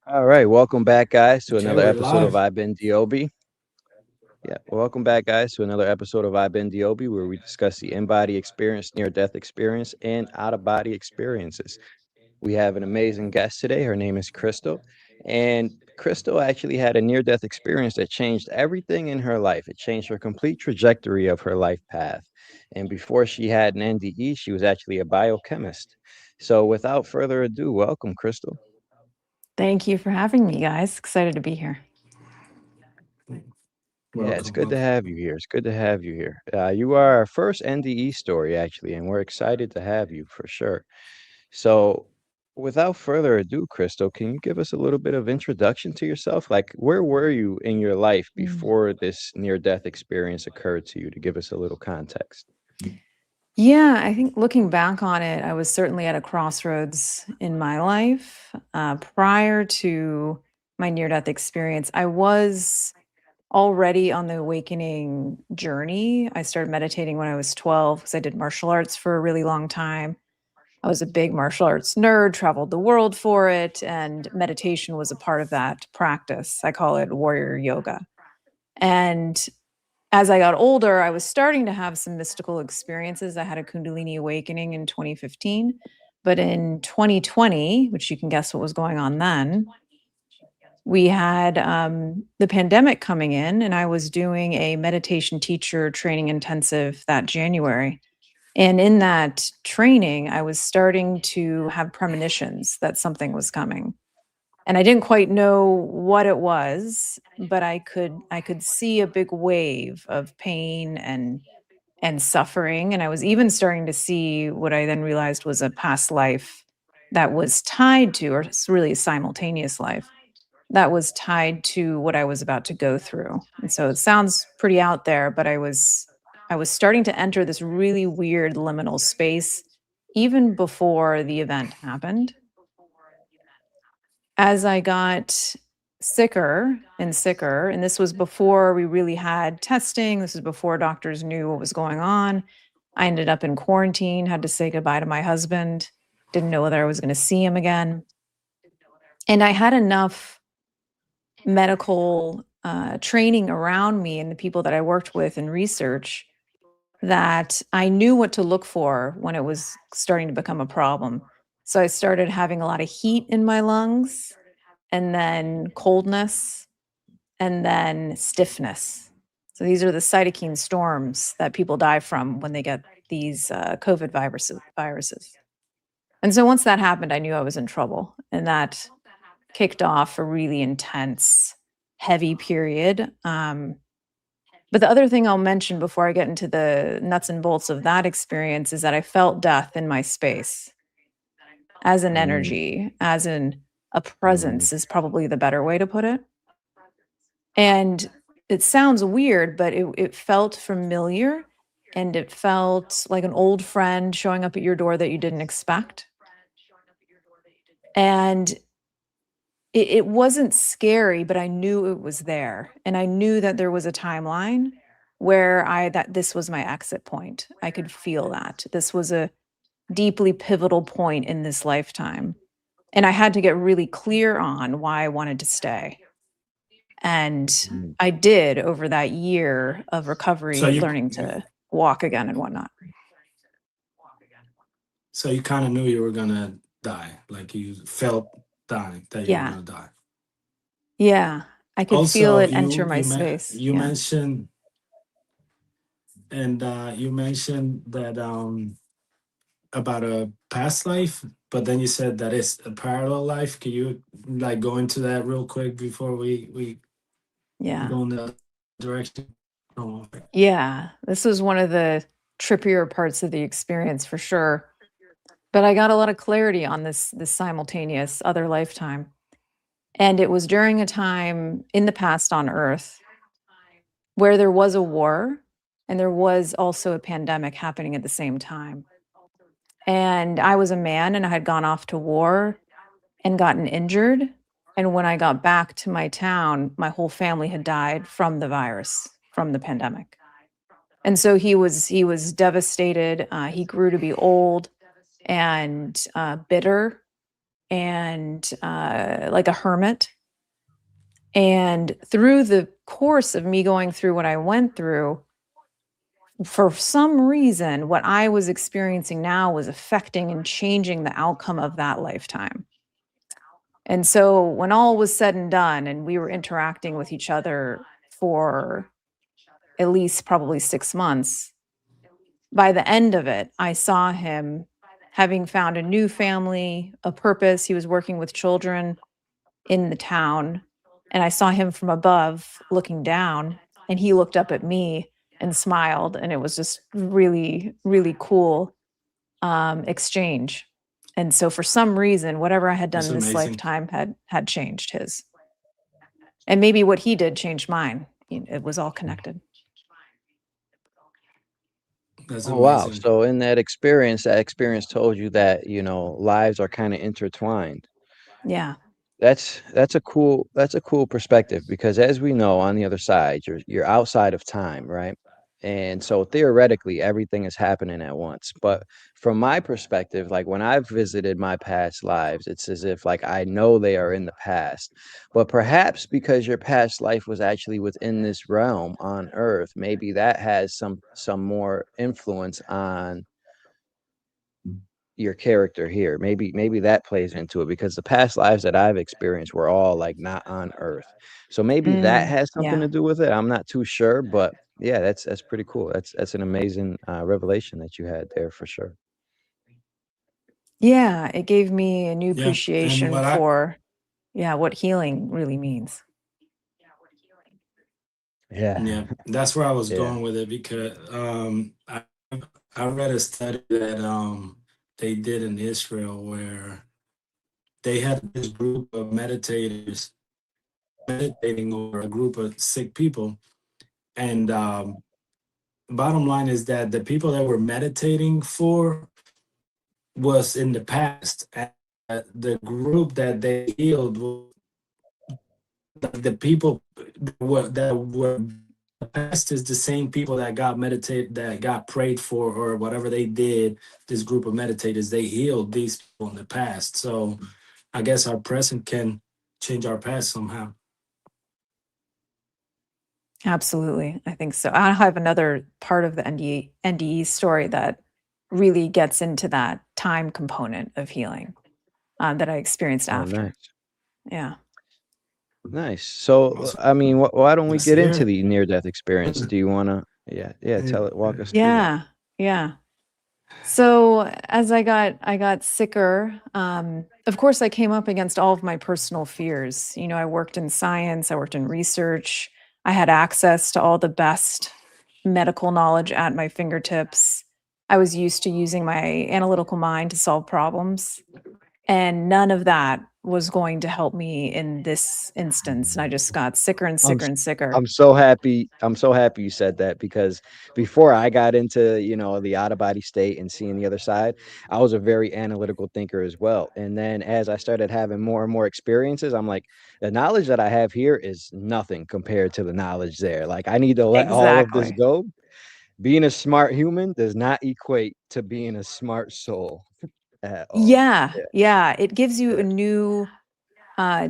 All right, welcome back, guys, to Okay, another we're episode of live. IBENDEOBE. Yeah, welcome back, guys, to another episode of IBENDEOBE, where we discuss the in-body experience, near-death experience, and out-of-body experiences. We have an amazing guest today. Her name is Crystal, and Crystal actually had a near-death experience that changed everything in her life. It changed her complete trajectory of her life path. And before she had an NDE, she was actually a biochemist. So, without further ado, welcome, Crystal. Thank you for having me, guys. Excited to be here. Yeah, it's Welcome, good to welcome. have you here. It's good to have you here. You are our first NDE story, actually, and we're excited to have you for sure. So, without further ado, Crystal, can you give us a little bit of introduction to yourself? Like, where were you in your life Mm. before this near-death experience occurred to you, to give us a little context? Yeah, I think looking back on it, I was certainly at a crossroads in my life. Prior to my near death experience, I was already on the awakening journey. I started meditating when I was 12 because I did martial arts for a really long time. I was a big martial arts nerd, traveled the world for it, and meditation was a part of that practice. I call it warrior yoga. And as I got older, I was starting to have some mystical experiences. I had a Kundalini awakening in 2015. But in 2020, which you can guess what was going on then, we had the pandemic coming in, and I was doing a meditation teacher training intensive that January. And in that training, I was starting to have premonitions that something was coming. And I didn't quite know what it was, but I could see a big wave of pain and suffering, and I was even starting to see what I then realized was a past life that was tied to, or it's really a simultaneous life that was tied to what I was about to go through. And so it sounds pretty out there, but I was starting to enter this really weird liminal space even before the event happened. As I got sicker and sicker, and this was before we really had testing, this is before doctors knew what was going on. I ended up in quarantine, had to say goodbye to my husband, didn't know whether I was going to see him again. And I had enough medical training around me and the people that I worked with in research that I knew what to look for when it was starting to become a problem. So I started having a lot of heat in my lungs, and then coldness, and then stiffness. So these are the cytokine storms that people die from when they get these COVID viruses. And so once that happened, I knew I was in trouble. And that kicked off a really intense, heavy period. But the other thing I'll mention before I get into the nuts and bolts of that experience is that I felt death in my space as an Mm, energy, as in a mm, presence, is probably the better way to put it. And it sounds weird, but it felt familiar, and it felt like an old friend showing up at your door that you didn't expect. And it wasn't scary, but I knew it was there. And I knew that there was a timeline where that this was my exit point. I could feel that. This was a deeply pivotal point in this lifetime. And I had to get really clear on why I wanted to stay. And mm. I did over that year of So recovery, you, learning to walk again and whatnot. so you kind of knew you were gonna die, like you felt dying that you were Yeah. gonna die. Yeah. I could feel Also, it enter my space. you Yeah. mentioned and you mentioned that about a past life, but then you said that it's a parallel life. Can you like go into that real quick before we Yeah. go in the other direction? Oh, okay. Yeah. This was one of the trippier parts of the experience for sure. But I got a lot of clarity on this simultaneous other lifetime. And it was during a time in the past on Earth where there was a war and there was also a pandemic happening at the same time. And I was a man and I had gone off to war and gotten injured. And when I got back to my town, my whole family had died from the virus, from the pandemic. And so he was devastated. He grew to be old and bitter. and like a hermit. And through the course of me going through what I went through, for some reason, what I was experiencing now was affecting and changing the outcome of that lifetime. And so when all was said and done, and we were interacting with each other for at least probably 6 months, by the end of it, I saw him having found a new family, a purpose. He was working with children in the town. And I saw him from above looking down, and he looked up at me and smiled. And it was just really, really cool exchange. And so for some reason, whatever I had done That's in this amazing. lifetime had changed his. And maybe what he did changed mine. It was all connected. That's Oh, wow. amazing. So in that experience told you that, lives are kind of intertwined. Yeah. That's a cool perspective because as we know on the other side, you're outside of time, right? And so theoretically everything is happening at once. But from my perspective, like when I've visited my past lives, it's as if like I know they are in the past. But perhaps because your past life was actually within this realm on Earth, maybe that has some more influence on your character here. Maybe that plays into it because the past lives that I've experienced were all like not on Earth. So maybe that has something Yeah. to do with it. I'm not too sure, but yeah, that's pretty cool. That's an amazing revelation that you had there for sure. Yeah. It gave me a new Yeah. And appreciation for, what healing really means. yeah, that's where I was Yeah. going with it because I read a study that they did in Israel where they had this group of meditators meditating over a group of sick people. And bottom line is that the people that were meditating for was in the past. And the group that they healed was the people that were the past is the same people that got prayed for or whatever they did. This group of meditators, they healed these people in the past. So I guess our present can change our past somehow. Absolutely. I think so. I have another part of the NDE story that really gets into that time component of healing that I experienced Oh, after. nice. Yeah. Nice. So, Awesome. I mean, why don't we Let's get hear into it. the near-death experience? Do you wanna tell it, walk us through that. Yeah. So as I got sicker, of course I came up against all of my personal fears. I worked in science, I worked in research, I had access to all the best medical knowledge at my fingertips. I was used to using my analytical mind to solve problems, and none of that was going to help me in this instance. And I just got sicker and I'm sicker s and sicker. I'm so happy you said that because before I got into, the out of body state and seeing the other side, I was a very analytical thinker as well. And then as I started having more and more experiences, I'm like, the knowledge that I have here is nothing compared to the knowledge there. Like I need to let all of this Exactly. go. Being a smart human does not equate to being a smart soul at all. Yeah, Yeah. It gives you yeah, a new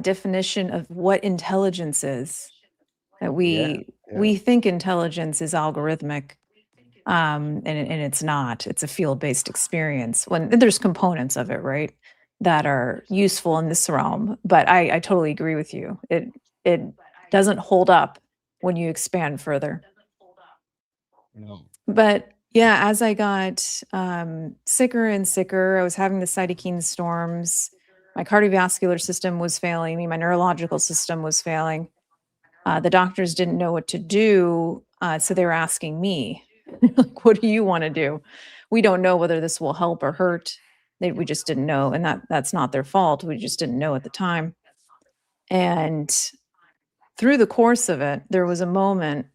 definition of what intelligence is. That yeah, we think intelligence is algorithmic, and it's not. It's a field-based experience. When there's components of it, right, that are useful in this realm. But I totally agree with you. It doesn't hold up when you expand further. no. But yeah, as I got sicker and sicker, I was having the cytokine storms. My cardiovascular system was failing me. My neurological system was failing. The doctors didn't know what to do, so they were asking me, like, "What do you want to do? We don't know whether this will help or hurt." We just didn't know, and that's not their fault. We just didn't know at the time. And through the course of it, there was a moment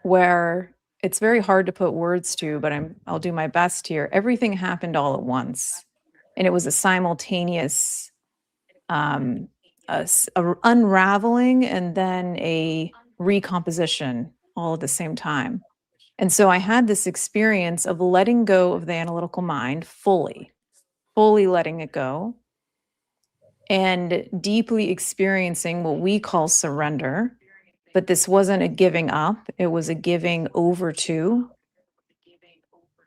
where it's very hard to put words to, but I'll do my best here. Everything happened all at once, and it was a simultaneous unraveling and then a recomposition all at the same time. And so I had this experience of letting go of the analytical mind fully letting it go, and deeply experiencing what we call surrender. But this wasn't a giving up, it was a giving over to.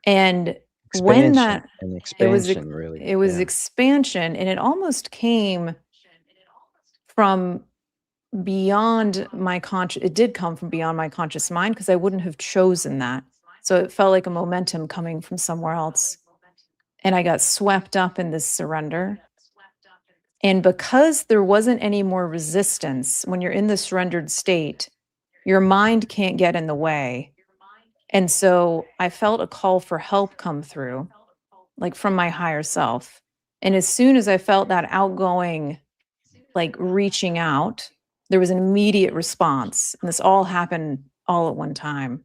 And when Expansion that and it was expansion, really. it was Yeah. expansion, and it almost came from beyond my conscious, it did come from beyond my conscious mind, because I wouldn't have chosen that. So it felt like a momentum coming from somewhere else. And I got swept up in this surrender. And because there wasn't any more resistance, when you're in the surrendered state, your mind can't get in the way. And so I felt a call for help come through, like from my higher self. And as soon as I felt that outgoing, like reaching out, there was an immediate response. And this all happened all at one time.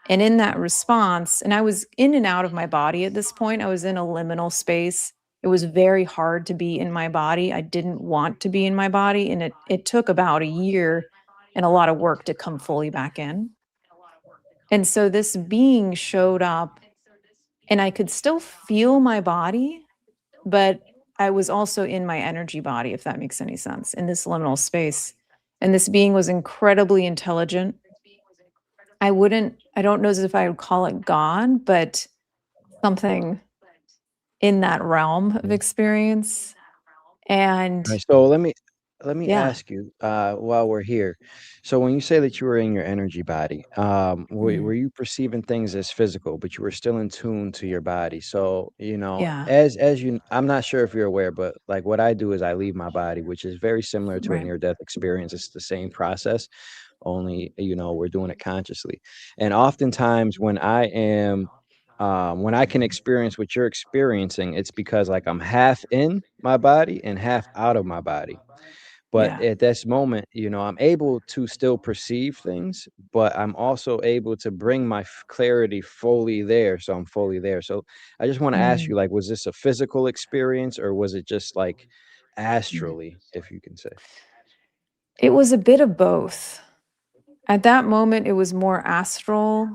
And in that response, and I was in and out of my body at this point, I was in a liminal space. It was very hard to be in my body. I didn't want to be in my body. And it took about a year and a lot of work to come fully back in. And so this being showed up, and I could still feel my body, but I was also in my energy body, if that makes any sense, in this liminal space. And this being was incredibly intelligent. I don't know as if I would call it God, but something in that realm of Mhm. experience. And Right. So let me yeah, ask you while we're here. So when you say that you were in your energy body, were mhm, you perceiving things as physical, but you were still in tune to your body? So yeah, as you, I'm not sure if you're aware, but like what I do is I leave my body, which is very similar to a right, near-death experience. It's the same process, only we're doing it consciously. And oftentimes when I can experience what you're experiencing, it's because like I'm half in my body and half out of my body. But yeah, at this moment, I'm able to still perceive things, but I'm also able to bring my clarity fully there. So I'm fully there. So I just want to ask mm, you, like, was this a physical experience or was it just like mm. astrally, if you can say? It was a bit of both. At that moment, it was more astral,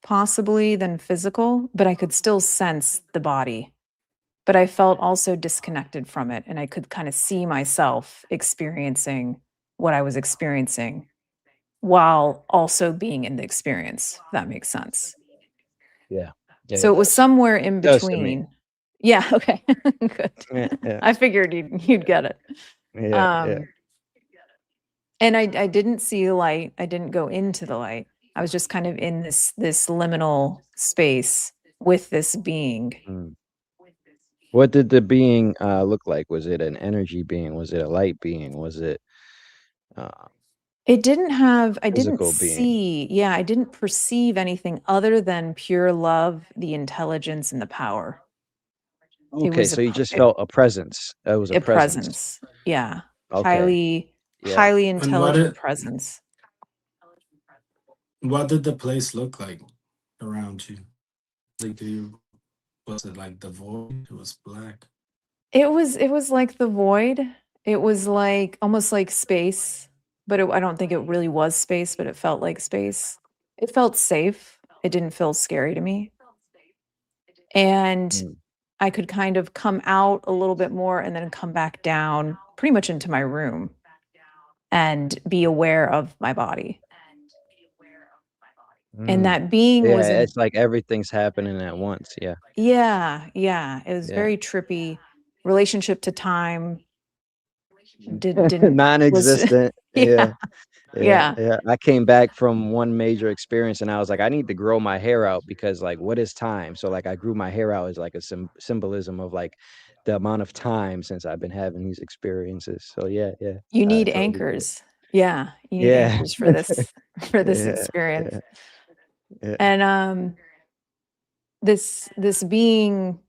possibly, than physical, but I could still sense the body. But I felt also disconnected from it, and I could kind of see myself experiencing what I was experiencing while also being in the experience, if that makes sense. Yeah. Yeah, So it it was does. somewhere It in does to me. between. Yeah, okay. Good. Yeah, yeah, I figured you'd get it. yeah, yeah. Um, and I didn't see light. I didn't go into the light. I was just kind of in this liminal space with this being. Mm. What did the being look like? Was it an energy being? Was it a light being? Was it uh, I didn't physical being? see, yeah, I didn't perceive anything other than pure love, the intelligence, and the power. It Okay, was a, so you just felt a presence. That was a a presence. presence. Yeah. Okay. Yeah. Highly And what intelligent it presence. what did the place look like around you? Like, do you was it like the void? It was black. It was like the void. It was like almost like space, but I don't think it really was space, but it felt like space. It felt safe. It didn't feel scary to me. And Mm, I could kind of come out a little bit more and then come back down pretty much into my room and be aware of my body. And mm. that being was Yeah, in, it's like everything's happening at once. Yeah. yeah, yeah. It was Yeah. very trippy. Relationship to time didn't was Non-existent. yeah, Yeah. Yeah, yeah. yeah. I came back from one major experience and I was like, I need to grow my hair out because like what is time? So like I grew my hair out as like a symbolism of like the amount of time since I've been having these experiences. So yeah, yeah. You I need totally get it. anchors. Yeah, you need Yeah. anchors for this for this Yeah, experience. yeah, yeah. And this being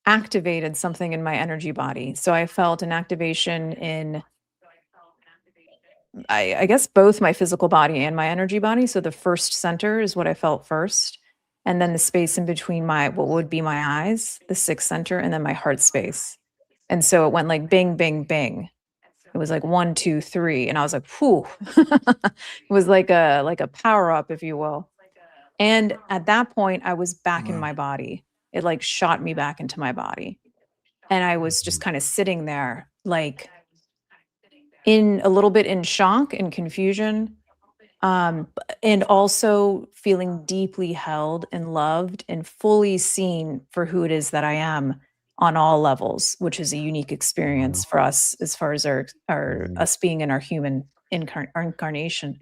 activated something in my energy body. So I felt an activation in I guess both my physical body and my energy body. So the first center is what I felt first. And then the space in between my what would be my eyes, the sixth center, and then my heart space. And so it went like bing, bing, bing. It was like 1, 2, 3, and I was like, "Whew." It was like a power up, if you will. And at that point, I was back in Wow. my body. It like shot me back into my body. And I was just kind of sitting there, like in a little bit in shock and confusion, and also feeling deeply held and loved and fully seen for who it is that I am on all levels, which is a unique experience for us as far as our Mhm. us being in our human our incarnation.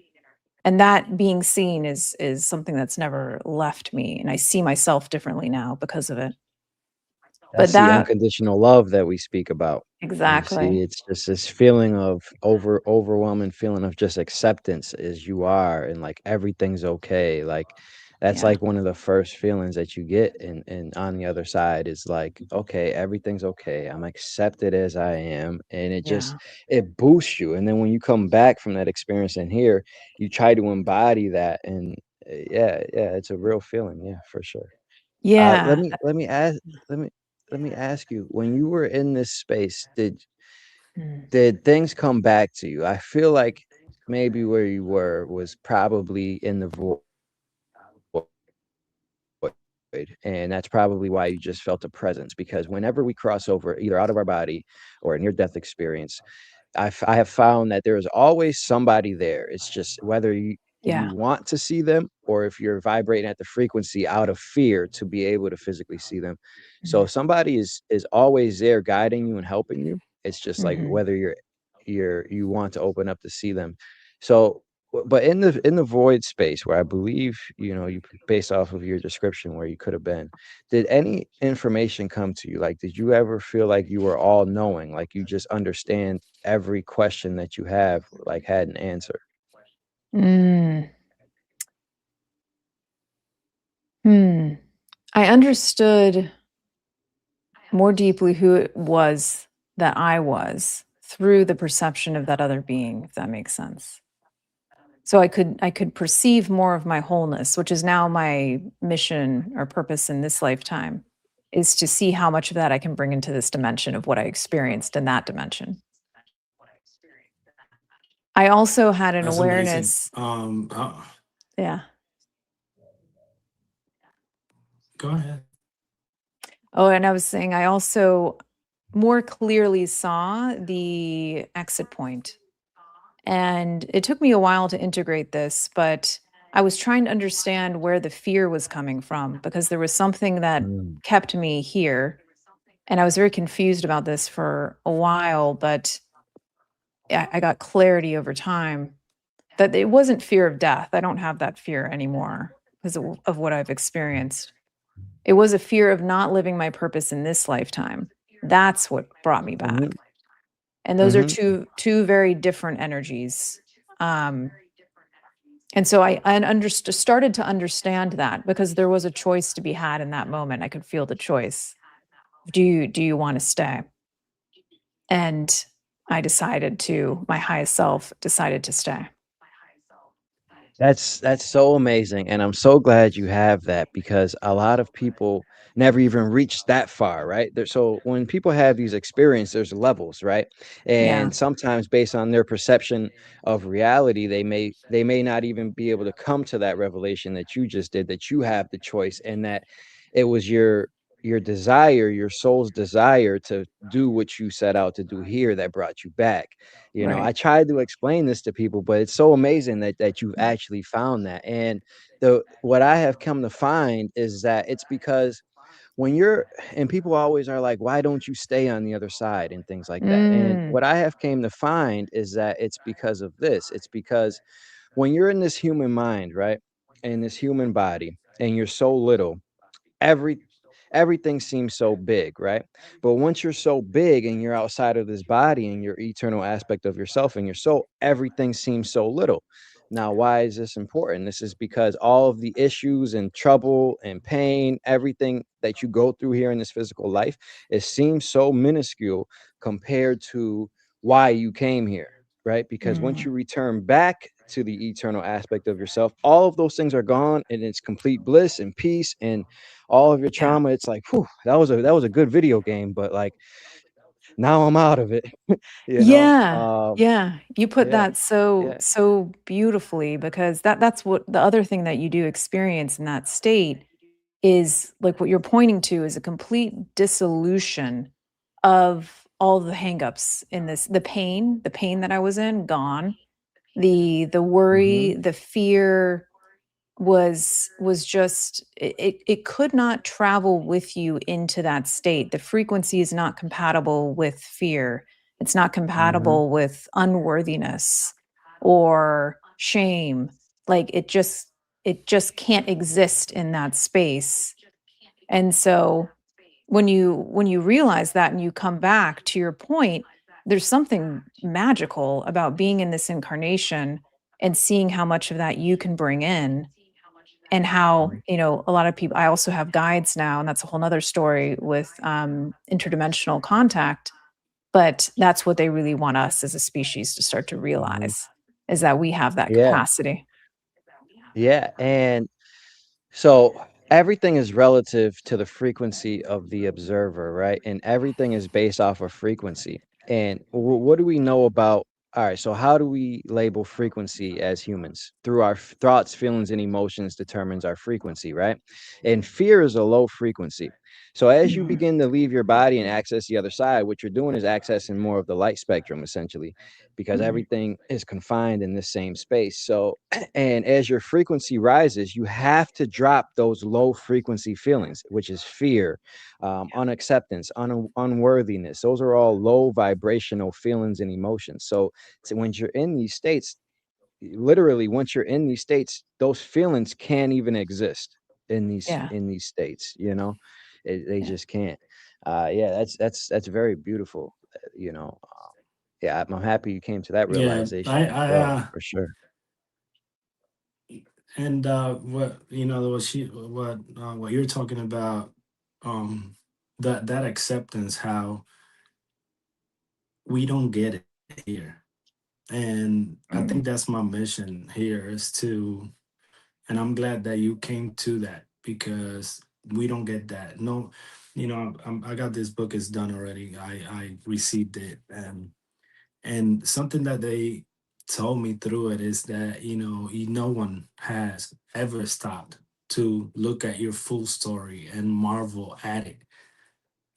And that being seen is something that's never left me, and I see myself differently now because of it. But That's the that unconditional love that we speak about. You see, exactly. it's just this feeling of overwhelming feeling of just acceptance as you are and like everything's okay. Like that's Yeah. like one of the first feelings that you get and on the other side is like, okay, everything's okay. I'm accepted as I am. And it just Yeah. it boosts you. And then when you come back from that experience in here, you try to embody that and yeah, it's a real feeling. Yeah, for sure. Let Yeah. me let me ask let me let me ask you, when you were in this space, Mm. did things come back to you? I feel like maybe where you were was probably in the void, and that's probably why you just felt a presence. Because whenever we cross over, either out of our body or a near-death experience, I have found that there is always somebody there. It's just whether you Yeah. want to see them or if you're vibrating at the frequency out of fear to be able to physically see them. So Mhm. somebody is always there guiding you and helping you. It's just like Mhm. whether you want to open up to see them. So but in the void space where I believe, you based off of your description where you could have been, did any information come to you? Like, did you ever feel like you were all knowing, like you just understand every question that you have, like had an answer? Mm. Hmm. I understood more deeply who it was that I was through the perception of that other being, if that makes sense. So I could perceive more of my wholeness, which is now my mission or purpose in this lifetime, is to see how much of that I can bring into this dimension of what I experienced in that dimension. I also had an That's amazing. awareness. Yeah. Go ahead. Oh, and I was saying I also more clearly saw the exit point. And it took me a while to integrate this, but I was trying to understand where the fear was coming from because there was something that Mm, kept me here. And I was very confused about this for a while, but I got clarity over time that it wasn't fear of death. I don't have that fear anymore because of what I've experienced. It was a fear of not living my purpose in this lifetime. That's what brought me mhm, back. And those are mhm. two very different energies. Um, and so I understood, started to understand that because there was a choice to be had in that moment. I could feel the choice. Do you want to stay? And I decided to. My highest self decided to stay. That's so amazing, and I'm so glad you have that because a lot of people never even reach that far, right? So when people have these experiences, there's levels, right? Yeah. And sometimes based on their perception of reality, they may not even be able to come to that revelation that you just did, that you have the choice and that it was your desire, your soul's desire to do what you set out to do here that brought you back. Right. I tried to explain this to people, but it's so amazing that you've actually found that. And the what I have come to find is that it's because when you're and people always are like, why don't you stay on the other side and things like that. And Mm, what I have came to find is that it's because of this. It's because when you're in this human mind, right? In this human body, and you're so little, every everything seems so big, right? But once you're so big and you're outside of this body and your eternal aspect of yourself and your soul, everything seems so little. Now, why is this important? This is because all of the issues and trouble and pain, everything that you go through here in this physical life, it seems so minuscule compared to why you came here, right? Because once mm, you return back to the eternal aspect of yourself, all of those things are gone and it's complete bliss and peace and all of your yeah. trauma. It's like, whew, that was a good video game, but like now I'm out of it, you know? Yeah. Yeah. You put Yeah, that so yeah. so beautifully because that's what the other thing that you do experience in that state is like what you're pointing to is a complete dissolution of all the hangups in this, the pain that I was in, gone. The worry, Mm-hmm. the fear was just it could not travel with you into that state. The frequency is not compatible with fear. It's not Mm-hmm. compatible with unworthiness or shame. Like it just can't exist in that space. And so when you realize that and you come back to your point, there's something magical about being in this incarnation and seeing how much of that you can bring in, and how, Mm-hmm. you know, a lot of people, I also have guides now, and that's a whole nother story with interdimensional contact. But that's what they really want us as a species to start to Mm-hmm. realize, is that we have that Yeah. capacity. Yeah. And so everything is relative to the frequency of the observer, right? And everything is based off of frequency. And what do we know about? All right, so how do we label frequency as humans? Through our thoughts, feelings, and emotions determines our frequency, right? And fear is a low frequency. So as you Mhm. begin to leave your body and access the other side, what you're doing is accessing more of the light spectrum, essentially, because Mhm. everything is confined in the same space. So and as your frequency rises, you have to drop those low frequency feelings, which is fear, unacceptance, unworthiness. Those are all low vibrational feelings and emotions. So when you're in these states, literally, once you're in these states, those feelings can't even exist Yeah. in these states. You know, they Yeah. just can't. Yeah, that's very beautiful. You know, yeah, I'm happy you came to that Yeah, realization as well, for sure. and what you know, what you're talking about, um, that acceptance, how we don't get it here, and I think Mhm. that's my mission here is to, and I'm glad that you came to that because we don't get that. No, you know, I got this book is done already. I received it, and something that they told me through it is that no one has ever stopped to look at your full story and marvel at it.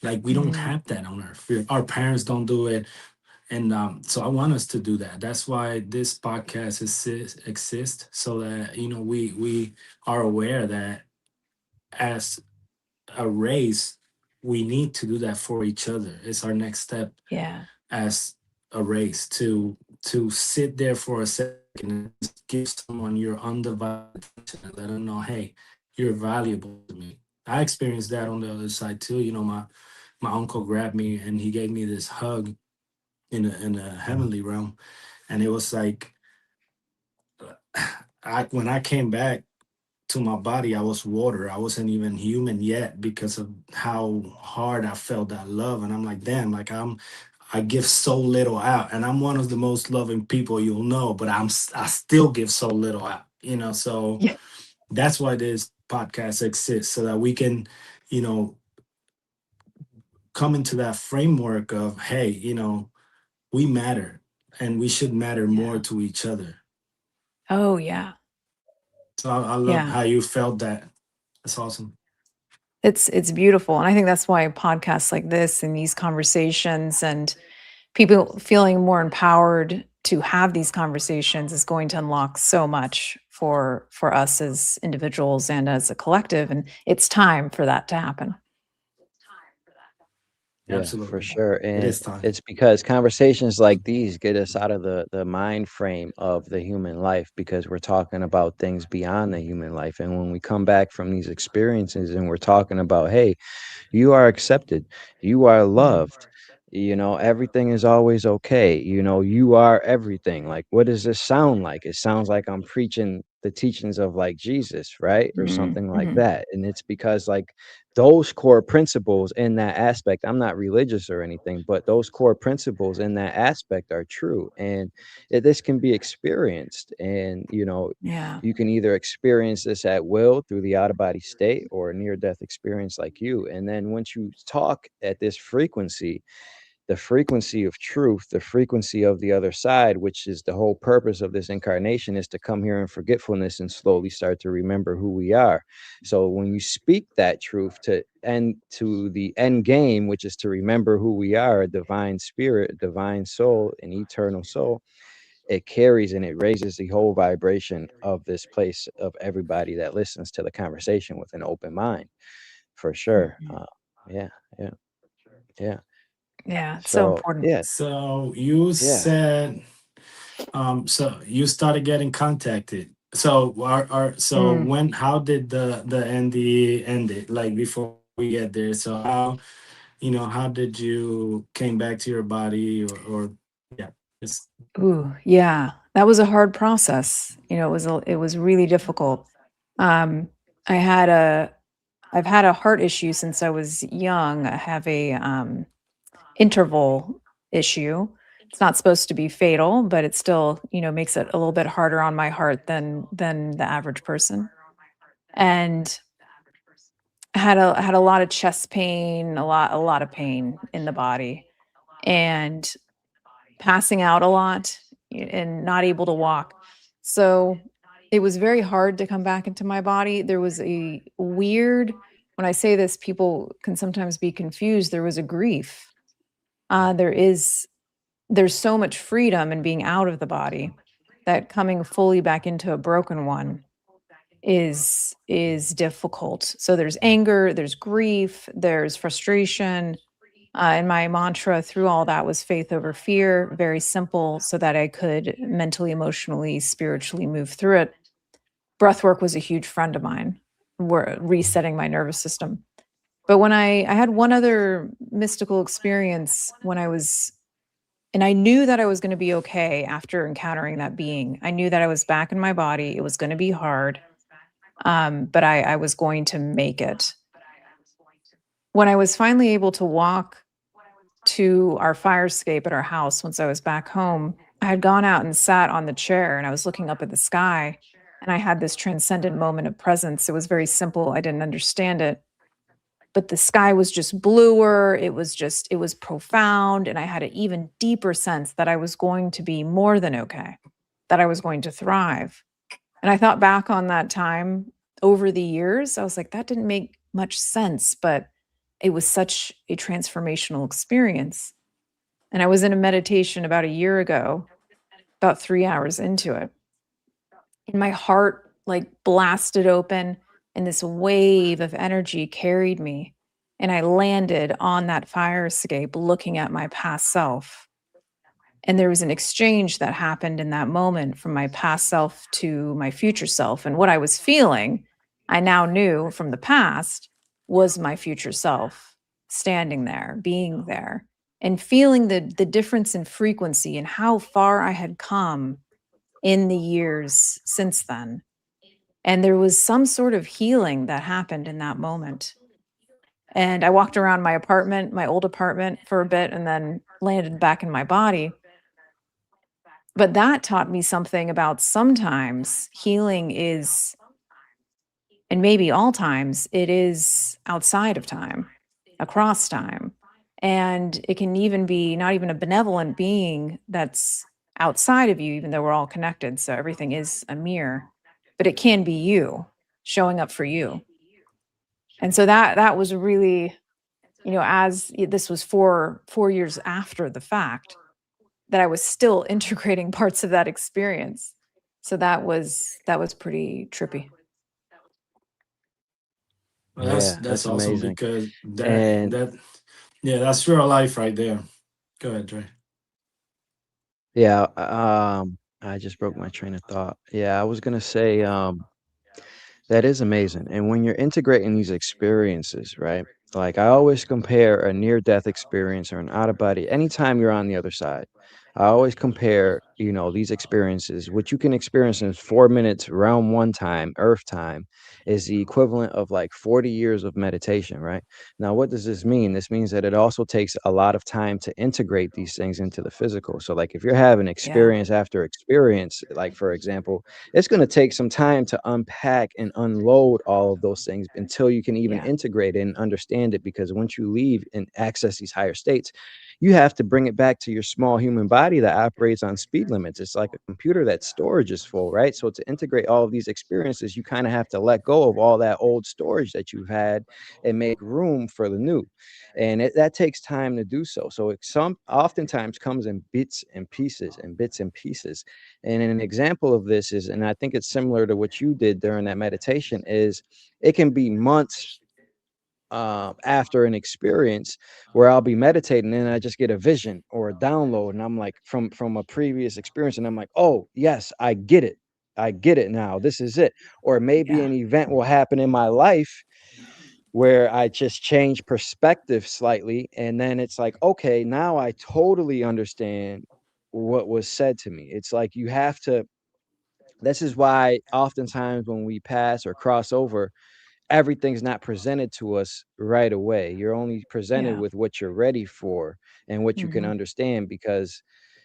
Like we don't Mhm. have that on earth. Our parents don't do it, and so I want us to do that. That's why this podcast exists, so that we are aware that as a race, we need to do that for each other. It's our next step Yeah. as a race to sit there for a second and just give someone your undivided attention and let them know, hey, you're valuable to me. I experienced that on the other side too. My uncle grabbed me and he gave me this hug in a heavenly realm, and it was like I when I came back to my body, I was water. I wasn't even human yet because of how hard I felt that love. And I'm like, damn, like I give so little out, and I'm one of the most loving people you'll know, but I still give so little out. So Yeah. that's why this podcast exists, so that we can, you know, come into that framework of, hey, we matter, and we should matter more Yeah. to each other. Oh yeah. So I love Yeah. how you felt that. That's awesome. It's beautiful, and I think that's why podcasts like this and these conversations and people feeling more empowered to have these conversations is going to unlock so much for us as individuals and as a collective, and it's time for that to happen. Yeah, for Absolutely. sure. It And is time. it's because conversations like these get us out of the mind frame of the human life, because we're talking about things beyond the human life. And when we come back from these experiences and we're talking about, hey, you are accepted, you are Mhm. loved, everything is always okay, you are everything. Like, what does this sound like? It sounds like I'm preaching the teachings of, like, Jesus, right? Or Mhm. something like Mhm. that. And it's because, like, those core principles in that aspect, I'm not religious or anything, but those core principles in that aspect are true. And this can be experienced. And Yeah. you can either experience this at will through the out of body state, or a near death experience like you. And then once you talk at this frequency, the frequency of truth, the frequency of the other side, which is the whole purpose of this incarnation, is to come here in forgetfulness and slowly start to remember who we are. So when you speak that truth to the end game, which is to remember who we are, a divine spirit, a divine soul, an eternal soul, it carries and it raises the whole vibration of this place of everybody that listens to the conversation with an open mind, for sure. Yeah, yeah, yeah. Yeah, it's so So important. yeah, So you yeah. said, so you started getting contacted. So so Mm. when, how did the NDA end it? Like before we get there, so how, how did you came back to your body, or yeah, it's Ooh, yeah, that was a hard process. It was really difficult. Um, I had a I've had a heart issue since I was young. I have a interval issue. It's not supposed to be fatal, but it still, makes it a little bit harder on my heart than the average person. And I had a lot of chest pain, a lot of pain in the body, and passing out a lot and not able to walk. So it was very hard to come back into my body. There was a weird, when I say this, people can sometimes be confused. There was a grief. There's so much freedom in being out of the body that coming fully back into a broken one is difficult. So there's anger, there's grief, there's frustration, and my mantra through all that was faith over fear, very simple, so that I could mentally, emotionally, spiritually move through it. Breath work was a huge friend of mine, resetting my nervous system. But when I had one other mystical experience when and I knew that I was going to be okay after encountering that being. I knew that I was back in my body. It was going to be hard, but I was going to make it. When I was finally able to walk to our fire escape at our house once I was back home, I had gone out and sat on the chair and I was looking up at the sky and I had this transcendent moment of presence. It was very simple. I didn't understand it, but the sky was just bluer. It was profound. And I had an even deeper sense that I was going to be more than okay, that I was going to thrive. And I thought back on that time over the years. I was like, that didn't make much sense, but it was such a transformational experience. And I was in a meditation about a year ago, about 3 hours into it. And my heart like blasted open, and this wave of energy carried me. And I landed on that fire escape looking at my past self. And there was an exchange that happened in that moment from my past self to my future self. And what I was feeling, I now knew from the past, was my future self standing there, being there, and feeling the difference in frequency and how far I had come in the years since then. And there was some sort of healing that happened in that moment. And I walked around my apartment, my old apartment, for a bit and then landed back in my body. But that taught me something about sometimes healing is, and maybe all times, it is outside of time, across time. And it can even be not even a benevolent being that's outside of you, even though we're all connected. So everything is a mirror, but it can be you showing up for you. And so that was really, as this was 4 years after the fact, that I was still integrating parts of that experience. So that was pretty trippy. well, Yeah, that's that's awesome, amazing. because And yeah, that's real life right there. Go ahead, Dre. yeah, I just broke my train of thought. Yeah, I was gonna say, that is amazing. And when you're integrating these experiences, right? Like I always compare a near death experience or an out of body anytime you're on the other side. I always compare, these experiences, which you can experience in 4 minutes, round one time, earth time, is the equivalent of like 40 years of meditation, right? Now, what does this mean? This means that it also takes a lot of time to integrate these things into the physical. So, like, if you're having Yeah. experience after experience, like, for example, it's going to take some time to unpack and unload all of those things until you can even Yeah. integrate it and understand it. Because once you leave and access these higher states, you have to bring it back to your small human body that operates on speed limits. It's like a computer that storage is full, right? So to integrate all of these experiences, you kind of have to let go of all that old storage that you've had and make room for the new. And that takes time to do so. So it some oftentimes comes in bits and pieces and bits and pieces. And an example of this is, and I think it's similar to what you did during that meditation, is it can be months after an experience where I'll be meditating and I just get a vision or a download, and I'm like from a previous experience, and I'm like, oh yes, I get it. I get it now. This is it. Or maybe Yeah, an event will happen in my life where I just change perspective slightly, and then it's like, okay, now I totally understand what was said to me. It's like you have to. This is why oftentimes when we pass or cross over, everything's not presented to us right away. You're only presented yeah. with what you're ready for and what you can Hmm. understand, because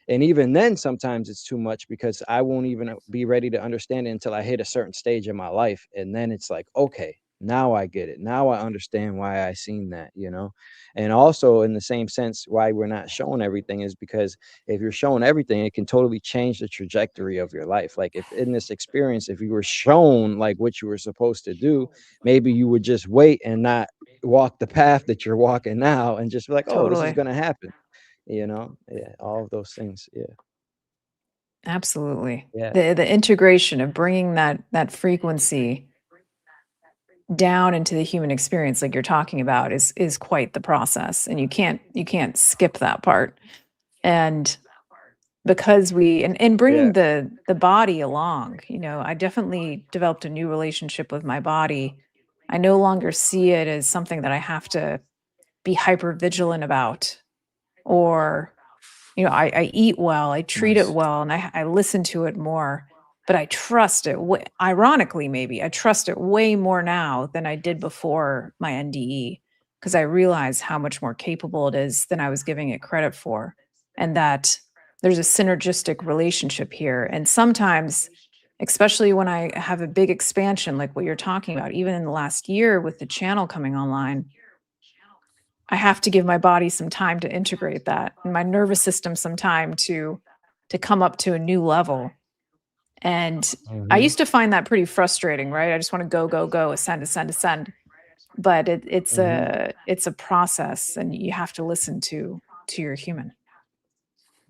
and even then sometimes it's too much, because I won't even be ready to understand it until I hit a certain stage in my life, and then it's like, okay, now I get it. Now I understand why I seen that, you know. And also in the same sense, why we're not showing everything is because if you're showing everything, it can totally change the trajectory of your life. Like if in this experience, if you were shown like what you were supposed to do, maybe you would just wait and not walk the path that you're walking now and just be like, oh, this is Totally. going to happen, you know. Yeah, all of those things. Yeah. Absolutely. Yeah. The integration of bringing that frequency down into the human experience like you're talking about is quite the process, and you can't skip that part. And because we and Yeah. bringing the body along, I definitely developed a new relationship with my body. I no longer see it as something that I have to be hyper vigilant about, or I eat well, I treat it Nice. well, and I listen to it more, but I trust it. Ironically, maybe I trust it way more now than I did before my NDE, because I realize how much more capable it is than I was giving it credit for, and that there's a synergistic relationship here. And sometimes, especially when I have a big expansion like what you're talking about, even in the last year with the channel coming online, I have to give my body some time to integrate that, and my nervous system some time to come up to a new level. And I Hmm. used to find that pretty frustrating, right? I just want to go, go, go, ascend, ascend, ascend. But it's Hmm. a process, and you have to listen to your human.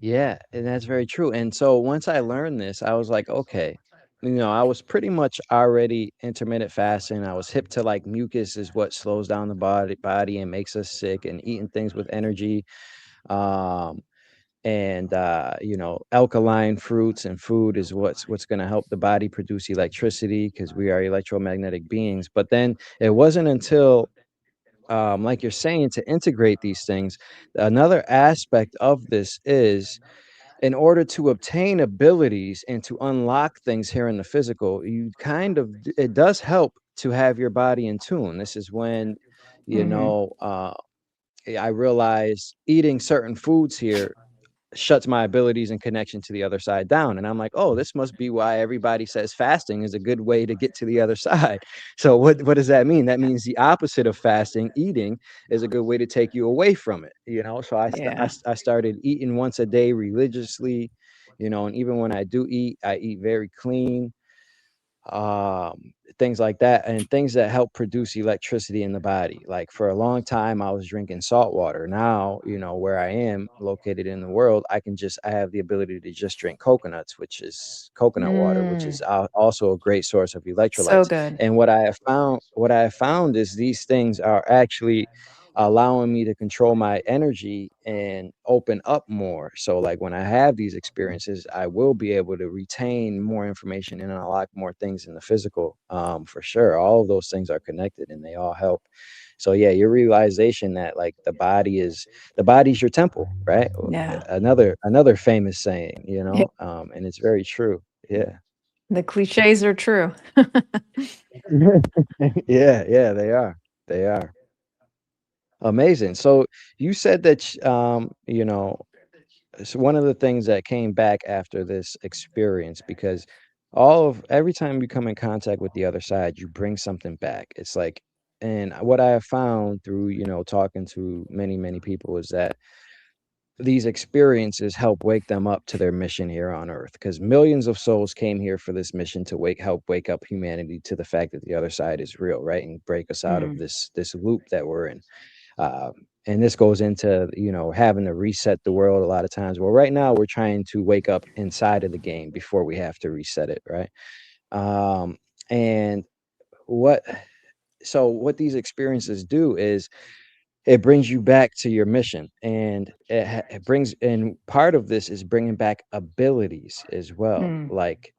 Yeah, and that's very true. And so once I learned this, I was like, okay, you know, I was pretty much already intermittent fasting. I was hip to like mucus is what slows down the body and makes us sick, and eating things with energy. Um, and you know, alkaline fruits and food is what's going to help the body produce electricity, because we are electromagnetic beings. But then it wasn't until like you're saying, to integrate these things, another aspect of this is, in order to obtain abilities and to unlock things here in the physical, you kind of it does help to have your body in tune. This is when, you Mhm. know, I realize eating certain foods here shuts my abilities and connection to the other side down. And I'm like, oh, this must be why everybody says fasting is a good way to get to the other side. So what does that mean? That means the opposite of fasting, eating, is a good way to take you away from it. You know, so Yeah. I started eating once a day religiously, you know, and even when I do eat, I eat very clean, things like that, and things that help produce electricity in the body. Like for a long time I was drinking salt water. Now, you know, where I am located in the world, I have the ability to just drink coconuts, which is coconut water, which Mm. is also a great source of So electrolytes. good. And what I have found is these things are actually allowing me to control my energy and open up more. So like when I have these experiences, I will be able to retain more information and unlock more things in the physical. For sure. All of those things are connected and they all help. So yeah, your realization that like the body's your temple, right? Yeah. Another famous saying, you Yeah. know, and it's very true. Yeah. The cliches are true. Yeah, yeah, they are. They are. Amazing. So you said that you know, so one of the things that came back after this experience, because every time you come in contact with the other side, you bring something back. It's like, and what I have found through, you know, talking to many, many people is that these experiences help wake them up to their mission here on earth, because millions of souls came here for this mission to help wake up humanity to the fact that the other side is real, right, and break us out of Mm. this loop that we're in. And this goes into, having to reset the world a lot of times. Well, right now we're trying to wake up inside of the game before we have to reset it, right? And what what these experiences do is it brings you back to your mission, and it brings, and part of this is bringing back abilities as well. Mm. Like,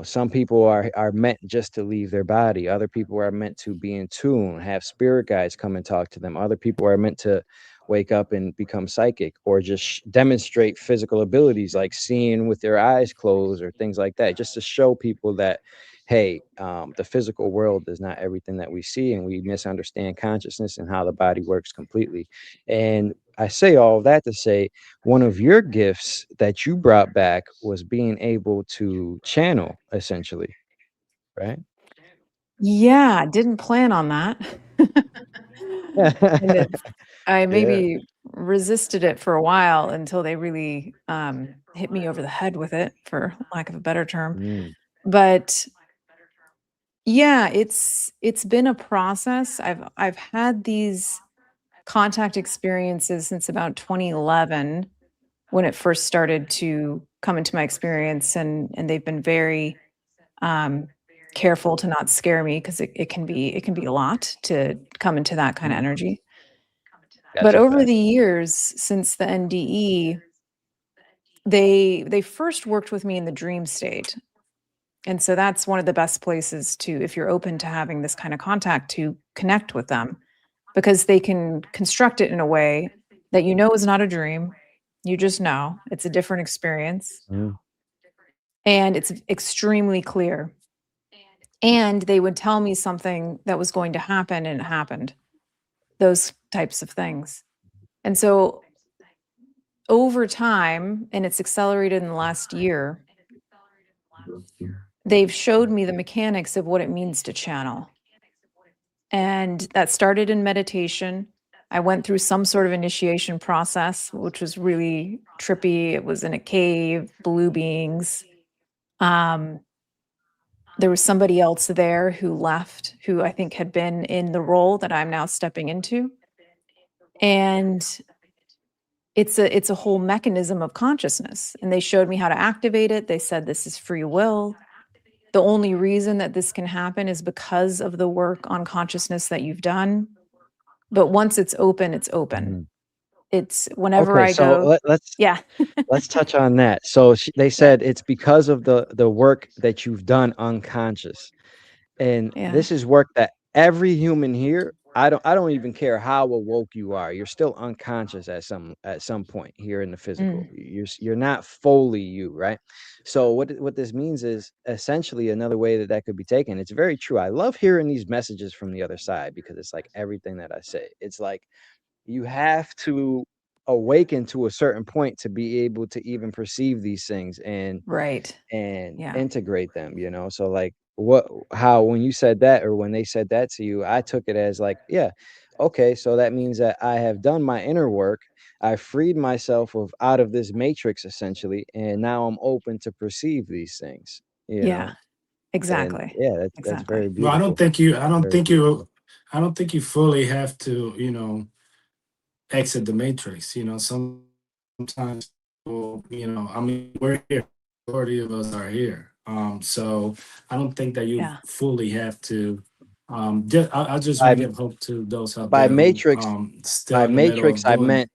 some people are meant just to leave their body, other people are meant to be in tune, have spirit guides come and talk to them, other people are meant to wake up and become psychic, or just demonstrate physical abilities like seeing with their eyes closed or things like that, just to show people that, hey, the physical world is not everything that we see, and we misunderstand consciousness and how the body works completely. And I say all of that to say, one of your gifts that you brought back was being able to channel, essentially, right? Yeah, didn't plan on that. And it's I Yeah. maybe resisted it for a while until they really, hit me over the head with it, for lack of a better term. Mm, But yeah, it's been a process. I've had these contact experiences since about 2011 when it first started to come into my experience, and they've been very um, careful to not scare me, because it can be a lot to come into that kind of mm. energy. That's But a over fact. the years since the NDE, they first worked with me in the dream state. And so that's one of the best places to, if you're open to having this kind of contact, to connect with them, because they can construct it in a way that you know is not a dream. You just know it's a different experience, Mm, and it's extremely clear. And they would tell me something that was going to happen, and it happened. Those types of things. And so over time, and it's accelerated in the last year, they've showed me the mechanics of what it means to channel. And that started in meditation. I went through some sort of initiation process, which was really trippy. It was in a cave, blue beings. Um, there was somebody else there who left, who I think had been in the role that I'm now stepping into. And it's a whole mechanism of consciousness. And they showed me how to activate it. They said this is free will. The only reason that this can happen is because of the work on consciousness that you've done. But once it's open, it's open. mhm. It's whenever Okay, I so go, yeah, let's touch on that. So they yeah, said it's because of the work that you've done unconscious. And yeah. this is work that every human here, I don't even care how awoke you are, you're still unconscious at some point here in the physical. Mm, You're not fully you, right? So what this means is essentially another way that could be taken. It's very true. I love hearing these messages from the other side, because it's like everything that I say. It's like you have to awaken to a certain point to be able to even perceive these things and right. and Yeah. integrate them, so like how when you said that, or when they said that to you, I took it as like, yeah, okay, so that means that I have done my inner work, I freed myself of out of this matrix essentially, and now I'm open to perceive these things, Yeah. and Exactly. yeah, that's Exactly. very Well, beautiful. Very beautiful. I don't think you fully have to, exit the matrix. Sometimes, people, I mean, we're here. Majority of us are here. So I don't think that you Yeah. fully have to. I'll just want by to give hope to those out by there who matrix still by in the middle matrix of I doing. meant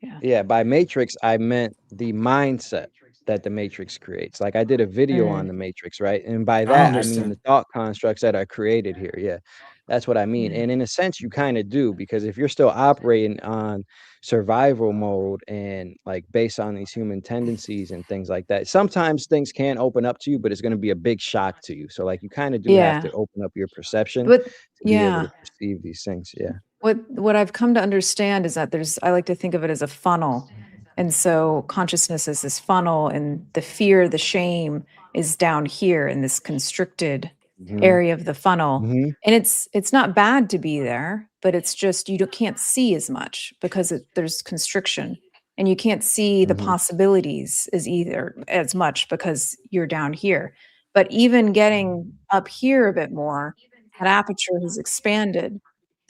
Yeah. Yeah, by matrix, I meant the mindset that the matrix creates. Like I did a video on Mm, the matrix, right? And by I that, I mean the understand. thought constructs that are created here. Yeah, that's what I mean. mm. And in a sense, you kind of do, because if you're still operating on survival mode and like based on these human tendencies and things like that, sometimes things can open up to you, but it's going to be a big shock to you. So like you kind of do have Yeah. to open up your perception But to be able yeah. to perceive these things. Yeah. What I've come to understand is that I like to think of it as a funnel. And so consciousness is this funnel, and the fear, the shame is down here in this constricted Hmm. area of the funnel. Hmm. And it's not bad to be there, but it's just you can't see as much because there's constriction. and you can't see the possibilities as much because you're down here. But even getting up here a bit more, that aperture has expanded.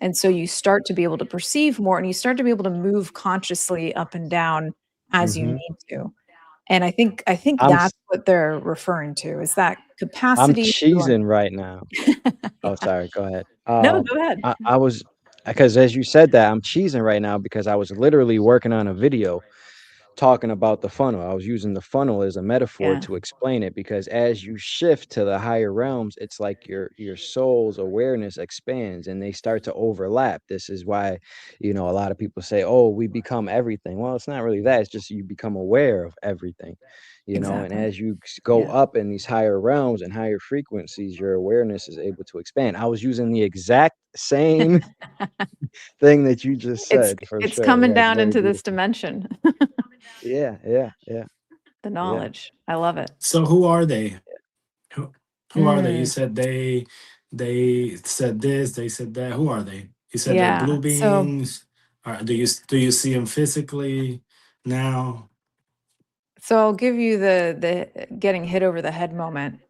And so you start to be able to perceive more, and you start to be able to move consciously up and down as you Mm-hmm. need to. And I think I'm that's s- what they're referring to, is that I'm capacity to cheesing right now. Oh, yeah. sorry. Go ahead. No, go ahead. I was because as you said that, I'm cheesing right now because I was literally working on a video talking about the funnel. I was using the funnel as a metaphor Yeah, to explain it because as you shift to the higher realms, it's like your soul's awareness expands and they start to overlap. This is why, a lot of people say, "Oh, we become everything." Well, it's not really that. It's just you become aware of everything. And exactly. as you go Yeah. up in these higher realms and higher frequencies, your awareness is able to expand. I was using the exact same thing that you just It's said for it's sure. coming Yeah, it's down very into this beautiful. dimension, Yeah, yeah, yeah, the yeah. knowledge. I love it. So who are they? Who, who are they? You Mm, said they said this, they said that. Who are they? You said they're yeah. blue So beings. Do you see them physically now? so I'll give you the getting hit over the head moment.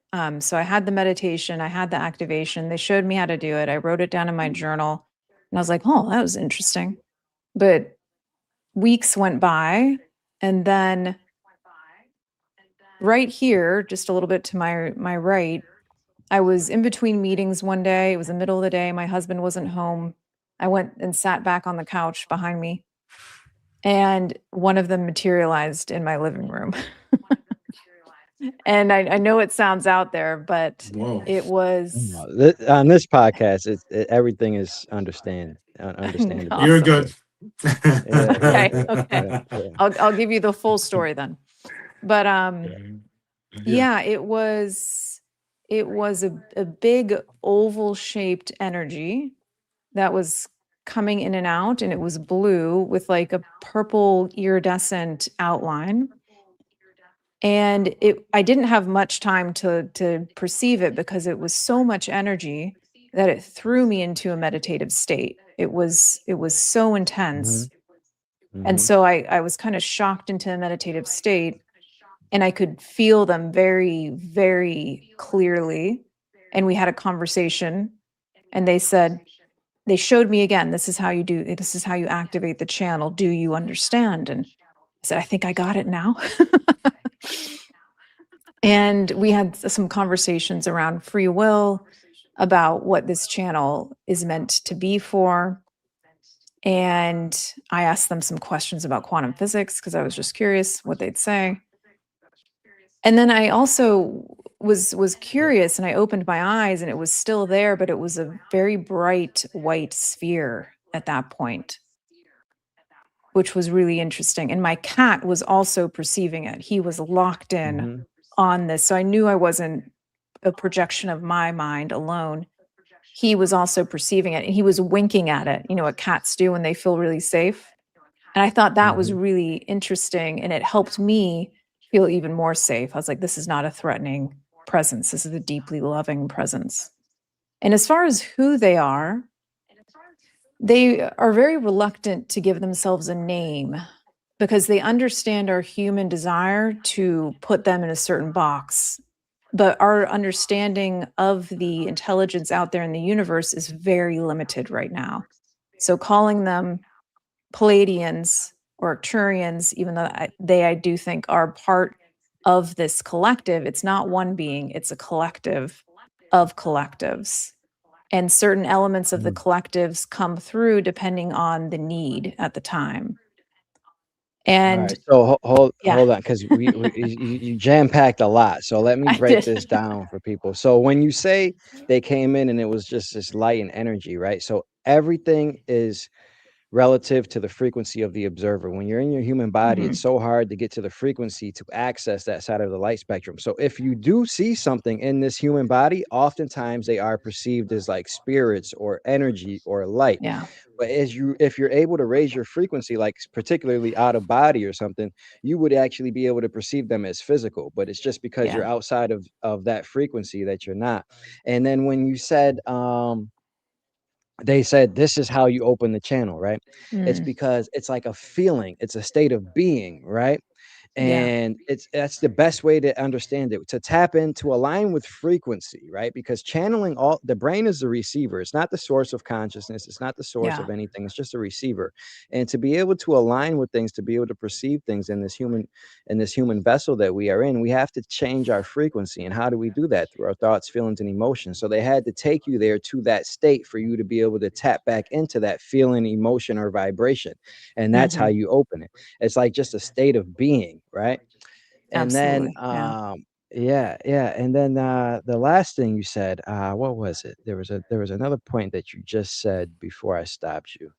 So I had the meditation, I had the activation. They showed me how to do it. I wrote it down in my journal, and I was like, "Oh, that was interesting." But weeks went by, and then right here, just a little bit to my right, I was in between meetings one day. It was the middle of the day. My husband wasn't home. I went and sat back on the couch behind me, and one of them materialized in my living room. And I know it sounds out there, but Whoa. it was No, on this podcast, everything is understandable. You're awesome. So good. yeah, yeah, Okay, yeah, okay. yeah, yeah, I'll give you the full story then. But Yeah. yeah, it was a big oval shaped energy that was coming in and out, and it was blue with like a purple iridescent outline. And I didn't have much time to perceive it because it was so much energy that it threw me into a meditative state. It was so hmm intense. And hmm so I was kind of shocked into a meditative state, and I could feel them very, very clearly. And we had a conversation, and they showed me again, this is how you activate the channel. Do you understand? And I said, I think I got it now. And we had some conversations around free will, about what this channel is meant to be for. And I asked them some questions about quantum physics because I was just curious what they'd say. And then I also was curious, and I opened my eyes, and it was still there, but it was a very bright white sphere at that point, which was really interesting. And my cat was also perceiving it. He was locked in hmm on this. So I knew I wasn't a projection of my mind alone. He was also perceiving it, and he was winking at it, what cats do when they feel really safe. And I thought that was hmm really interesting, and it helped me feel even more safe. I was like, this is not a threatening presence. This is a deeply loving presence. And as far as who they are very reluctant to give themselves a name because they understand our human desire to put them in a certain box. But our understanding of the intelligence out there in the universe is very limited right now. So calling them Palladians or Arcturians, even though I do think are part of this collective, it's not one being, it's a collective of collectives. And certain elements of the collectives come through depending on the need at the time. All And right. So yeah, hold on, because you jam packed a lot. So let me I break did. this down for people. So when you say they came in and it was just this light and energy, right? So everything is relative to the frequency of the observer. When you're in your human body, it's Mhm. so hard to get to the frequency to access that side of the light spectrum. So if you do see something in this human body, oftentimes they are perceived as like spirits or energy or light. Yeah, But if you're able to raise your frequency, like particularly out of body or something, you would actually be able to perceive them as physical. But it's just because yeah. you're outside of that frequency that you're not. And then when you said they said this is how you open the channel, right? It's Mm, because it's like a feeling, it's a state of being, right? yeah. And that's the best way to understand it, to tap in, to align with frequency, right? Because channeling, all the brain is the receiver, it's not the source of consciousness, it's not the source Yeah. of anything, it's just a receiver. And to be able to align with things, to be able to perceive things in this human vessel that we are in, we have to change our frequency. And how do we do that? Through our thoughts, feelings, and emotions. So they had to take you there to that state for you to be able to tap back into that feeling, emotion, or vibration. And that's how Hmm. you open it. It's like just a state of being, right? And then Absolutely. Yeah. yeah, and then the last thing you said, what was it? There was another point that you just said before I stopped you.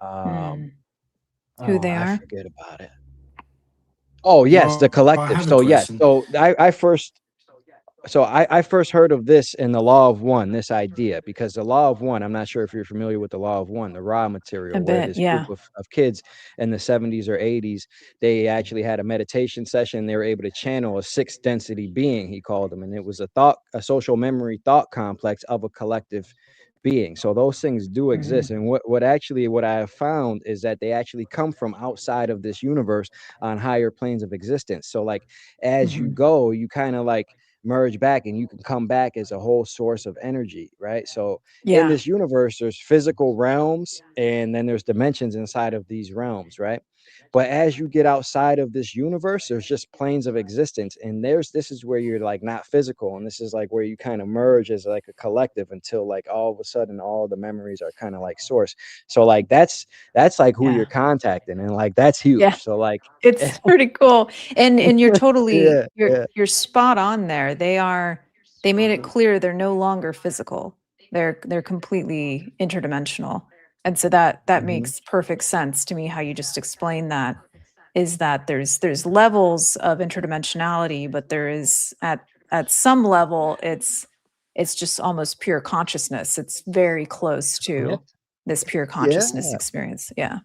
Um Mm. Who oh, they I are? forget about it. Oh, yes, the Well, I collective. have a So yes, question. so I first heard of this in the Law of One, this idea, because the Law of One, I'm not sure if you're familiar with the Law of One, the raw A material, where bit. this group Yeah. of kids in the 70s or 80s, they actually had a meditation session. They were able to channel a sixth density being, he called them. And it was a social memory thought complex of a collective being. So those things do exist. Hmm. And what I have found is that they actually come from outside of this universe on higher planes of existence. So like as you Hmm. go, you kind of like merge back and you can come back as a whole source of energy, right? So in Yeah. this universe there's physical realms and then there's dimensions inside of these realms, right? But as you get outside of this universe, there's just planes of existence, and this is where you're like not physical, and this is like where you kind of merge as like a collective until like all of a sudden all the memories are kind of like source. So like that's like who you're Yeah. contacting, and like that's Yeah. huge. So like It's pretty cool. And you're totally yeah, yeah. you're spot on there. They made it clear they're no longer physical. They're completely interdimensional. And so that Mhm. makes perfect sense to me how you just explained that, is that there's levels of interdimensionality, but there is at some level it's just almost pure consciousness. It's very close Yeah, to this pure consciousness yeah. experience. Yeah.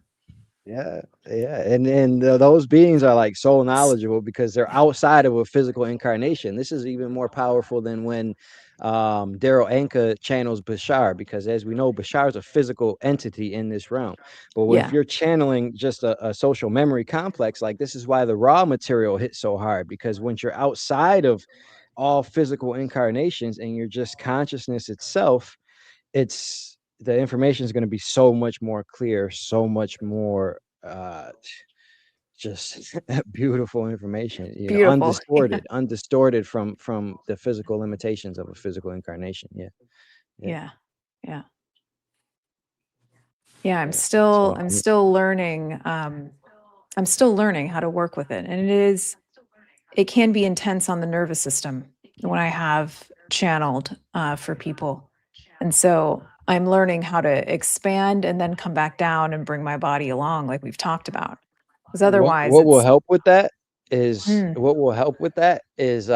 Yeah, yeah, and those beings are like so knowledgeable because they're outside of a physical incarnation. This is even more powerful than when Daryl Anka channels Bashar, because as we know, Bashar is a physical entity in this realm. But if Yeah. you're channeling just a social memory complex, like this is why the raw material hits so hard, because once you're outside of all physical incarnations and you're just consciousness itself, it's the information is going to be so much more clear, so much more just beautiful information, you know, Beautiful. Yeah. undistorted from the physical limitations of a physical incarnation. Yeah, yeah, Yeah. Yeah. Yeah, yeah. So I'm still learning, I'm still learning how to work with it. And it can be intense on the nervous system when I have channeled for people. And so I'm learning how to expand and then come back down and bring my body along, like we've talked about. Because otherwise what will it's help with that mm, is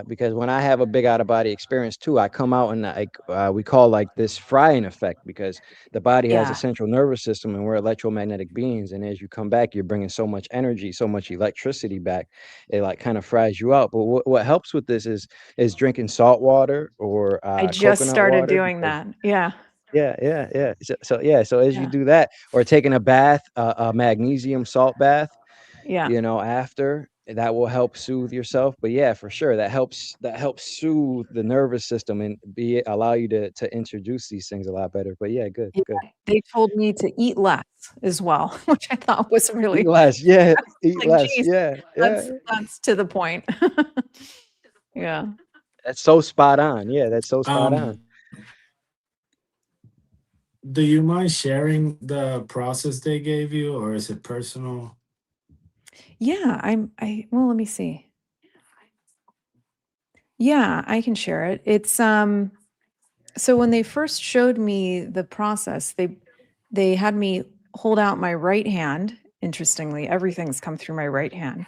because when I have a big out of body experience too, I come out and like we call like this frying effect, because the body has a yeah, central nervous system and we're electromagnetic beings, and as you come back you're bringing so much energy, so much electricity back, it like kind of fries you out. But what helps with this is drinking salt water or I just coconut started water, doing because that. Yeah. yeah. So yeah, so as you Yeah. do that, or taking a bath, a magnesium salt bath, Yeah. you know, after that will help soothe yourself. But yeah, for sure, that helps soothe the nervous system and allow you to introduce these things a lot better. But yeah, good, Yeah. good. They told me to eat less as well, which I thought was Eat really less, yeah, eat like, less, geez, yeah, yeah. that's to the point. Yeah. That's so spot on. Yeah, that's so spot on. Um, do you mind sharing the process they gave you, or is it personal? Yeah, well, let me see. Yeah, I can share it. It's so when they first showed me the process, they had me hold out my right hand. Interestingly, everything's come through my right hand.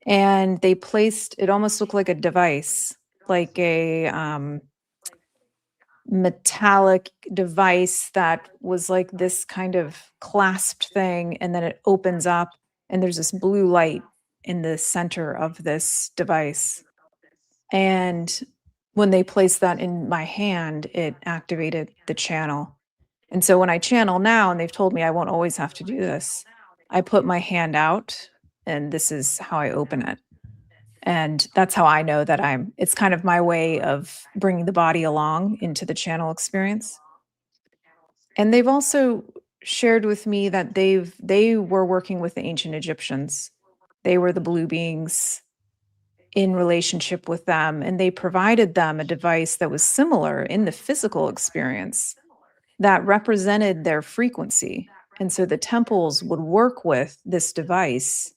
And they placed, it almost looked like a device, like a metallic device that was like this kind of clasped thing, and then it opens up and there's this blue light in the center of this device. And when they placed that in my hand, it activated the channel. And so when I channel now, and they've told me I won't always have to do this, I put my hand out, and this is how I open it. And that's how I know that it's kind of my way of bringing the body along into the channel experience. And they've also shared with me that they were working with the ancient Egyptians. They were the blue beings in relationship with them, and they provided them a device that was similar in the physical experience that represented their frequency. And so the temples would work with this device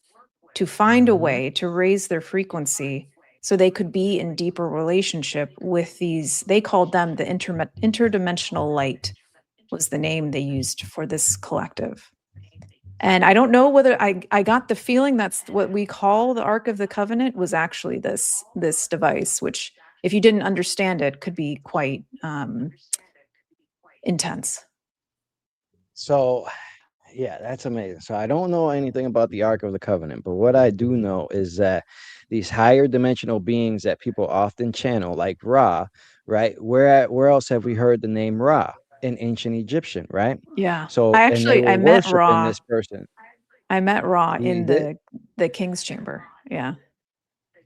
to find a way to raise their frequency so they could be in deeper relationship with these. They called them the interdimensional light, was the name they used for this collective. And I don't know whether I got the feeling that's what we call the Ark of the Covenant was actually this device, which, if you didn't understand it, could be quite intense. So, yeah, that's amazing. So I don't know anything about the Ark of the Covenant, but what I do know is that these higher dimensional beings that people often channel, like Ra, right? Where else have we heard the name Ra? In ancient Egyptian, right? Yeah. So, and they were I met worshiping Ra. this person. I met Ra You in did? the king's chamber. Yeah.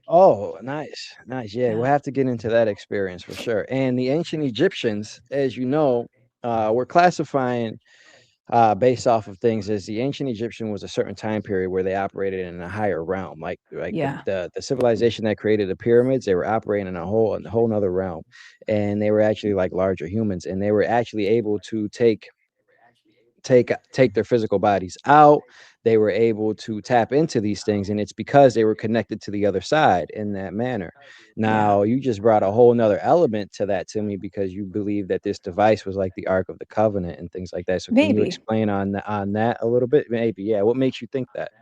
Oh, nice, nice. Yeah, Yeah. we'll have to get into that experience for sure. And the ancient Egyptians, as you know, were classifying based off of things as the ancient Egyptian was a certain time period where they operated in a higher realm, like Yeah. the civilization that created the pyramids. They were operating in a whole nother realm, and they were actually like larger humans, and they were actually able to take their physical bodies out. They were able to tap into these things, and it's because they were connected to the other side in that manner. Yeah. Now you just brought a whole nother element to that to me because you believe that this device was like the Ark of the Covenant and things like that. So can you Maybe. explain on that a little bit? Maybe, yeah. What makes you think that?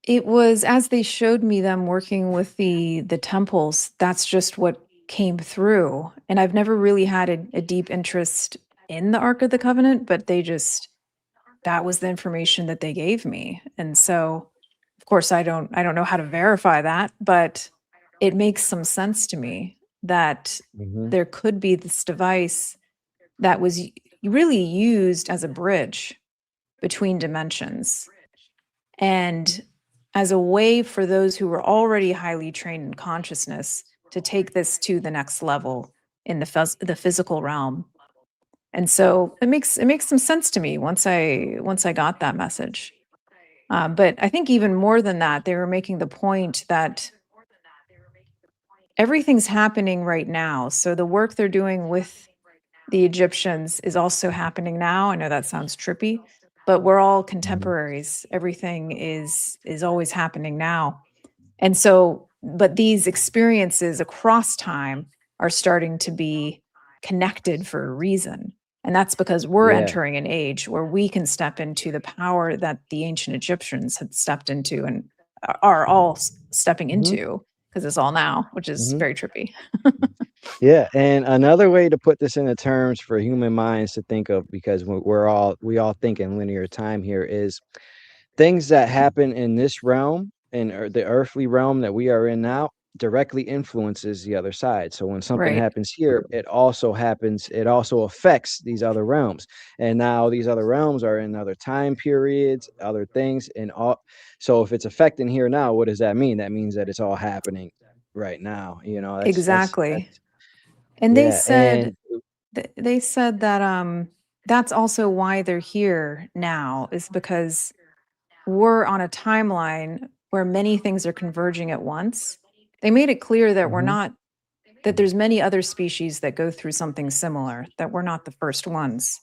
It was as they showed me them working with the temples, that's just what came through. And I've never really had a deep interest in the Ark of the Covenant, but that was the information that they gave me. And so, of course, I don't know how to verify that, but it makes some sense to me that Hmm. there could be this device that was really used as a bridge between dimensions, and as a way for those who were already highly trained in consciousness to take this to the next level in the physical realm. And so it makes some sense to me once I got that message. But I think even more than that, they were making the point that everything's happening right now. So the work they're doing with the Egyptians is also happening now. I know that sounds trippy, but we're all Hmm. contemporaries. Everything is always happening now. And so, but these experiences across time are starting to be connected for a reason. And that's because we're Yeah. entering an age where we can step into the power that the ancient Egyptians had stepped into and are all stepping Hmm. into, because it's all now, which is Hmm. very trippy. Yeah, and another way to put this into terms for human minds to think of, because we all think in linear time here, is things that happen in this realm in the earthly realm that we are in now directly influences the other side. So when something Right. happens here, it also affects these other realms. And now these other realms are in other time periods, other things, and all. So if it's affecting here now, what does that mean? That means that it's all happening right now. Exactly. That's And yeah. And they said that that's also why they're here now, is because we're on a timeline where many things are converging at once. They made it clear that mhm, that there's many other species that go through something similar, that we're not the first ones,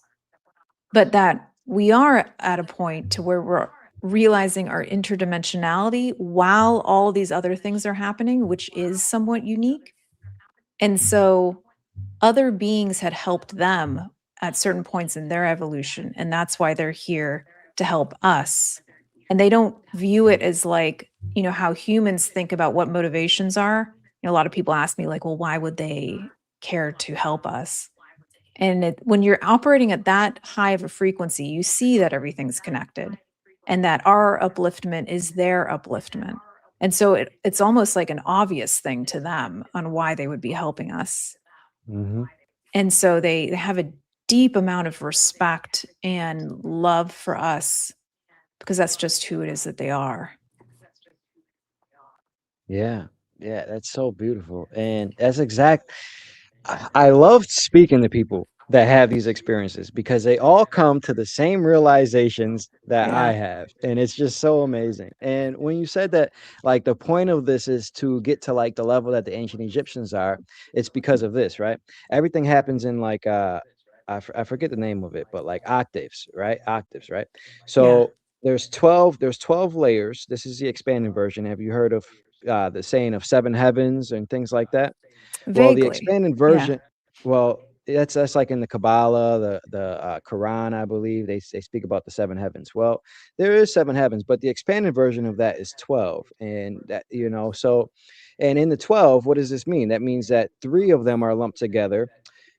but that we are at a point to where we're realizing our interdimensionality while all these other things are happening, which is somewhat unique. And so other beings had helped them at certain points in their evolution, and that's why they're here to help us. And they don't view it as like, how humans think about what motivations are. A lot of people ask me, like, well, why would they care to help us? And when you're operating at that high of a frequency, you see that everything's connected and that our upliftment is their upliftment. And so it's almost like an obvious thing to them on why they would be helping us. Mm-hmm. And so they have a deep amount of respect and love for us because that's just who it is that they are. Yeah. Yeah, that's so beautiful. And that's exact. I love speaking to people that have these experiences because they all come to the same realizations that I Yeah. have. And it's just so amazing. And when you said that, like, the point of this is to get to like the level that the ancient Egyptians are, it's because of this, right? Everything happens in like, I forget the name of it, but like octaves, right? Octaves, right? Yeah. So there's 12 layers. This is the expanded version. Have you heard of the saying of seven heavens and things like that? Well, the Vaguely. expanded Yeah. version, well, that's like in the Kabbalah, the Quran, I believe they speak about the seven heavens. Well, there is seven heavens, but the expanded version of that is 12, and that so, and in the 12, what does this mean? That means that three of them are lumped together.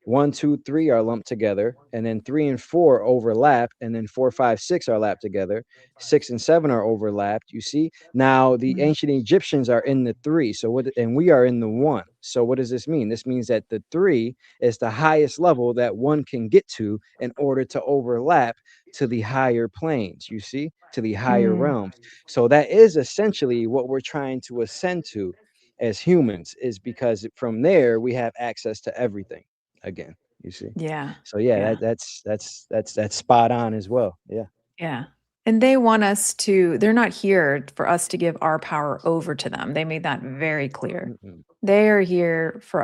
One, two, three are lumped together, and then three and four overlap, and then four, five, six are lapped together. Six and seven are overlapped. You see, now the Mhm. ancient Egyptians are in the three, so what? And we are in the one. So what does this mean? This means that the three is the highest level that one can get to in order to overlap to the higher planes. You see, to the higher Mm. realms. So that is essentially what we're trying to ascend to as humans, is because from there we have access to everything again, you see. Yeah. So yeah, Yeah. that's spot on as well. Yeah. Yeah. And they want us to, they're not here for us to give our power over to them. They made that very clear. Mm-mm. They are here for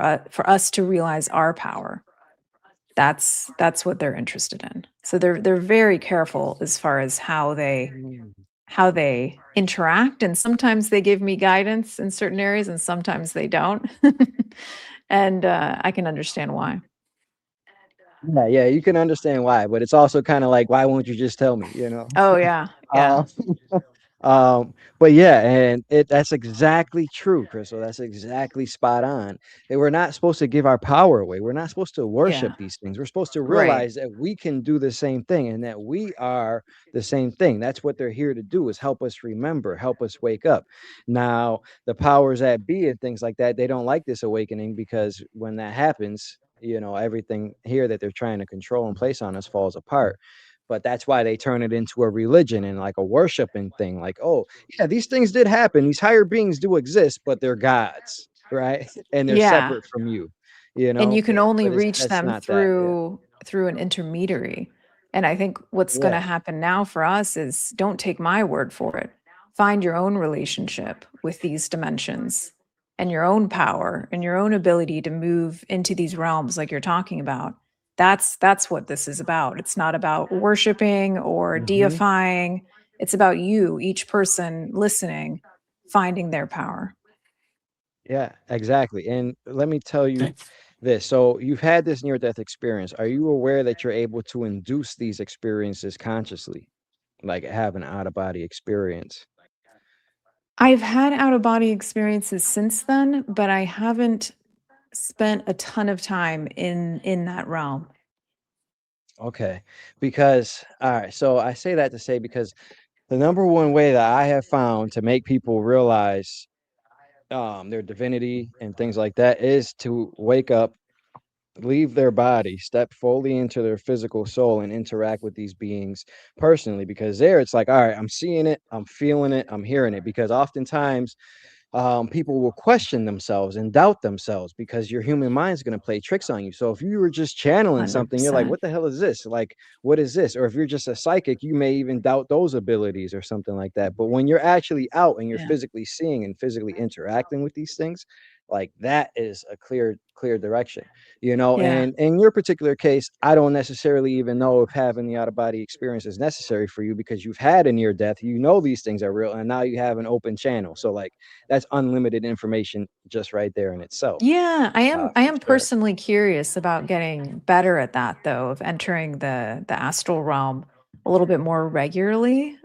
us to realize our power. That's what they're interested in. So they're very careful as far as Mm. how they interact, and sometimes they give me guidance in certain areas and sometimes they don't. And I can understand why. Yeah, yeah, you can understand why, but it's also kind of like, why won't you just tell me, Oh yeah. Yeah. uh, but yeah, and that's exactly true, Crystal. That's exactly spot on. That we're not supposed to give our power away. We're not supposed to worship Yeah. these things. We're supposed to Right. realize that we can do the same thing and that we are the same thing. That's what they're here to do, is help us remember, help us wake up. Now, the powers that be and things like that, they don't like this awakening, because when that happens, everything here that they're trying to control and place on us falls apart. But that's why they turn it into a religion and like a worshiping thing. Like, oh, yeah, these things did happen. These higher beings do exist, but they're gods, right? And they're Yeah. separate from you, And you can only but reach that's them not that. Yeah. through an intermediary. And I think what's going to Yeah. happen now for us is, don't take my word for it. Find your own relationship with these dimensions and your own power and your own ability to move into these realms like you're talking about. That's what this is about. It's not about worshiping or Hmm. deifying. It's about you, each person listening, finding their power. Yeah, exactly. And let me tell you this. So you've had this near death experience. Are you aware that you're able to induce these experiences consciously, like have an out of body experience? I've had out of body experiences since then, but I haven't spent a ton of time in that realm. Okay. Because, all right. So I say that to say, because the number one way that I have found to make people realize their divinity and things like that is to wake up, leave their body, step fully into their physical soul, and interact with these beings personally. Because there, it's like, all right, I'm seeing it, I'm feeling it, I'm hearing it. Because oftentimes people will question themselves and doubt themselves, because your human mind is going to play tricks on you. So if you were just channeling something, you're like, 100%. what the hell is this? Like, what is this? Or if you're just a psychic, you may even doubt those abilities or something like that. But when you're actually out and you're Yeah. physically seeing and physically interacting with these things, like, that is a clear direction. Yeah. And in your particular case, I don't necessarily even know if having the out of body experience is necessary for you, because you've had a near death, these things are real, and now you have an open channel. So like, that's unlimited information just right there in itself, Yeah, I for am sure. personally curious about getting better at that though, of entering the astral realm a little bit more regularly.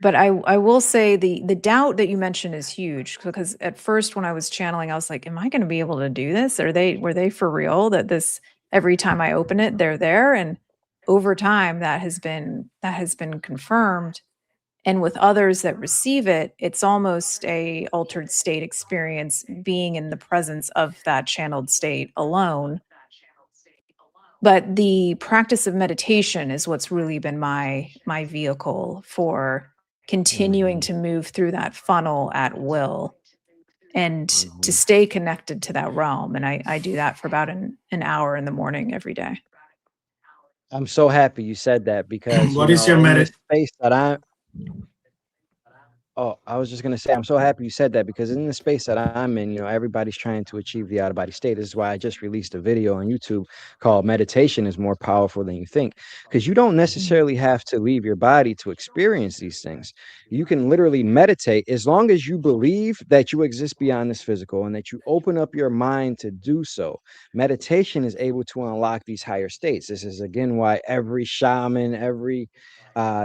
But I will say the doubt that you mentioned is huge, because at first when I was channeling, I was like, am I going to be able to do this? Were they for real that this, every time I open it, they're there? And over time that has been confirmed. And with others that receive it, it's almost a altered state experience being in the presence of that channeled state alone. But the practice of meditation is what's really been my vehicle for continuing to move through that funnel at will and to stay connected to that realm. And I do that for about an hour in the morning every day. I'm so happy you said that because, What is your in this space that I was just going to say, I'm so happy you said that because in the space that I'm in, everybody's trying to achieve the out of body state. This is why I just released a video on YouTube called Meditation is More Powerful Than You Think, because you don't necessarily have to leave your body to experience these things. You can literally meditate as long as you believe that you exist beyond this physical and that you open up your mind to do so. Meditation is able to unlock these higher states. This is, again, why every shaman, every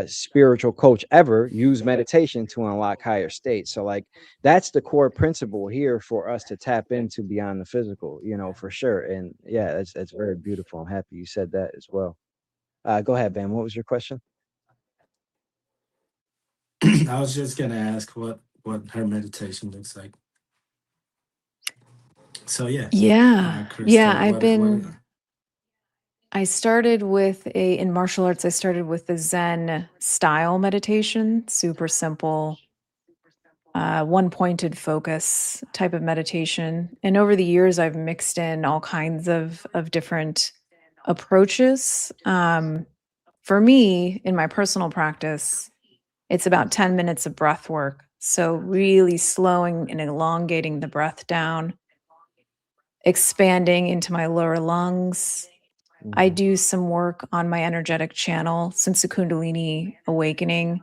spiritual coach ever use meditation to unlock higher states. So like that's the core principle here for us to tap into beyond the physical, for sure. And yeah, that's very beautiful. I'm happy you said that as well. Go ahead, Bam. What was your question? I was just gonna ask what her meditation looks like. So Yeah. Crystal, I started in martial arts, I started with the Zen style meditation, super simple, one pointed focus type of meditation. And over the years, I've mixed in all kinds of different approaches. For me, in my personal practice, it's about 10 minutes of breath work. So really slowing and elongating the breath down, expanding into my lower lungs. I do some work on my energetic channel. Since the Kundalini awakening,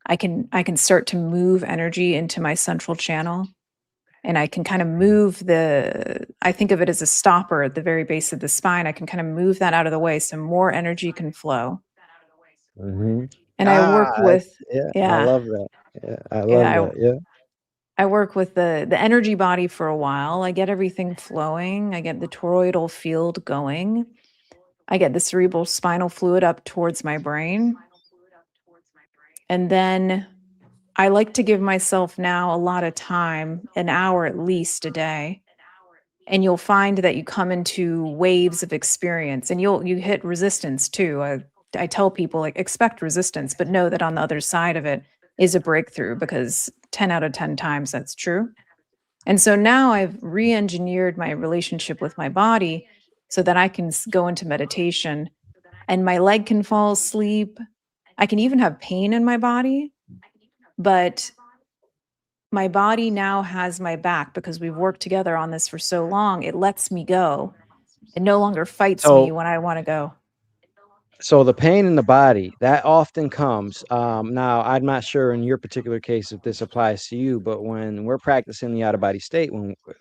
I can start to move energy into my central channel, and I can kind of move I think of it as a stopper at the very base of the spine. I can kind of move that out of the way so more energy can flow. And I work with I love that. Yeah, I love that. Yeah. I work with the energy body for a while. I get everything flowing. I get the toroidal field going. I get the cerebral spinal fluid up towards my brain. And then I like to give myself now a lot of time, an hour at least a day. And you'll find that you come into waves of experience and you hit resistance too. I tell people, like, expect resistance, but know that on the other side of it is a breakthrough, because 10 out of 10 times that's true. And so now I've re-engineered my relationship with my body so that I can go into meditation and my leg can fall asleep. I can even have pain in my body, but my body now has my back because we've worked together on this for so long. It lets me go. It no longer fights me when I want to go. So the pain in the body, that often comes. Now, I'm not sure in your particular case if this applies to you, but when we're practicing the out-of-body state,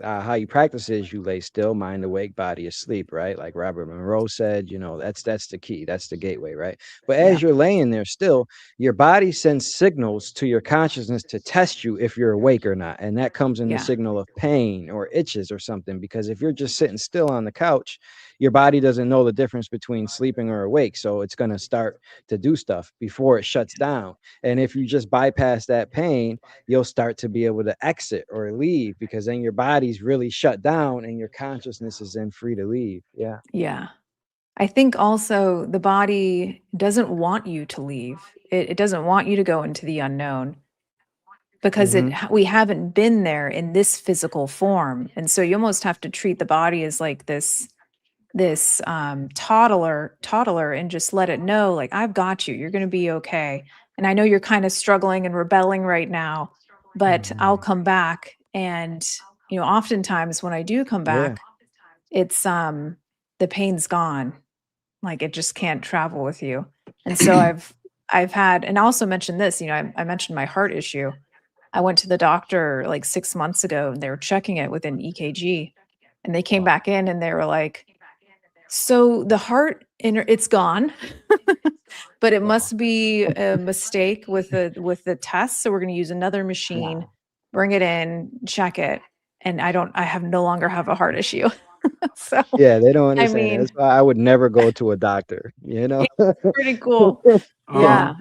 how you practice is you lay still, mind awake, body asleep, right? Like Robert Monroe said, that's the key, that's the gateway, right? But as you're laying there still, your body sends signals to your consciousness to test you if you're awake or not, and that comes in the signal of pain or itches or something. Because if you're just sitting still on the couch, your body doesn't know the difference between sleeping or awake. So it's going to start to do stuff before it shuts down. And if you just bypass that pain, you'll start to be able to exit or leave, because then your body's really shut down and your consciousness is then free to leave. Yeah. Yeah. I think also the body doesn't want you to leave. It doesn't want you to go into the unknown, because we haven't been there in this physical form. And so you almost have to treat the body as like this toddler and just let it know, like, I've got you, you're going to be okay. And I know you're kind of struggling and rebelling right now, but I'll come back. And oftentimes when I do come back, it's the pain's gone, like it just can't travel with you. And so I've had, and I also mentioned this, I mentioned my heart issue. I went to the doctor like 6 months ago and they were checking it with an EKG, and they came back in and they were like, so the heart it's gone, but it must be a mistake with the test. So we're going to use another machine, bring it in, check it. And I have no longer have a heart issue. So yeah, they don't understand. That's why I would never go to a doctor, Pretty cool. Yeah.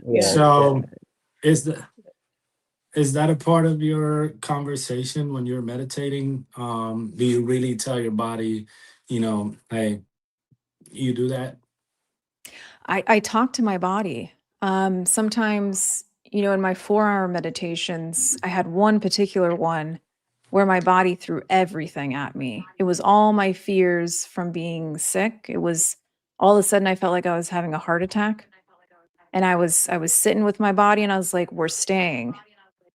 Is the is that a part of your conversation when you're meditating? Do you really tell your body, hey, you do that? I talk to my body. Sometimes, in my 4-hour meditations, I had one particular one where my body threw everything at me. It was all my fears from being sick. It was all of a sudden I felt like I was having a heart attack. And I was sitting with my body and I was like, we're staying.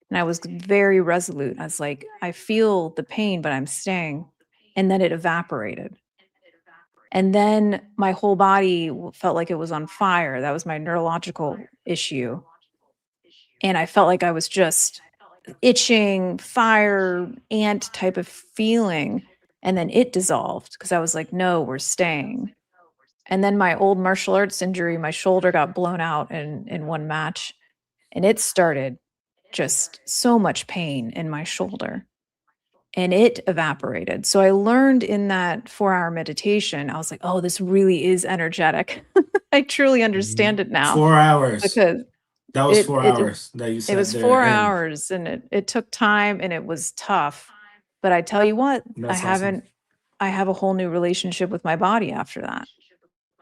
And I was very resolute. I was like, I feel the pain, but I'm staying. And then it evaporated. And then my whole body felt like it was on fire. That was my neurological issue. And I felt like I was just itching, fire, ant type of feeling. And then it dissolved because I was like, no, we're staying. And then my old martial arts injury, my shoulder got blown out in one match. And it started just so much pain in my shoulder. And it evaporated. So I learned in that 4-hour meditation, I was like, oh, this really is energetic. I truly understand it now 4 hours. because That was it four it hours that you it sat was there, four and hours and it took time and it was tough. But I tell you what, that's awesome. I have a whole new relationship with my body after that.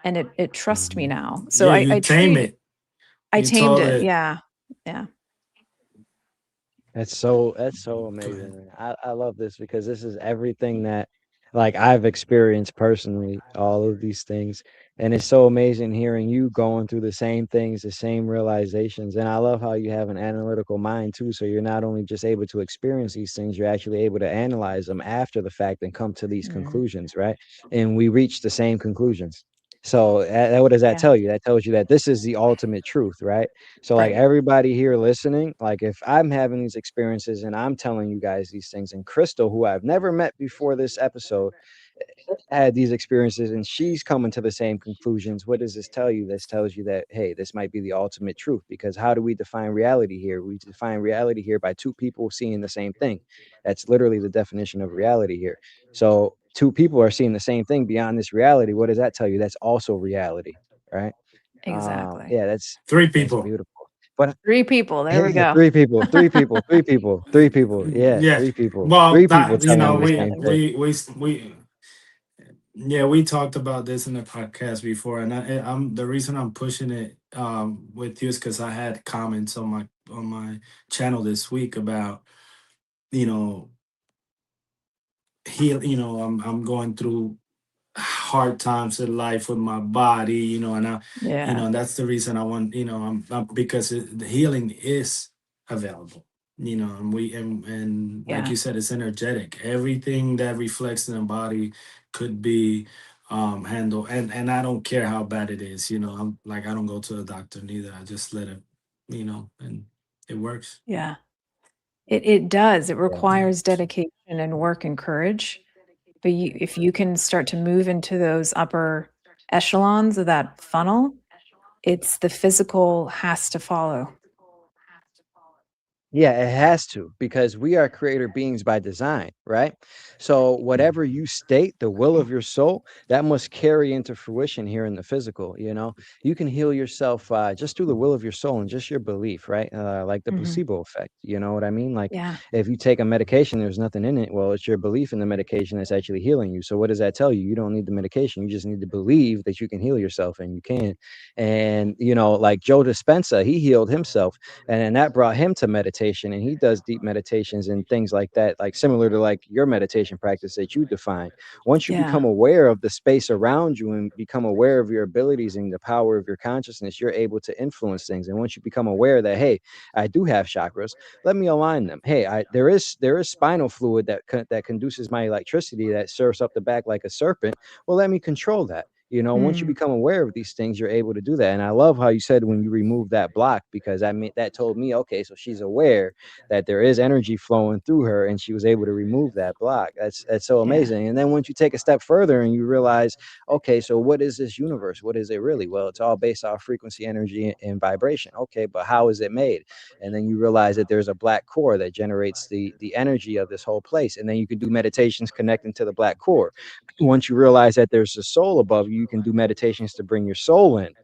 And it trusts me Mhm. now. So Yeah, I, you I tame treat it. I You tamed told it. it. Yeah. Yeah. That's so Go ahead. amazing. I love this because this is everything that like I've experienced personally, all of these things. And it's so amazing hearing you going through the same things, the same realizations. And I love how you have an analytical mind too. So you're not only just able to experience these things, you're actually able to analyze them after the fact and come to these Mm, conclusions, right? And we reach the same conclusions. So what does that yeah. tell you? That tells you that this is the ultimate truth, right? So like Right. everybody here listening, like if I'm having these experiences and I'm telling you guys these things, and Crystal, who I've never met before this episode, had these experiences and she's coming to the same conclusions, what does this tell you? This tells you that, hey, this might be the ultimate truth. Because how do we define reality here? We define reality here by two people seeing the same thing. That's literally the definition of reality here. So two people are seeing the same thing beyond this reality. What does that tell you? That's also reality, right? Exactly. Yeah, that's Three that's people. beautiful. But 3 people. There we yeah, go. 3 people, 3 people, 3 people, 3 people. Yeah, Yeah. 3 people, Well, 3 people that, telling you the Discovering same something. thing. we yeah, we talked about this in the podcast before, and I'm the reason I'm pushing it with you is because I had comments on my channel this week about, you know I'm going through hard times in life with my body, and Yeah. that's the reason I want, because the healing is available, and and like Yeah. you said, it's energetic. Everything that reflects in the body could be handled, and I don't care how bad it is, I'm like, I don't go to a doctor neither. I just let it, and it works. Yeah. It does. It Yeah. Yeah. requires dedication and work and courage. But if you can start to move into those upper echelons of that funnel, it's the physical has to follow. Yeah, it has to because we are creator beings by design, right? So whatever you state, the will of your soul, that must carry into fruition here in the physical. You can heal yourself just through the will of your soul and just your belief, right? Like the Mhm. placebo effect. You know what I mean? Like Yeah. if you take a medication, there's nothing in it. Well, it's your belief in the medication that's actually healing you. So what does that tell you? You don't need the medication. You just need to believe that you can heal yourself, and you can. And like Joe Dispenza, he healed himself, and then that brought him to meditation, and he does deep meditations and things like that, like similar to like your meditation practice that you define. Once you Yeah. become aware of the space around you and become aware of your abilities and the power of your consciousness, you're able to influence things. And once you become aware that, hey, I do have chakras, let me align them. Hey, there is spinal fluid that conduces my electricity that surfs up the back like a serpent. Well, let me control that. Once you Mm. become aware of these things, you're able to do that. And I love how you said when you remove that block, because that told me, okay, so she's aware that there is energy flowing through her, and she was able to remove that block. That's so Yeah. amazing. And then once you take a step further and you realize, okay, so what is this universe? What is it really? Well, it's all based off frequency, energy, and vibration. Okay, but how is it made? And then you realize that there's a black core that generates the energy of this whole place. And then you can do meditations connecting to the black core. Once you realize that there's a soul above you, you can do meditations to bring your soul in.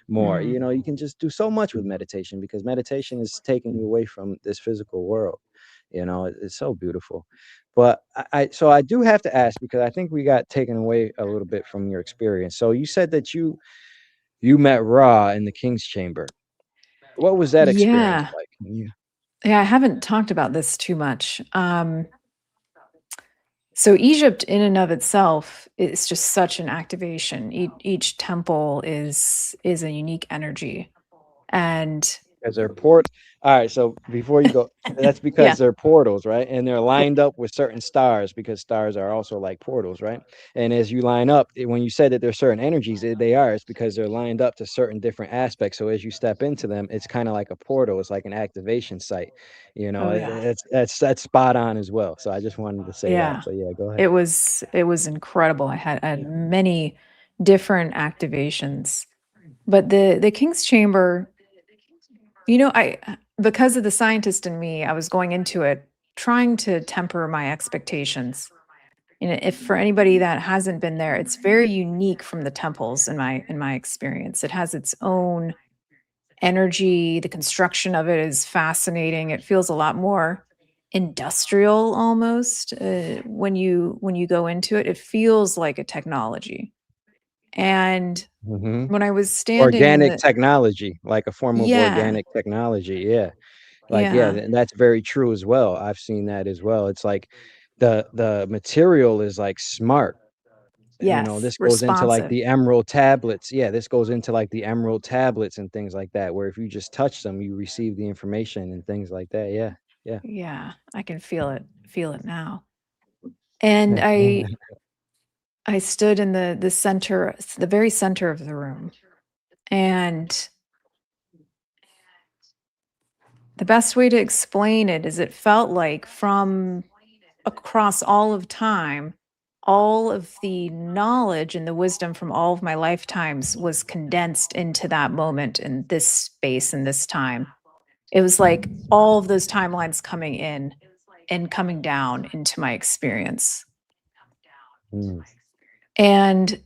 more. Mm. You can just do so much with meditation, because meditation is taking you away from this physical world. It's so beautiful. But so I do have to ask, because I think we got taken away a little bit from your experience. So you said that you met Ra in the King's Chamber. What was that experience Yeah. like? Yeah, I haven't talked about this too much. So Egypt in and of itself is just such an activation. Each temple is a unique energy. And Because they're all right, so before you go, that's yeah, because they're portals, right? And they're lined up with certain stars, because stars are also like portals, right? And as you line up, when you said that there's certain energies, they are. It's because they're lined up to certain different aspects. So as you step into them, it's kind of like a portal. It's like an activation site. oh yeah. That's spot on as well. So I just wanted to say that. Yeah. But yeah, go ahead. It was incredible. I had many different activations. But the King's Chamber, I because of the scientist in me, I was going into it trying to temper my expectations. If for anybody that hasn't been there, it's very unique from the temples in my experience. It has its own energy. The construction of it is fascinating. It feels a lot more industrial almost when you go into it. It feels like a technology. And Hmm. when I was standing in Organic the technology, like a form of yeah, organic technology. Yeah. Like, yeah, yeah, and that's very true as well. I've seen that as well. It's like the material is like smart. yes, This goes into like responsive. the emerald tablets. Yeah, this goes into like the emerald tablets and things like that, where if you just touch them, you receive the information and things like that. Yeah. Yeah. Yeah, I can feel it now. And I stood in the center, the very center of the room. And the best way to explain it is it felt like from across all of time, all of the knowledge and the wisdom from all of my lifetimes was condensed into that moment in this space and this time. It was like all of those timelines coming in and coming down into my experience. Mm, And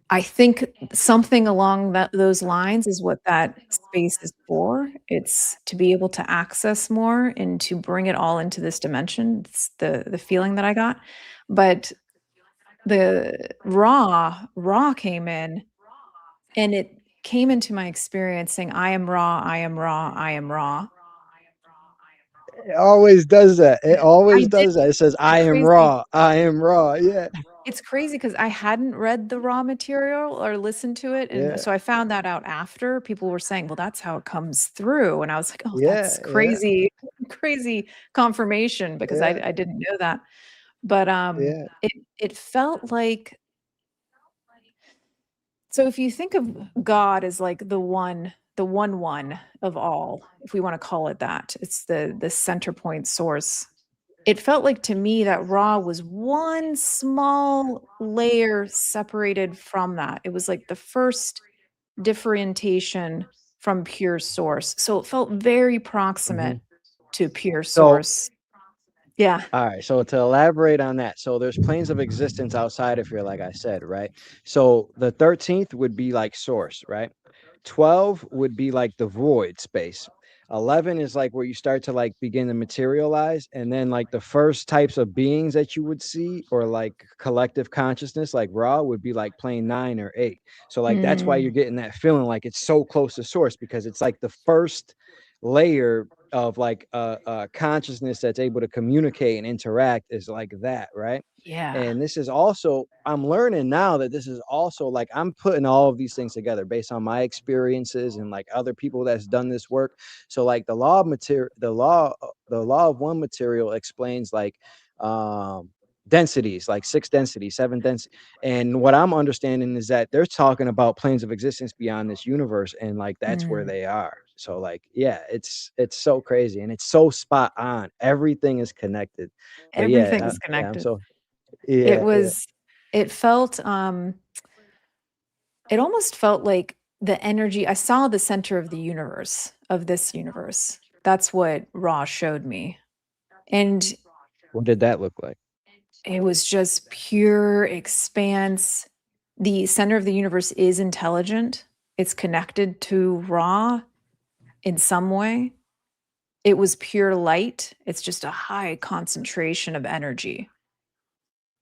I think something along those lines is what that space is for. It's to be able to access more and to bring it all into this dimension. It's the feeling that I got. But the raw came in, and it came into my experience saying, I am raw, I am raw, I am raw. it always does that. It I always did does that. It says, the I am crazy raw. I am raw. Yeah. It's crazy because I hadn't read the raw material or listened to it, and Yeah. so I found that out after. People were saying, "Well, that's how it comes through," and I was like, "Oh, Yeah. that's Yeah. crazy, crazy confirmation," because I Yeah. I didn't know that. But, Yeah. it felt like so if you think of God as like the one of all, if we wanna call it that, it's the center point source. It felt like to me that raw was one small layer separated from that. It was like the first differentiation from pure source. So it felt very proximate Hmm. to pure So, source. Yeah. all right, so to elaborate on that, so there's planes of existence outside of here, like I said, right? So the 13th would be like source, right? 12 would be like the void space. 11 is like where you start to like begin to materialize. And then like the first types of beings that you would see, or like collective consciousness, like raw, would be like plane 9 or 8. So like that's why you're Mm, getting that feeling like it's so close to source, because it's like the first layer of like a consciousness that's able to communicate and interact is like that, right? yeah. And this is also, I'm learning now that this is also like, I'm putting all of these things together based on my experiences and like other people that's done this work. So like the law of material, the law of one material explains like densities, like 6 densities, 7 densities. And what I'm understanding is that they're talking about planes of existence beyond this universe, and like that's where Mm. they are. So like, yeah, it's so crazy, and it's so spot on. Everything is connected. But yeah, Everything's yeah, I'm connected. so It yeah, yeah. was it felt it almost felt like the energy I saw the center of the universe, of this universe. That's what raw showed me. And What did that look like? it was just pure expanse. The center of the universe is intelligent. it's connected to Ra in some way. It was pure light. It's just a high concentration of energy.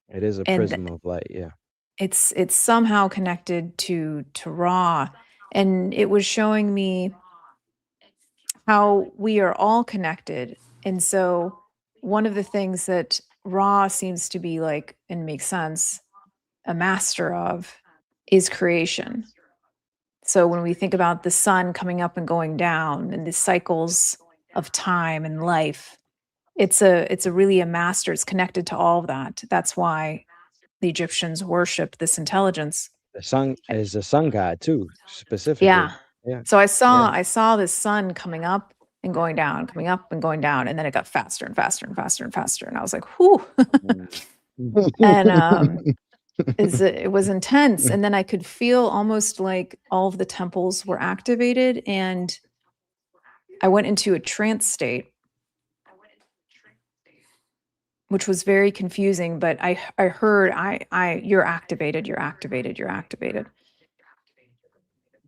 It is a And prism of light. Yeah. it's somehow connected to Ra. And it was showing me how we are all connected. And so one of the things that Ra seems to be like, and makes sense, a master of, is creation. So when we think about the sun coming up and going down and the cycles of time and life, it's a really a master. It's connected to all of that. That's why the Egyptians worshiped this intelligence. The sun is a sun god too, Yeah. specifically. Yeah. So I Yeah. saw this sun coming up and going down, coming up and going down, and then it got faster and faster and faster and faster. And I was like, whew. And it was intense. And then I could feel almost like all of the temples were activated, and I went into a trance state, which was very confusing. But I heard, you're activated, you're activated, you're activated.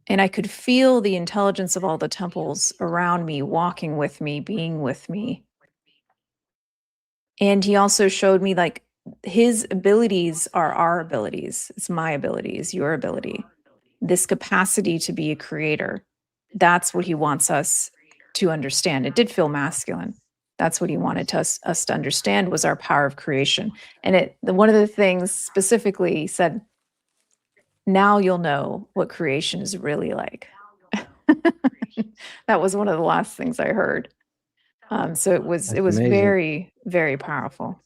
And I could feel the intelligence of all the temples around me, walking with me, being with me. And he also showed me like his abilities are our abilities. It's my abilities, your ability. This capacity to be a creator. That's what he wants us to understand. It did feel masculine. That's what he wanted us to understand, was our power of creation. And one of the things specifically, he said, now you'll know what creation is really like. That was one of the last things I heard. So it was That's amazing. very, very powerful.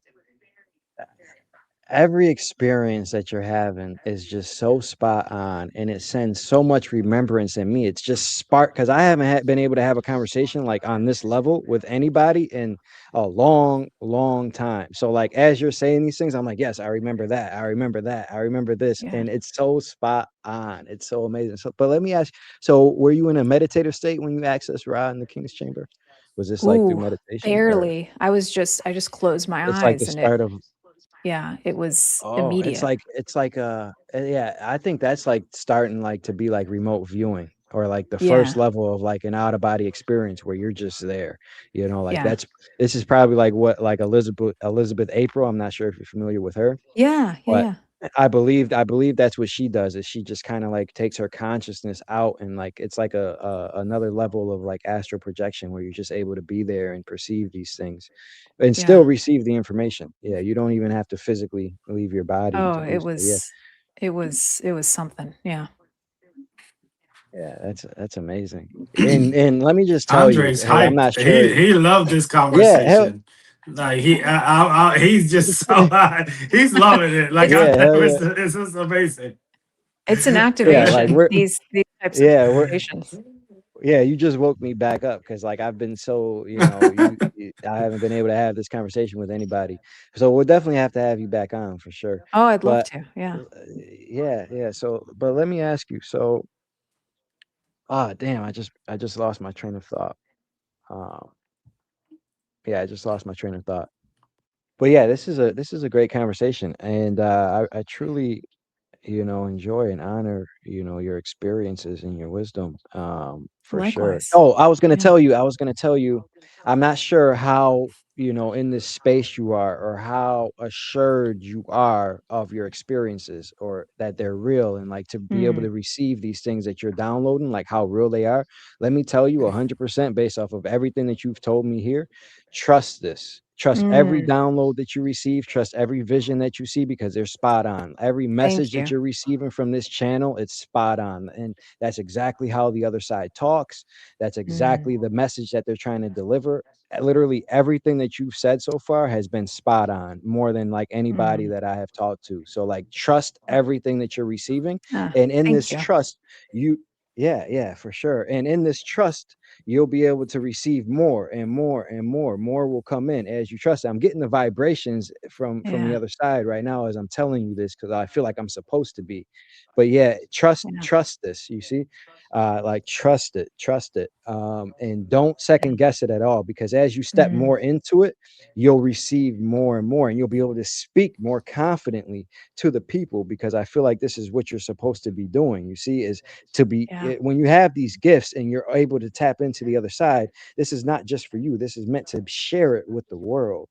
Every experience that you're having is just so spot on, and it sends so much remembrance in me. It's just spark, because I haven't been able to have a conversation like on this level with anybody in a long, long time. So like as you're saying these things, I'm like, yes, I remember that. I remember that. I remember this. Yeah. And it's so spot on. It's so amazing. So, but let me ask, so were you in a meditative state when you accessed Ra in the King's Chamber? Was this like through Ooh, meditation? Or barely. I just closed my it's like the eyes, and start of yeah, it was Oh, immediate. it's like yeah, I think that's like starting like to be like remote viewing, or like the Yeah. first level of like an out of body experience where you're just there. Like Yeah. this is probably like what like Elizabeth April. I'm not sure if you're familiar with her, Yeah. Yeah. but Yeah. I believe that's what she does, is she just kind of like takes her consciousness out, and like it's like another level of like astral projection where you're just able to be there and perceive these things and Yeah. still receive the information. Yeah, you don't even have to physically leave your body Oh, to do so. Yeah. it was something. Yeah. Yeah, that's amazing. And let me just tell you, Andre's hey, I'm not hyped. sure. He loved this Yeah, hell, conversation. Like he's just so he's loving it. Like It's yeah, hell yeah. it's just amazing. it's an Yeah, like activation. we're These types of yeah, we're activations. yeah, you just woke me back up, because like I've been so, I haven't been able to have this conversation with anybody. So we'll definitely have to have you back on for sure. Oh, I'd love But to. Yeah. yeah, yeah. So, but let me ask you. So, damn, I just lost my train of thought. Um, yeah, I just lost my train of thought. But yeah, this is a great conversation, and I truly enjoy and honor, your experiences and your wisdom, for sure. Likewise. Oh, Yeah. I was gonna tell you, I'm not sure how, in this space you are, or how assured you are of your experiences, or that they're real, and like to be able Mm. to receive these things that you're downloading, like how real they are. Let me tell you 100% based off of everything that you've told me here. Trust this. Trust every Mm. download that you receive, trust every vision that you see, because they're spot on. Every Thank message that you. you're receiving from this channel, it's spot on. And that's exactly how the other side talks. That's Mm. exactly the message that they're trying to deliver. Literally everything that you've said so far has been spot on, more than like anybody Mm. that I have talked to. So like trust everything that you're receiving. Ah, And in thank this you. trust, yeah, yeah, for sure. And in this trust, you'll be able to receive more and more and more. More will come in as you trust it. I'm getting the vibrations from the Yeah. other side right now as I'm telling you this, because I feel like I'm supposed to be. But yeah, trust this, you see. Like trust it, and don't second guess it at all, because as you step Mm, more into it, you'll receive more and more, and you'll be able to speak more confidently to the people, because I feel like this is what you're supposed to be doing, you see, is to be yeah. when you have these gifts and you're able to tap into the other side, this is not just for you, this is meant to share it with the world,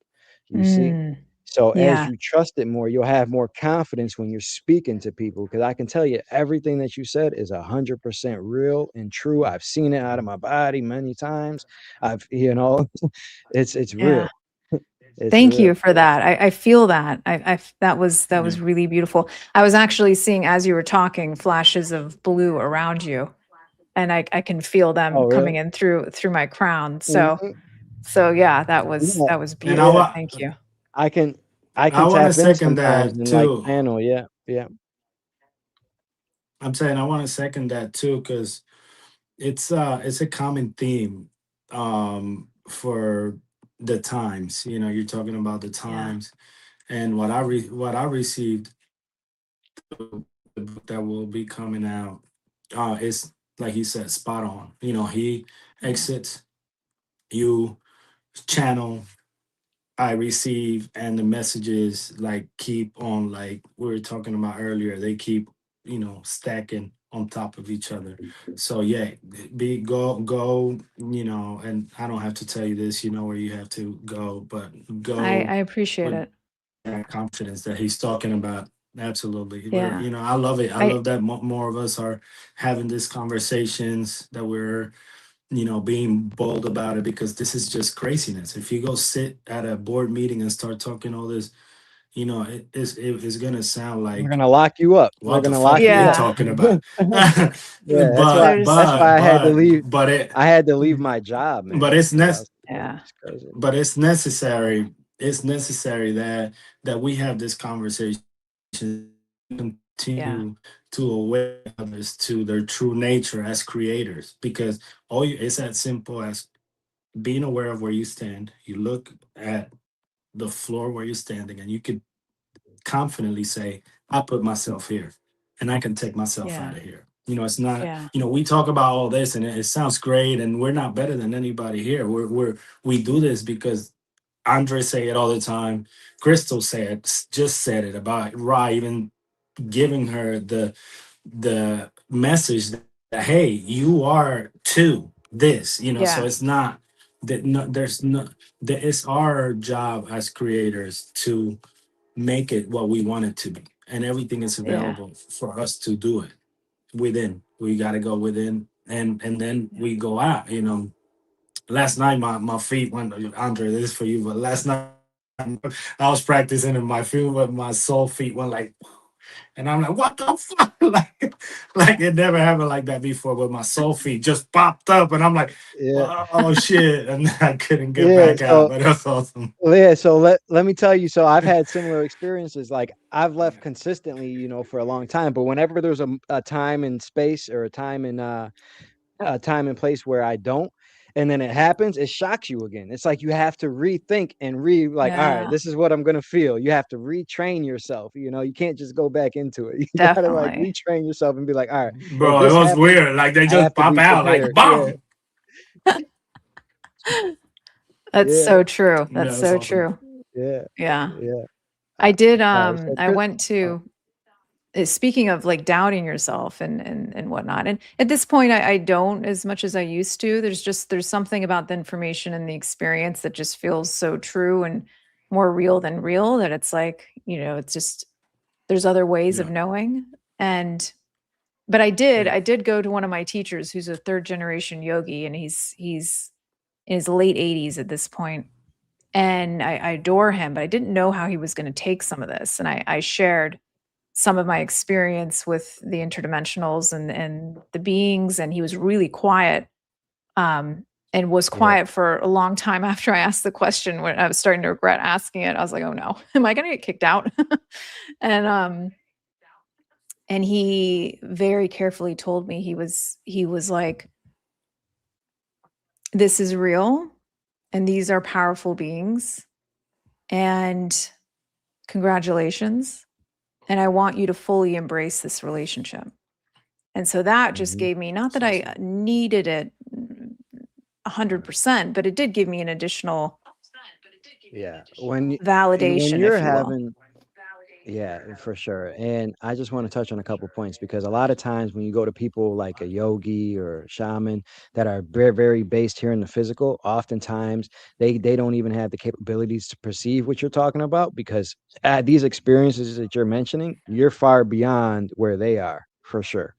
you see. Mm, So as yeah. you trust it more, you'll have more confidence when you're speaking to people. Because I can tell you, everything that you said is 100% real and true. I've seen it out of my body many times. I've, it's Yeah. real. It's Thank you real. for that. I feel that. That was Yeah. really beautiful. I was actually seeing, as you were talking, flashes of blue around you, and I can feel them Oh, coming really? in through my crown. Mhm. So yeah, Yeah, that was And I yeah. beautiful. want Thank you. I can, I I can want to tap in second sometimes that and like too. channel. Yeah, yeah, I'm saying I want to second that too because it's a common theme for the times. You're talking about the Yeah. times, and what I received, the book that will be coming out, is like he said, spot on. He Yeah. exits, you channel, I receive, and the messages like keep on, like we were talking about earlier, they keep stacking on top of each other. So yeah, be go, and I don't have to tell you this, you know where you have to go, but go I appreciate with it. that confidence that he's talking about. Absolutely. Yeah. I love it. I I love that more of us are having these conversations, that we're being bold about it, because this is just craziness. If you go sit at a board meeting and start talking all this, it's gonna sound they're like, gonna lock you up. They're what the gonna fuck lock are you you up. Yeah. talking about? Yeah, but There's that's why but I had to but leave. but it I had to leave my job, but man. it's You know, nec- yeah. it's crazy. but it's necessary. It's necessary that we have this conversation, Yeah. continue to awaken others to their true nature as creators, because it's as simple as being aware of where you stand. You look at the floor where you're standing, and you can confidently say, I put myself here, and I can take myself out Yeah. of here. It's not, Yeah. we talk about all this, and it sounds great, and we're not better than anybody here. We do this because Andre say it all the time. Crystal just said it about Ra, even giving her the message that, hey, you are too this. So Yeah. it's not that, no, there's no that, it's our job as creators to make it what we want it to be, and everything is Yeah. available for us to do it within. We got to go within, and then Yeah. we go out. Last night my feet went, Andre, this is for you, but last night I was practicing, and my soul feet went like, and I'm like, what the fuck? like it never happened like that before, but my soul feet just popped up, and I'm like, Yeah, oh shit, and I couldn't get yeah. back out, So but that's awesome. yeah, so let me tell you. So I've had similar experiences. Like I've left consistently, for a long time. But whenever there's a time and space, or a time and place where I don't, and then it happens, it shocks you again. It's like you have to rethink and like, all right, Yeah. this is what I'm gonna feel. You have to retrain yourself. You can't just go back into it. You gotta like Definitely. retrain yourself and be like, all right, if Bro, it this was happens, weird. Like they I have just to pop be out, like prepared. Yeah, bomb. That's yeah, so true. That's Yeah, that's so awesome. true. yeah, Yeah. yeah. I did All right, so I Chris, went oh, to speaking of like doubting yourself and whatnot. And at this point I don't as much as I used to. There's something about the information and the experience that just feels so true and more real than real, that it's like, it's just there's other ways of Yeah. knowing. And but Yeah. I did go to one of my teachers who's a third generation yogi, and he's in his late 80s at this point. And I adore him, but I didn't know how he was going to take some of this. And I shared some of my experience with the interdimensionals and the beings, and he was really quiet, and was yeah, quiet for a long time after I asked the question. When I was starting to regret asking it, I was like, oh no, am I going to get kicked out? and and he very carefully told me, he was like, this is real and these are powerful beings, and congratulations. And I want you to fully embrace this relationship. And so that just Mhm. gave me, not that I needed it 100%, but it did give me an additional Yeah. When when validation, you're if you will. having Yeah, for sure. And I just want to touch on a couple points because a lot of times when you go to people like a yogi or shaman that are very, very based here in the physical, oftentimes they don't even have the capabilities to perceive what you're talking about because these experiences that you're mentioning, you're far beyond where they are for sure.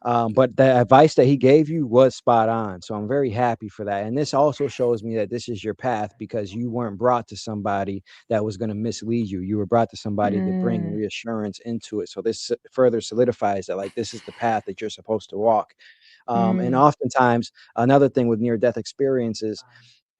But the advice that he gave you was spot on. So I'm very happy for that. And this also shows me that this is your path because you weren't brought to somebody that was going to mislead you. You were brought to somebody to bring Mm, reassurance into it. So this further solidifies that like this is the path that you're supposed to walk. And mm. oftentimes another thing with near death experiences,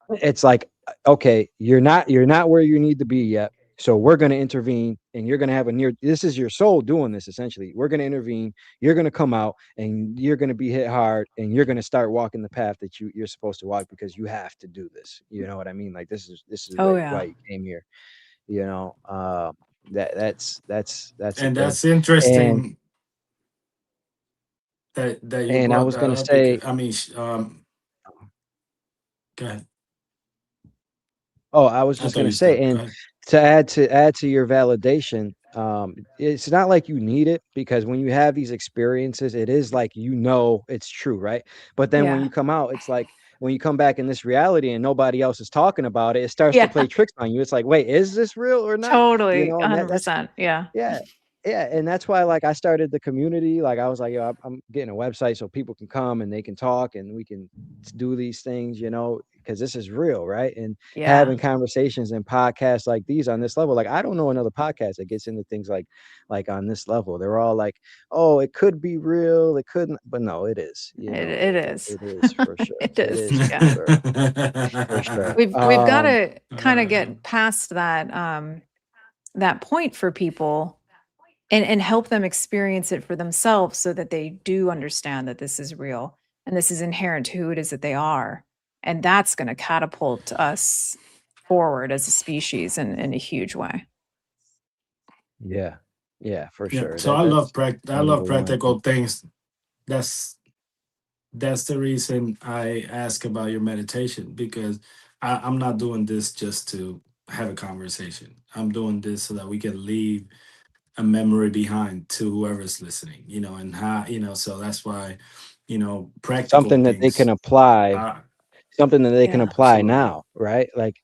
it's like, okay, you're not where you need to be yet. So we're going to intervene and you're going to have this is your soul doing this essentially. We're going to intervene. You're going to come out and you're going to be hit hard and you're going to start walking the path that you're supposed to walk because you have to do this. You know what I mean? Like this is Oh, why yeah. you came here, you know. That's a And thing. that's And interesting that you I brought was that going to up because say, I mean, go ahead. oh, I was I just thought gonna you say, stopped. Go and ahead. to add to your validation, it's not like you need it because when you have these experiences, it is like it's true, right? But then when Yeah. you come out, it's like when you come back in this reality and nobody else is talking about it, it starts to Yeah. play tricks on you. It's like, wait, is this real or not? Totally. And that's 100%. Yeah. yeah. Yeah, and that's why, like, I started the community. Like, I was like, "Yo, I'm getting a website so people can come and they can talk and we can do these things, because this is real, right?" And Yeah. having conversations and podcasts like these on this level, like, I don't know another podcast that gets into things like on this level. They're all like, "Oh, it could be real, it couldn't," but no, it is. It is. It is for sure. It It is. is for Yeah. sure, for sure. We've got to kind of Uh, get past that point for people and help them experience it for themselves so that they do understand that this is real and this is inherent to who it is that they are. And that's going to catapult us forward as a species in a huge way. Yeah, yeah, for yeah. sure. So That's I love number one. practical things. That's that's the reason I ask about your meditation because I'm not doing this just to have a conversation. I'm doing this so that we can leave a memory behind to whoever's listening, and how, so that's why, practical Something that they can things. apply Uh, Something that they can Yeah. apply absolutely. now, right? Like,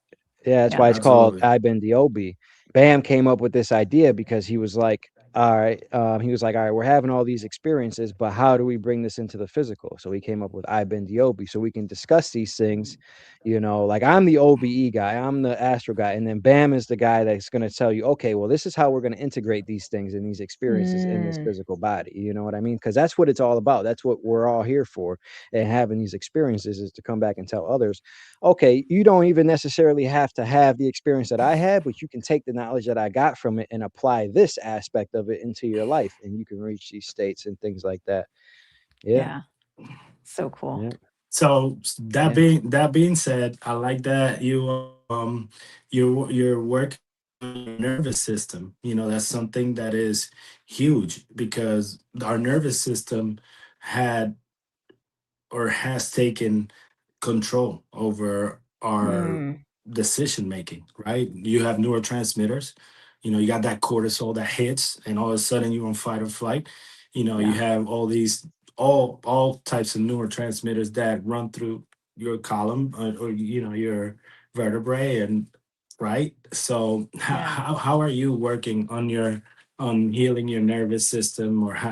yeah, that's Yeah. why it's called Absolutely. IBENDEOBE. Bam came up with this idea because he was like, "All right," "All right, we're having all these experiences, but how do we bring this into the physical?" So he came up with IBENDEOBE, so we can discuss these things. Like I'm the OBE guy, I'm the astro guy, and then Bam is the guy that's going to tell you, "Okay, well, this is how we're going to integrate these things and these experiences in this Mm, physical body." You know what I mean? Because that's what it's all about. That's what we're all here for, and having these experiences is to come back and tell others, okay, you don't even necessarily have to have the experience that I had, but you can take the knowledge that I got from it and apply this aspect of it into your life, and you can reach these states and things like that. Yeah, yeah. So cool. yeah, So yeah. that being said, I like that you're working on your nervous system. That's something that is huge because our nervous system had or has taken control over our Mm, decision making, right? You have neurotransmitters, you got that cortisol that hits, and all of a sudden you're on fight or flight. You yeah. have all these all types of neurotransmitters that run through your column or your vertebrae and right. So Yeah. how are you working on on healing your nervous system, or how,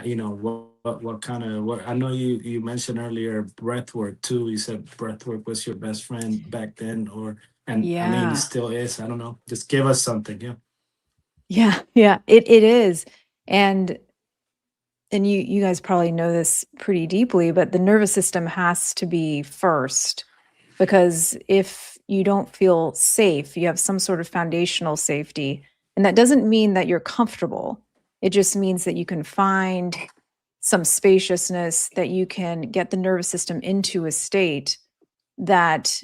what kind of what? I know you mentioned earlier breath work too. You said breath work was your best friend back then, or and I mean it Yeah. still is. I don't know. Just give us something. Yeah. Yeah. Yeah. It is. And you guys probably know this pretty deeply, but the nervous system has to be first, because if you don't feel safe, you have some sort of foundational safety, and that doesn't mean that you're comfortable. It just means that you can find some spaciousness, that you can get the nervous system into a state that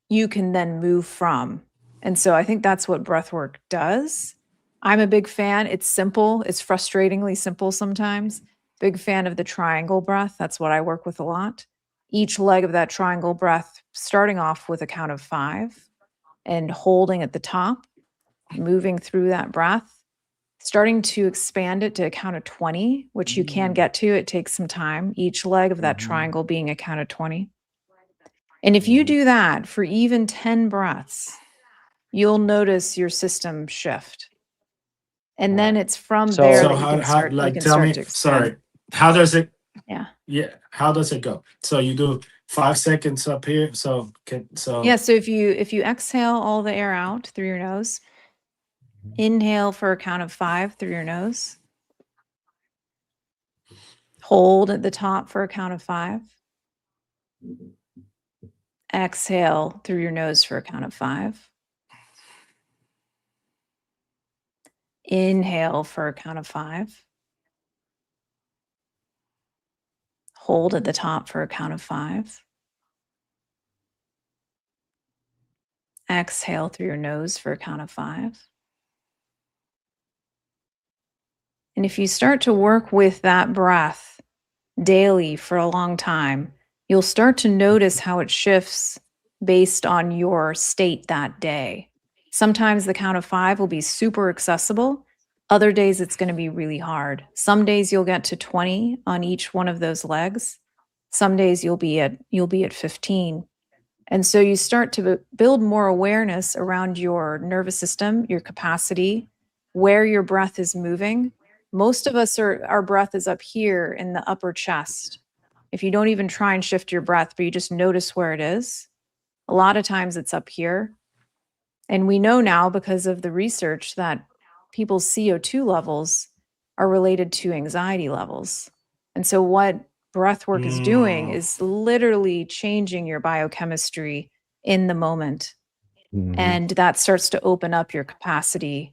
you can then move from. And so I think that's what breath work does. I'm a big fan. It's simple. It's frustratingly simple sometimes. Big fan of the triangle breath. That's what I work with a lot. Each leg of that triangle breath, starting off with a count of 5 and holding at the top, moving through that breath, starting to expand it to a count of 20, which you can get to. It takes some time. Each leg of that triangle being a count of 20. And if you do that for even 10 breaths, you'll notice your system shift. And then it's from So- there So that you can start, like, you can tell start me, to expand. sorry, how does it, Yeah. how does it go? So you do 5 seconds up here. So Yeah. So if you exhale all the air out through your nose, inhale for a count of 5 through your nose, hold at the top for a count of 5, exhale through your nose for a count of 5, inhale for a count of 5, hold at the top for a count of 5, exhale through your nose for a count of 5. And if you start to work with that breath daily for a long time, you'll start to notice how it shifts based on your state that day. Sometimes the count of 5 will be super accessible. Other days it's going to be really hard. Some days you'll get to 20 on each one of those legs. Some days you'll be at 15. And so you start to build more awareness around your nervous system, your capacity, where your breath is moving. Most of us our breath is up here in the upper chest. If you don't even try and shift your breath, but you just notice where it is, a lot of times it's up here. And we know now because of the research that people's CO2 levels are related to anxiety levels. And so what breath work is doing is literally changing your biochemistry in the moment. And that starts to open up your capacity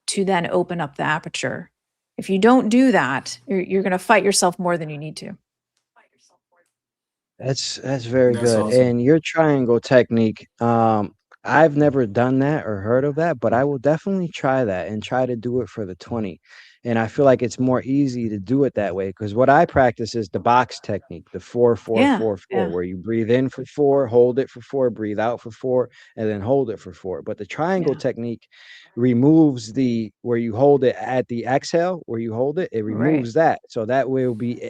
to then open up the aperture. If you don't do that, you're going to fight yourself more than you need to. That's very That's good. awesome. And your triangle technique, I've never done that or heard of that, but I will definitely try that and try to do it for the 20. And I feel like it's more easy to do it that way because what I practice is the box technique, the 4 4 4 4, where you breathe in for 4, hold it for 4, breathe out for 4, and then hold it for 4. But the triangle technique removes the where you hold it at the exhale, where you hold it, it removes that. So that way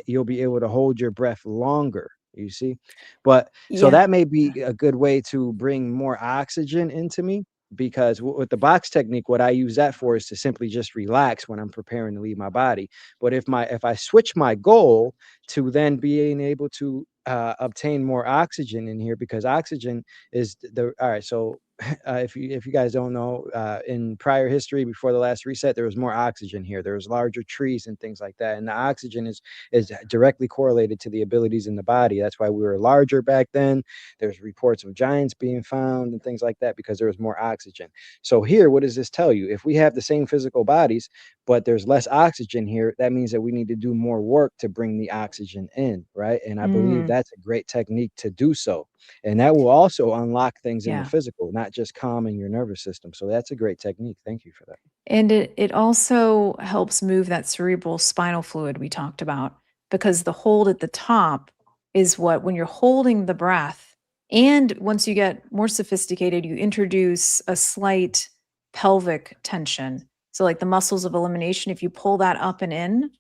you'll be able to hold your breath longer. You see, but so that may be a good way to bring more oxygen into me because with the box technique, what I use that for is to simply just relax when I'm preparing to leave my body. But if I switch my goal to then being able to obtain more oxygen in here, because oxygen is all right. So if you guys don't know, in prior history before the last reset, there was more oxygen here. There was larger trees and things like that, and the oxygen is directly correlated to the abilities in the body. That's why we were larger back then. There's reports of giants being found and things like that because there was more oxygen. So here, what does this tell you? If we have the same physical bodies, but there's less oxygen here, that means that we need to do more work to bring the oxygen in, right? And I believe that's a great technique to do so. And that will also unlock things in the physical, not just calming your nervous system. So that's a great technique. Thank you for that. And it also helps move that cerebral spinal fluid we talked about, because the hold at the top is when you're holding the breath, and once you get more sophisticated, you introduce a slight pelvic tension. So like the muscles of elimination, if you pull that up and in,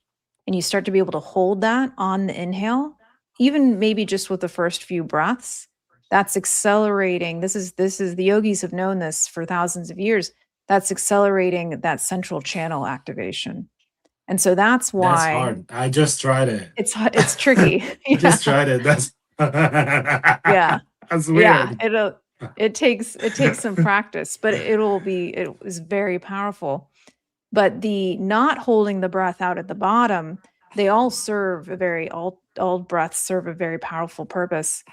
and you start to be able to hold that on the inhale, even maybe just with the first few breaths, that's accelerating. This is the yogis have known this for thousands of years. That's accelerating that central channel activation. And so that's why That's hard. I just tried it. It's tricky. I just tried it. That's that's weird. It takes some practice, but it is very powerful. But the not holding the breath out at the bottom, they all serve all breaths serve a very powerful purpose.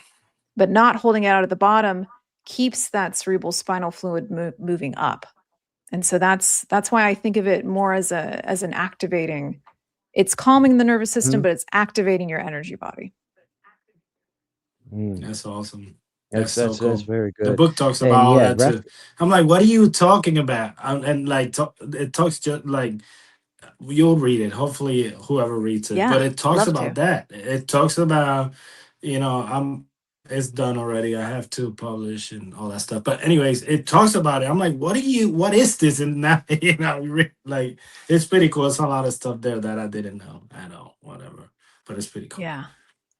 But not holding it out at the bottom keeps that cerebral spinal fluid moving up. And so that's why I think of it more as an activating. It's calming the nervous system, but it's activating your energy body. That's awesome. That's so that's cool. very The good. book talks about And all yeah, that too. I'm like, what are you talking about? And like, it talks just like, you'll read it. Hopefully, whoever reads it. But Yeah, it talks love about to. that. It talks about, it's done already. I have to publish and all that stuff. But anyways, it talks about it. I'm like, what is this? And now, like, it's pretty cool. It's a lot of stuff there that I didn't know at all. Whatever. But it's pretty cool. Yeah,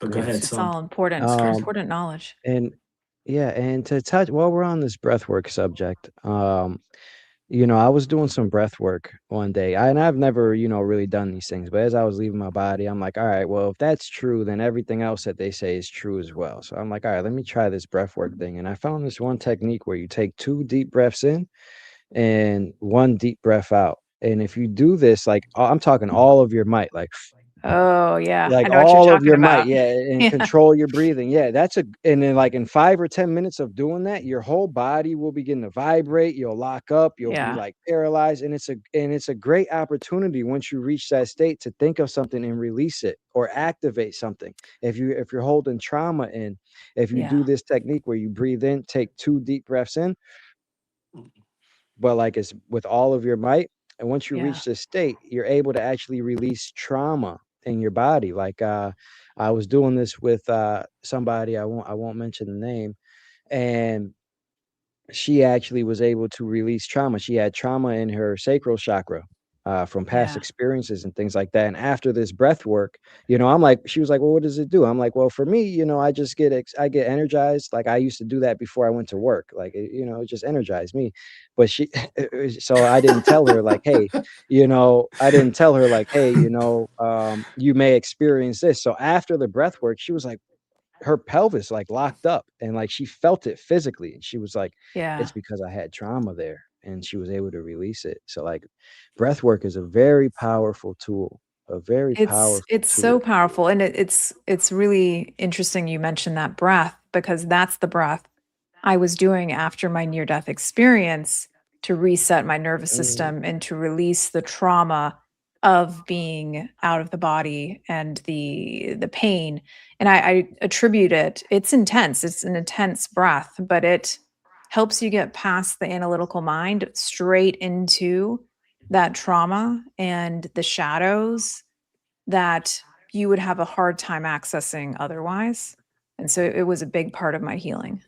But go yeah. ahead, it's son. all important, Um, important knowledge. and yeah, and to touch while we're on this breathwork subject, I was doing some breath work one day. And I've never, really done these things, but as I was leaving my body, I'm like, all right, well, if that's true, then everything else that they say is true as well. So I'm like, all right, let me try this breath work thing. And I found this one technique where you take 2 deep breaths in and 1 deep breath out. And if you do this, like I'm talking all of your might, Oh, yeah, I like know what you're all of talking your might, about. yeah, and Yeah, control your breathing. Yeah, and then like in 5 or 10 minutes of doing that, your whole body will begin to vibrate. You'll lock up, you'll be yeah, like paralyzed. And it's a great opportunity once you reach that state to think of something and release it or activate something. If you're holding trauma in, if you yeah, do this technique where you breathe in, take 2 deep breaths in, but like it's with all of your might. And once you yeah, reach this state, you're able to actually release trauma in your body. I was doing this with somebody, I won't mention the name, and she actually was able to release trauma. She had trauma in her sacral chakra from past yeah, experiences and things like that. And after this breath work, I'm like, she was like, well, what does it do? I'm like, well, for me, I just I get energized. Like I used to do that before I went to work. Like, it just energized me. But so I didn't tell her like, hey, I didn't tell her like, hey, you may experience this. So after the breath work, she was like, her pelvis like locked up and like she felt it physically, and she was like, yeah. it's because I had trauma there, and she was able to release it. So like breath work is a very powerful tool, a very powerful It's so tool. powerful, and it's really interesting you mentioned that breath, because that's the breath I was doing after my near death experience to reset my nervous Mm, system and to release the trauma of being out of the body and the pain. And I attribute it, it's intense, it's an intense breath, but it helps you get past the analytical mind straight into that trauma and the shadows that you would have a hard time accessing otherwise. And so it was a big part of my healing.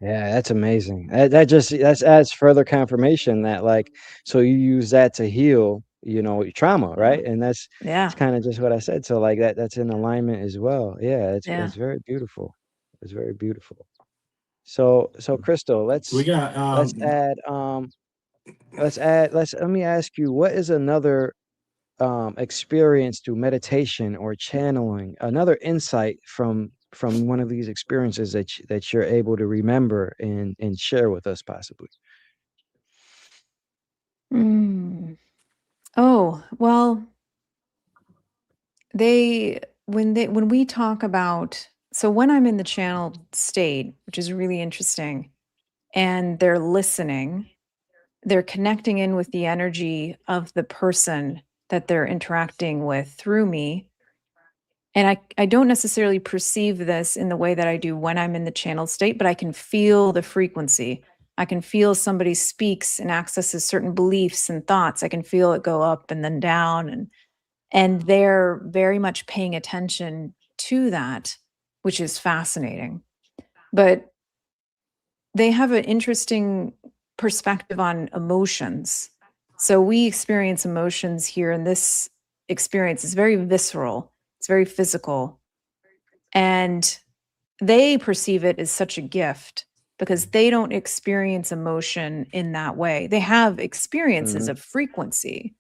yeah, that's amazing. That adds further confirmation that like, so you use that to heal, your trauma, right? And it's Yeah. kind of just what I said. So like that's in alignment as well. Yeah, Yeah. it's very beautiful. It's very beautiful. So Crystal, We got let's add let me ask you, what is another experience through meditation or channeling, another insight from one of these experiences that you're able to remember and share with us possibly? Mm. Oh, well, when we talk about, so when I'm in the channeled state, which is really interesting, and they're listening, they're connecting in with the energy of the person that they're interacting with through me. And I don't necessarily perceive this in the way that I do when I'm in the channel state, but I can feel the frequency. I can feel somebody speaks and accesses certain beliefs and thoughts. I can feel it go up and then down, and they're very much paying attention to that, which is fascinating. But they have an interesting perspective on emotions. So we experience emotions here, and this experience is very visceral, it's very physical. And they perceive it as such a gift because they don't experience emotion in that way. They have experiences Hmm. of frequency,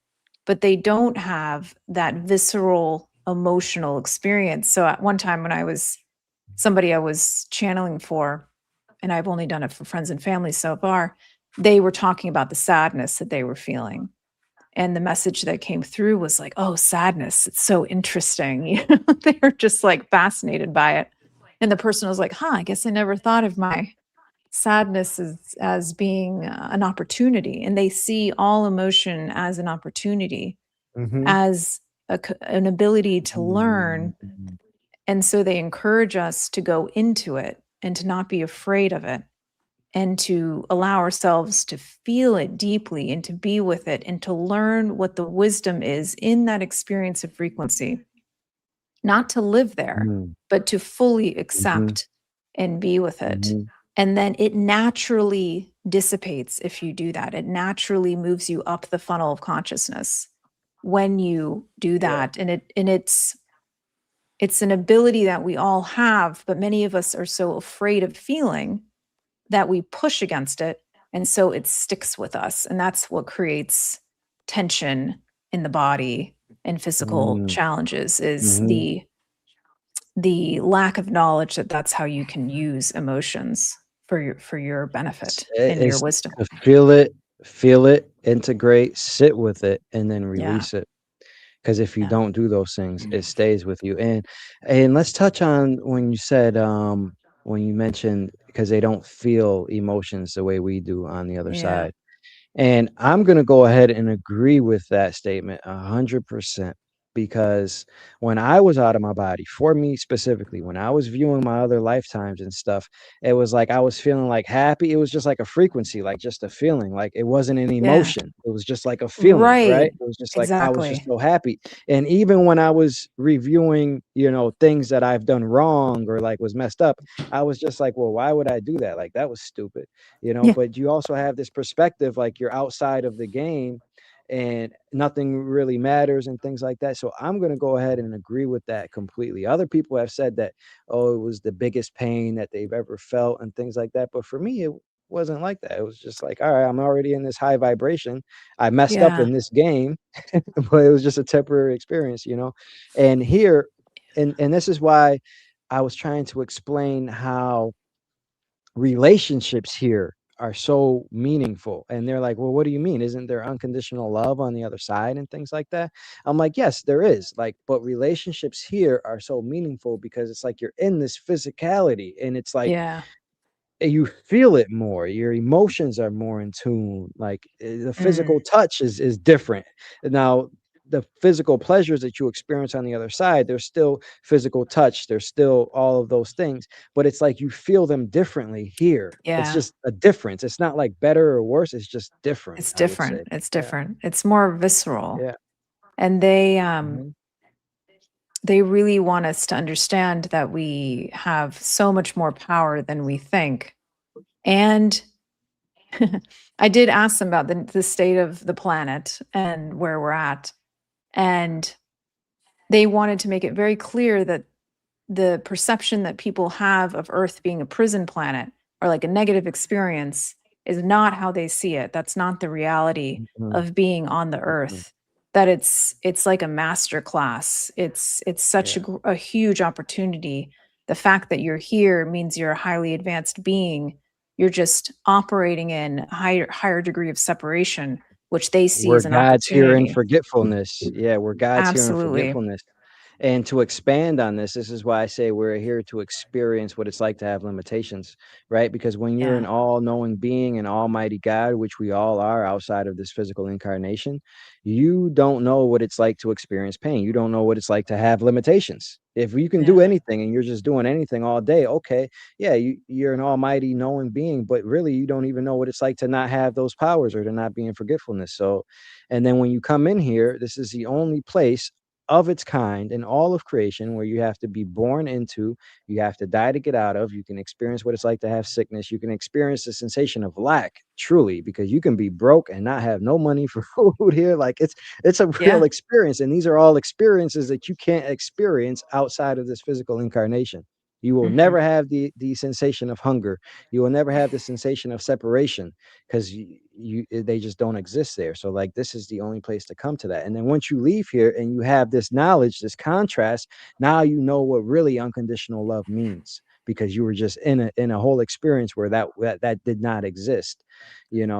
but they don't have that visceral emotional experience. So at one time when I was somebody I was channeling for, and I've only done it for friends and family so far, they were talking about the sadness that they were feeling. And the message that came through was like, oh, sadness, it's so interesting. They were just like fascinated by it. And the person was like, huh, I guess I never thought of my sadness as being an opportunity. And they see all emotion as an opportunity, Hmm. as an ability to learn. And so they encourage us to go into it and to not be afraid of it, and to allow ourselves to feel it deeply and to be with it and to learn what the wisdom is in that experience of frequency. Not to live there, but to fully accept and be with it. And then it naturally dissipates if you do that. It naturally moves you up the funnel of consciousness when you do that. And it's an ability that we all have, but many of us are so afraid of feeling that we push against it. And so it sticks with us. And that's what creates tension in the body and physical challenges is the lack of knowledge that that's how you can use emotions for your benefit and your It's wisdom. to feel it, integrate, sit with it, and then release it. Because if you don't do those things, it stays with you. And let's touch on when you said when you mentioned because they don't feel emotions the way we do on the other side. And I'm going to go ahead and agree with that statement 100% because when I was out of my body, for me specifically, when I was viewing my other lifetimes and stuff, it was like I was feeling like happy. It was just like a frequency, like just a feeling, like it wasn't an emotion. It was just like a feeling, right? Right. It was just like I was just Exactly. so happy. And even when I was reviewing, things that I've done wrong or like was messed up, I was just like, well, why would I do that? Like that was stupid. But you also have this perspective like you're outside of the game and nothing really matters and things like that. So I'm going to go ahead and agree with that completely. Other people have said that, oh, it was the biggest pain that they've ever felt and things like that. But for me, it wasn't like that. It was just like, all right, I'm already in this high vibration. I messed up in this game, but it was just a temporary experience. And here, and this is why I was trying to explain how relationships here are so meaningful. And they're like, well, what do you mean? Isn't there unconditional love on the other side and things like that? I'm like, yes, there is. Like, but relationships here are so meaningful because it's like you're in this physicality and it's like you feel it more. Your emotions are more in tune. Like the physical touch is different. Now, the physical pleasures that you experience on the other side, there's still physical touch. There's still all of those things, but it's like you feel them differently here. It's just a difference. It's not like better or worse. It's just different, It's I would say. different. It's different. It's more visceral. Yeah. And they really want us to understand that we have so much more power than we think. And I did ask them about the state of the planet and where we're at. And they wanted to make it very clear that the perception that people have of Earth being a prison planet or like a negative experience is not how they see it. That's not the reality of being on the Earth. That it's like a master class. It's such a huge opportunity. The fact that you're here means you're a highly advanced being. You're just operating in a higher degree of separation, which they see We're as an God's here in opportunity. forgetfulness. Yeah, we're God's here in Absolutely. forgetfulness. And to expand on this is why I say we're here to experience what it's like to have limitations, right? Because when you're an Yeah. all-knowing being, an almighty God, which we all are outside of this physical incarnation, you don't know what it's like to experience pain. You don't know what it's like to have limitations. If you can do Yeah. anything and you're just doing anything all day, okay, yeah, you're an almighty knowing being, but really you don't even know what it's like to not have those powers or to not be in forgetfulness. So, and then when you come in here, this is the only place of its kind in all of creation where you have to be born into, you have to die to get out of. You can experience what it's like to have sickness. You can experience the sensation of lack, truly, because you can be broke and not have no money for food here. Like it's a real Yeah. experience, and these are all experiences that you can't experience outside of this physical incarnation. You will Mhm. never have the sensation of hunger. You will never have the sensation of separation because they just don't exist there. So like this is the only place to come to that. And then once you leave here and you have this knowledge, this contrast, now you know what really unconditional love means because you were just in a whole experience where that did not exist.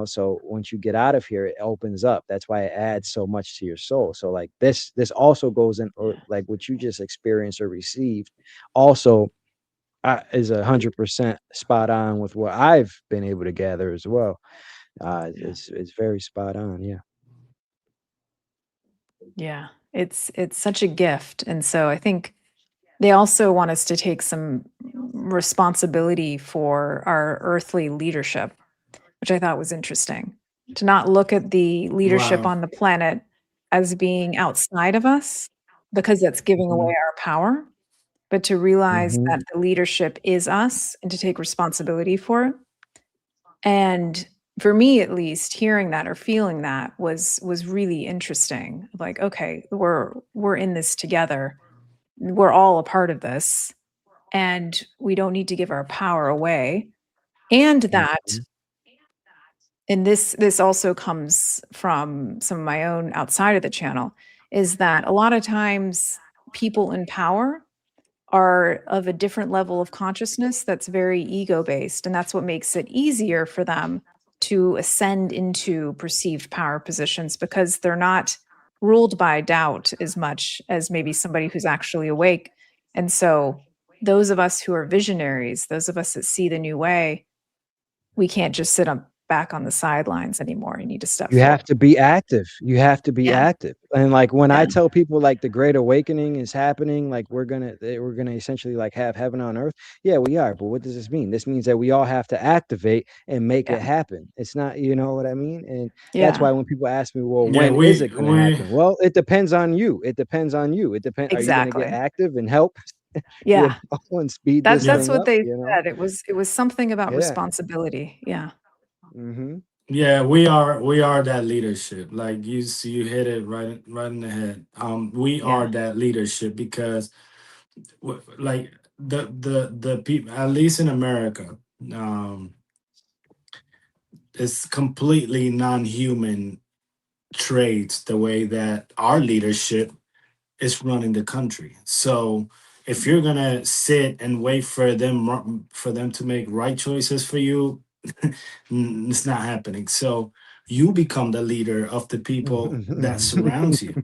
So once you get out of here, it opens up. That's why it adds so much to your soul. So like this also goes in, or like what you just experienced or received also is 100% spot on with what I've been able to gather as well. It's very spot on. Yeah. Yeah. It's such a gift. And so I think they also want us to take some responsibility for our earthly leadership, which I thought was interesting. To not look at the leadership Wow. on the planet as being outside of us because that's giving away Mhm, our power, but to realize mhm. that the leadership is us and to take responsibility for it. And for me at least, hearing that or feeling that was really interesting. Like, okay, we're in this together. We're all a part of this and we don't need to give our power away. And that, Mhm. and this also comes from some of my own outside of the channel, is that a lot of times people in power are of a different level of consciousness that's very ego based. And that's what makes it easier for them to ascend into perceived power positions because they're not ruled by doubt as much as maybe somebody who's actually awake. And so, those of us who are visionaries, those of us that see the new way, we can't just sit on, back on the sidelines anymore. You need to step You forward. have to be active. You have to be Yeah. active. And like when I Yeah. tell people like the great awakening is happening, like we're gonna essentially like have heaven on earth. Yeah, we are. But what does this mean? This means that we all have to activate and make Yeah. it happen. It's not, you know what I mean? And that's Yeah. why when people ask me, well, Yeah, when is it gonna we happen? Well, it depends on you. It depends on you. It depends. Are you gonna get Exactly. active and help, you Yeah. know, and speed That this that's yeah, thing what up, they you know? said. It was something about Yeah. responsibility. Yeah. Mm-hmm. yeah, we are that leadership. Like you hit it right in the head. We are Yeah. that leadership because like the people, at least in America, um it's completely non-human traits the way that our leadership is running the country. So if you're gonna sit and wait for them to make right choices for you, it's not happening. So you become the leader of the people that surrounds you.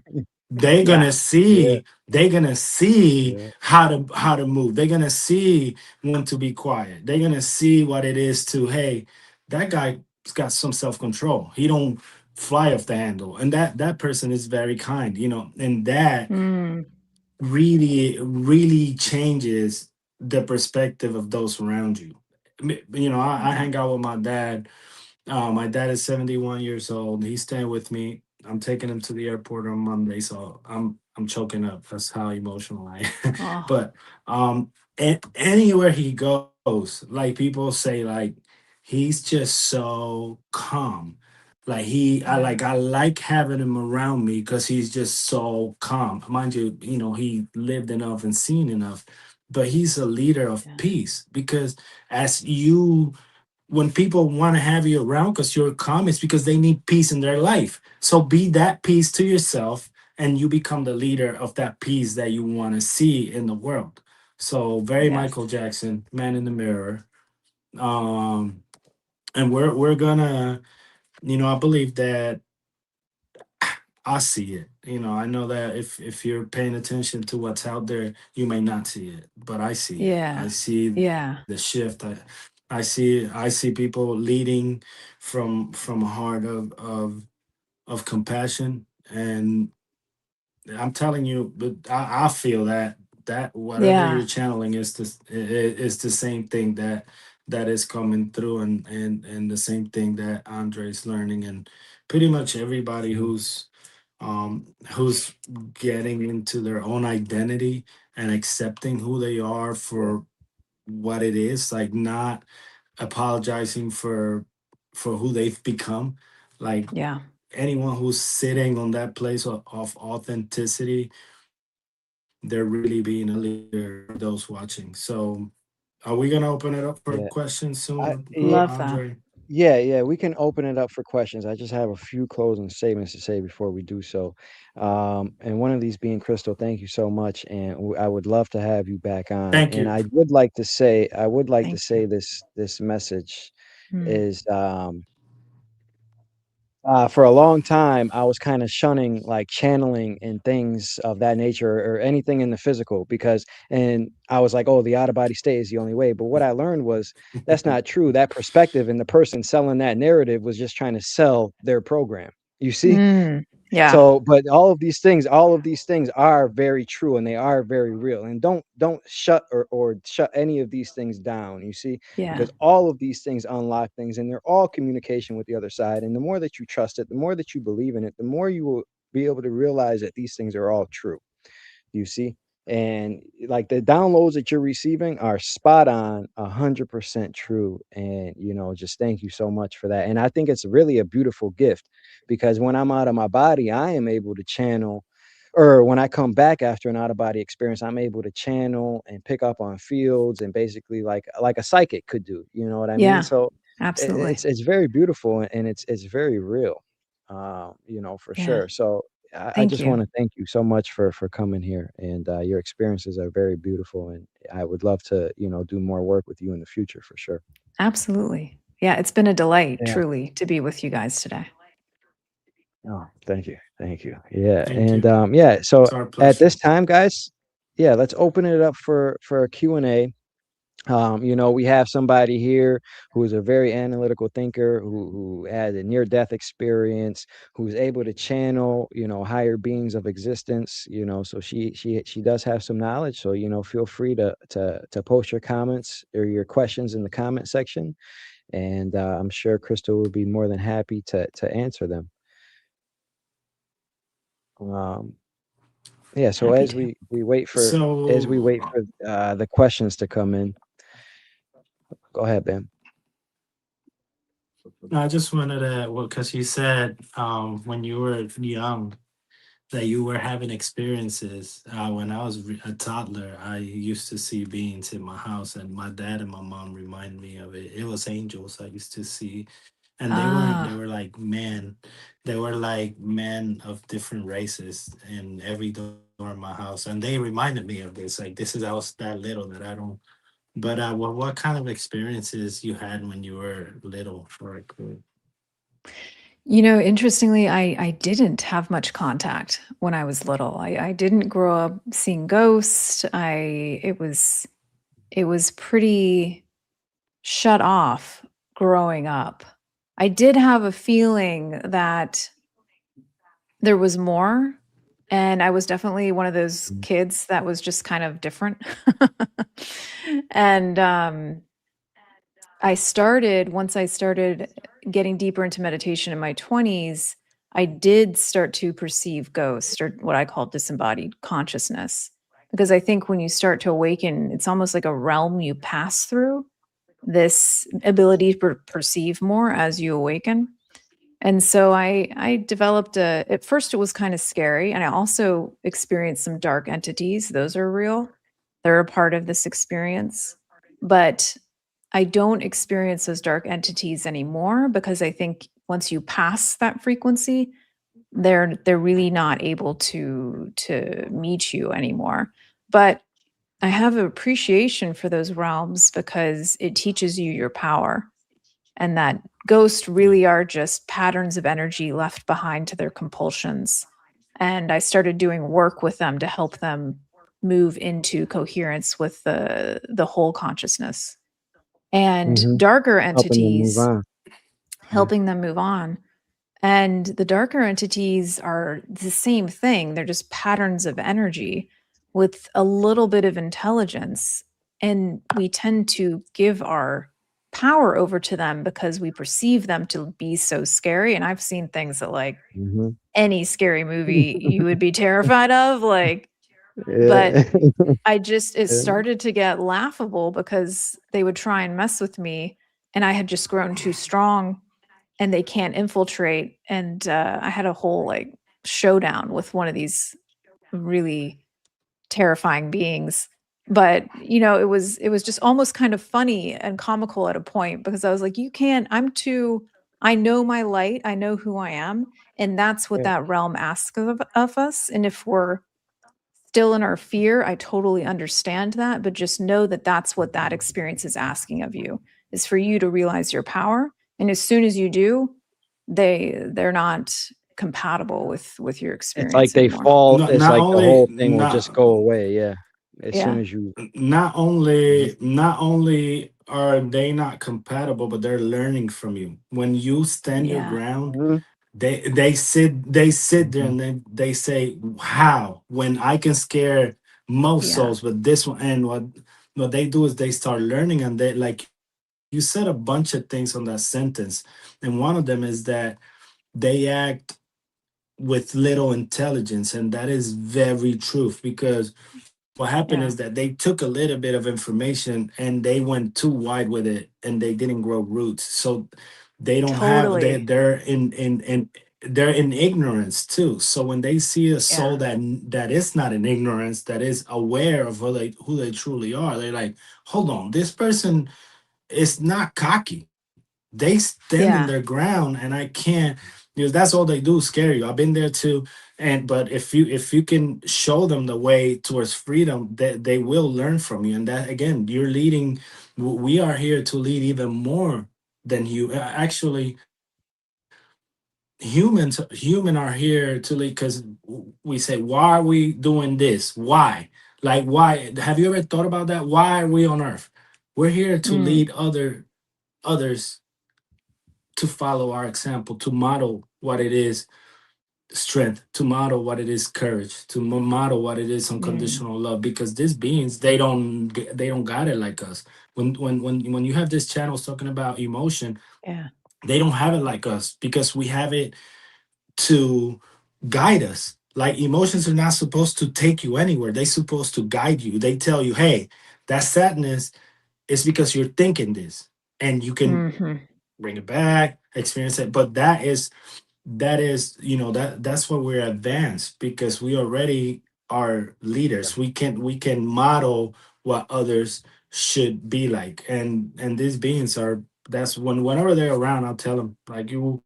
they're Yeah. gonna Yeah, see they're gonna see yeah. how to move. They're gonna see when to be quiet. They're gonna see what it is to, hey, that guy's got some self-control. He don't fly off the handle, and that person is very kind, and that Mm. really changes the perspective of those around you. I Yeah. hang out with my dad. My dad is 71 years old. He's staying with me. I'm taking him to the airport on Monday, so I'm choking up. That's how emotional I am. Oh, But anywhere he goes, like people say, like he's just so calm. Like yeah. I like having him around me because he's just so calm. Mind you, he lived enough and seen enough, but he's a leader of Yeah. peace because as you when people want to have you around because you're calm, it's because they need peace in their life. So be that peace to yourself and you become the leader of that peace that you want to see in the world. So very Yes. Michael Jackson, man in the mirror. Um, and we're gonna, I believe that I see it. I know that if you're paying attention to what's out there, you may not see it, but I see it. I Yeah. see the Yeah. shift. I see people leading from a heart of compassion, and I'm telling you, but I feel that whatever you're Yeah. channeling is the same thing that is coming through, and the same thing that Andre's learning, and pretty much everybody Mhm. who's getting into their own identity and accepting who they are Yeah. for what it is, like not apologizing for who they've become. Like Yeah. anyone who's sitting on that place of authenticity, they're really being a leader for those watching. So are we gonna open it up for Yeah. questions soon, Yeah, Love that. Andre? yeah, we can open it up for questions. I just have a few closing statements to say before we do so. And one of these being Crystal, thank you so much, and I would love to have you back on. Thank And you. I would like to Thank you. say this message Mm. is for a long time, I was kind of shunning like channeling and things of that nature or anything in the physical because, and I was like, oh, the out of body state is the only way. But what I learned was that's not true. That perspective and the person selling that narrative was just trying to sell their program. You see? Mm. Yeah. So, but all of these things are very true, and they are very real. And don't shut or shut any of these things down, you see, Yeah. because all of these things unlock things, and they're all communication with the other side. And the more that you trust it, the more that you believe in it, the more you will be able to realize that these things are all true, you see. And like the downloads that you're receiving are spot on, 100% true. And just thank you so much for that. And I think it's really a beautiful gift, because when I'm out of my body, I am able to channel, or when I come back after an out of body experience, I'm able to channel and pick up on fields, and basically like a psychic could do, you know what I mean? Yeah. So Absolutely. it's very beautiful, and it's very real, for Yeah. sure. So I Thank just you. want to thank you so much for coming here, and your experiences are very beautiful, and I would love to do more work with you in the future for sure. Absolutely. Yeah, it's been a delight, Yeah. truly, to be with you guys today. Oh, thank you. Yeah, Thank and you. yeah. So It's our at this pleasure. time, guys, yeah, let's open it up for a Q&A. We have somebody here who is a very analytical thinker, who had a near-death experience, who's able to channel, higher beings of existence. So she does have some knowledge. So feel free to post your comments or your questions in the comment section, and I'm sure Crystal will be more than happy to answer them. Um, yeah. So Happy as to. we wait for So the questions to come in, go ahead, Ben. I just wanted to, well, because you said when you were young that you were having experiences. When I was a toddler, I used to see beings in my house, and my dad and my mom remind me of it. It was angels I used to see, and they Ah, were like men. They were like men of different races in every door in my house, and they reminded me of this. Like this is I was that little that I don't. But what kind of experiences you had when you were little or a kid? interestingly, I didn't have much contact when I was little. I didn't grow up seeing ghosts. It was pretty shut off growing up. I did have a feeling that there was more, and I was definitely one of those Mhm. kids that was just kind of different. And, once I started getting deeper into meditation in my 20s, I did start to perceive ghosts, or what I call disembodied consciousness. Because I think when you start to awaken, it's almost like a realm you pass through, this ability to perceive more as you awaken. And so I developed at first it was kind of scary, and I also experienced some dark entities. Those are real. They're a part of this experience. But I don't experience those dark entities anymore, because I think once you pass that frequency, they're really not able to meet you anymore. But I have an appreciation for those realms because it teaches you your power, and that ghosts really are just patterns of energy left behind to their compulsions. And I started doing work with them to help them move into coherence with the whole consciousness. And Mhm. darker Helping them move entities, on. Yeah. helping them move on. And the darker entities are the same thing. They're just patterns of energy with a little bit of intelligence. And we tend to give our power over to them because we perceive them to be so scary. And I've seen things that, like, Mhm. any scary movie you would be terrified of, like, but Yeah. it Yeah. started to get laughable because they would try and mess with me, and I had just grown too strong, and they can't infiltrate. And I had a whole, like, showdown with one of these really terrifying beings. But it was just almost kind of funny and comical at a point, because I was like, you can't, I know my light, I know who I am, and that's what Yeah. that realm asks of us. And if we're still in our fear, I totally understand that, but just know that that's what that experience is asking of you, is for you to realize your power. And as soon as you do, they're not compatible with your It's like experience they anymore. fall. Not It's not like the only whole thing will just not go away. Yeah. As soon Yeah. as you. not Mhm. only are they not compatible, but they're learning from you. When you stand your Yeah. ground, Mhm. They sit there and they say, how, when I can scare most Yeah, souls, but this one. And what they do is they start learning, and they, like you said, a bunch of things on that sentence, and one of them is that they act with little intelligence, and that is very true, because what happened is yeah, that they took a little bit of information and they went too wide with it, and they didn't grow roots. So they don't have, totally. they're in ignorance too. So when they see a soul Yeah, that is not in ignorance, that is aware of who they truly are, they're like, hold on, this person is not cocky. They stand in their yeah, ground, and I can't, because that's all they do, scare you. I've been there too. And but if you can show them the way towards freedom, they will learn from you. And that, again, you're leading. We are here to lead even more than you. Actually, human are here to lead, because we say, why are we doing this? Why? Like, why? Have you ever thought about that? Why are we on earth? We're here to mm, lead others to follow our example, to model what it is strength, to model what it is courage, to model what it is mm, unconditional love. Because these beings, they don't got it like us. When you have these channels talking about emotion, yeah, they don't have it like us, because we have it to guide us. Like, emotions are not supposed to take you anywhere. They're supposed to guide you. They tell you, hey, that sadness is because you're thinking this, and you can hmm, bring it back, experience it. But that is, that's why we're advanced, because we already are leaders. We can model what others should be like. And these beings are, that's whenever they're around, I'll tell them, like, you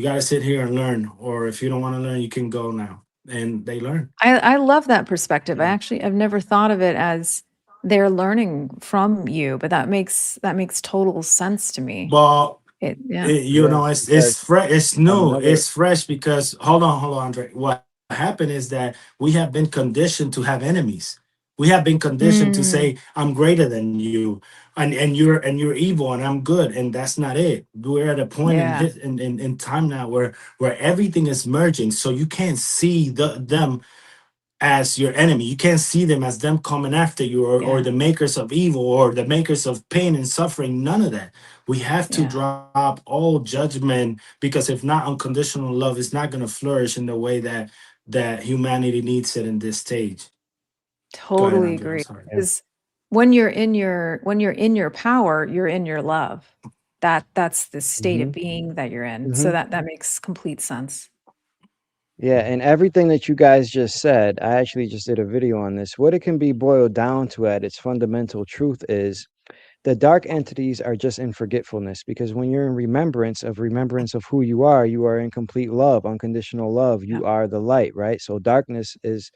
got to sit here and learn, or if you don't want to learn, you can go now. And they learn. I love that perspective. Yeah. I've never thought of it as they're learning from you, but that makes total sense to me. But Yeah. Yeah, because it's fresh, it's new, another it's fresh. Because, hold on, Andre. What happened is that we have been conditioned to have enemies. We have been conditioned to Mm, say, I'm greater than you, and you're evil, and I'm good, and that's not it. We're at a point yeah, in time now where everything is merging, so you can't see them as your enemy. You can't see them as them coming after you, or yeah, the makers of evil, or the makers of pain and suffering. None of that. We have to yeah. drop all judgment, because if not, unconditional love is not going to flourish in the way that humanity needs it in this stage. Go ahead, Totally Andre. I'm agree. sorry. yeah. Because when you're in your power, you're in your love. That's the state of Hmm. being that you're in. So Hmm. that makes complete sense. Yeah, and everything that you guys just said, I actually just did a video on this. What it can be boiled down to at its fundamental truth is the dark entities are just in forgetfulness, because when you're in remembrance of who you are in complete love, unconditional love. Yeah. You are the light, right? So darkness is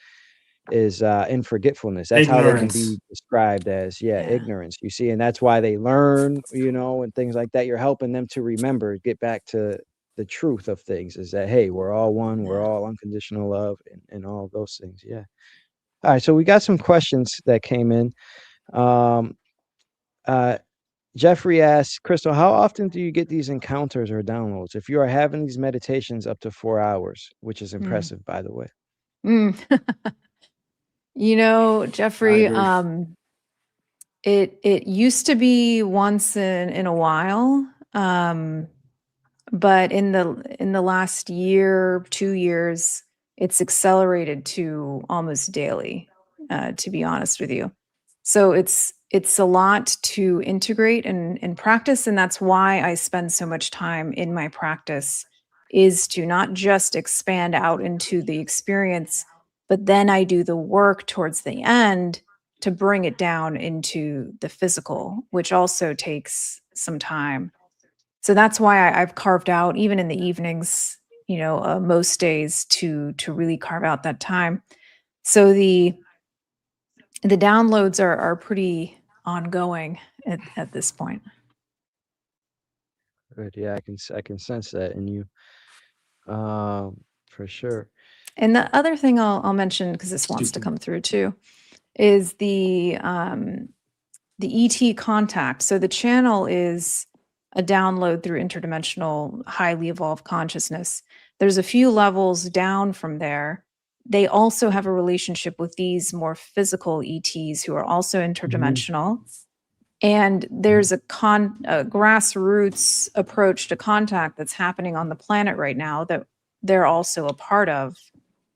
in forgetfulness. That's how they can Ignorance. be described as, yeah, Yeah. ignorance. You see, and that's why they learn, and things like that. You're helping them to remember, get back to the truth of things, is that, hey, we're all one, we're Yeah. all unconditional love, and all of those things. Yeah. All right, so we got some questions that came in. um uh Jeffrey asks, Crystal, how often do you get these encounters or downloads? If you are having these meditations up to 4 hours, which is Mm. impressive, by the way. Mm. I Jeffrey, agree. it used to be once in a while. But in the last year, 2 years, it's accelerated to almost daily, to be honest with you. So it's a lot to integrate and practice, and that's why I spend so much time in my practice, is to not just expand out into the experience, but then I do the work towards the end to bring it down into the physical, which also takes some time. So that's why I've carved out, even in the evenings, most days, to really carve out that time. So the downloads are pretty ongoing at this point. Good. Yeah, I can sense that in you. For sure. And the other thing I'll mention, because this wants to Stupid. come through too, is the ET contact. So the channel is a download through interdimensional, highly evolved consciousness. There's a few levels down from there. They also have a relationship with these more physical ETs who are also interdimensional. And there's a grassroots approach to contact that's happening on the planet right now that they're also a part of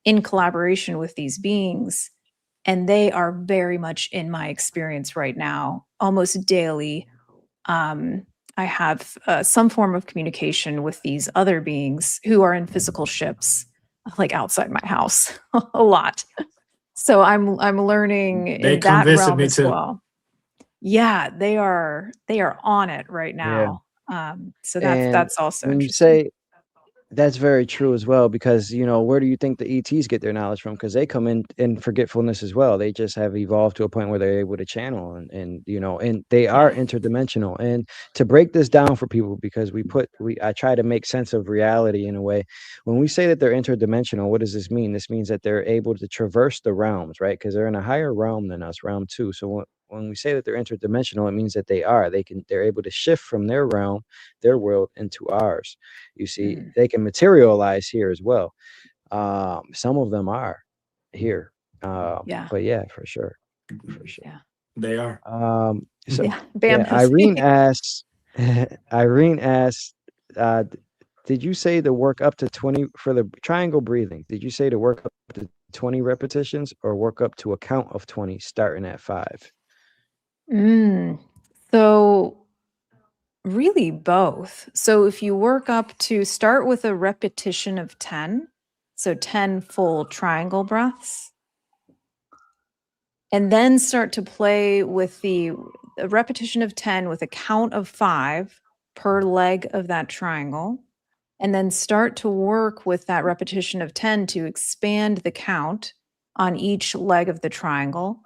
in collaboration with these beings. And they are very much in my experience right now, almost daily. I have some form of communication with these other beings who are in physical ships, like outside my house a lot. So I'm learning in that realm as well. Yeah, they are on it right now. So that's also when interesting. you say that's very true as well, because, you know, where do you think the ETs get their knowledge from? Because they come in forgetfulness as well. They just have evolved to a point where they're able to channel and you know, and they are interdimensional. And to break this down for people, because I try to make sense of reality in a way. When we say that they're interdimensional, what does this mean? This means that they're able to traverse the realms, right? Because they're in a higher realm than us, realm 2. So when we say that they're interdimensional, it means that they're able to shift from their realm, their world, into ours. You see, they can materialize here as well. Some of them are here. But yeah, for sure. Yeah, they are. So Bam Irene asks, Irene asks, did you say to work up to 20 for the triangle breathing? Did you say to work up to 20 repetitions or work up to a count of 20 starting at 5? So really both. So if you work up to start with a repetition of 10, so 10 full triangle breaths, and then start to play with a repetition of 10 with a count of 5 per leg of that triangle, and then start to work with that repetition of 10 to expand the count on each leg of the triangle.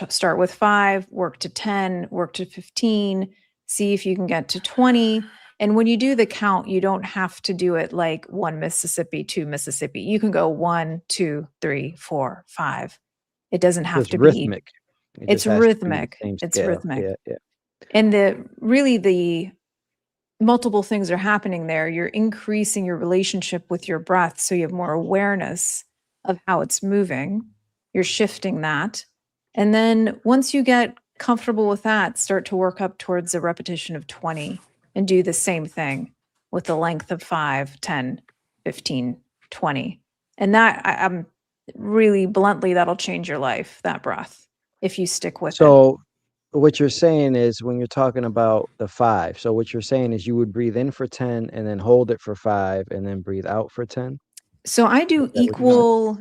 Start with 5, work to 10, work to 15, see if you can get to 20. And when you do the count, you don't have to do it like 1 Mississippi, 2 Mississippi. You can go 1, 2, 3, 4, 5. It doesn't have to be rhythmic. It's rhythmic. It's rhythmic. Yeah. And the multiple things are happening there. You're increasing your relationship with your breath, so you have more awareness of how it's moving. You're shifting that. And then once you get comfortable with that, start to work up towards a repetition of 20 and do the same thing with the length of 5, 10, 15, 20. And that, I'm really bluntly, that'll change your life, that breath, if you stick with it. So what you're saying is, when you're talking about the 5, so what you're saying is you would breathe in for 10 and then hold it for 5 and then breathe out for 10? So I do equal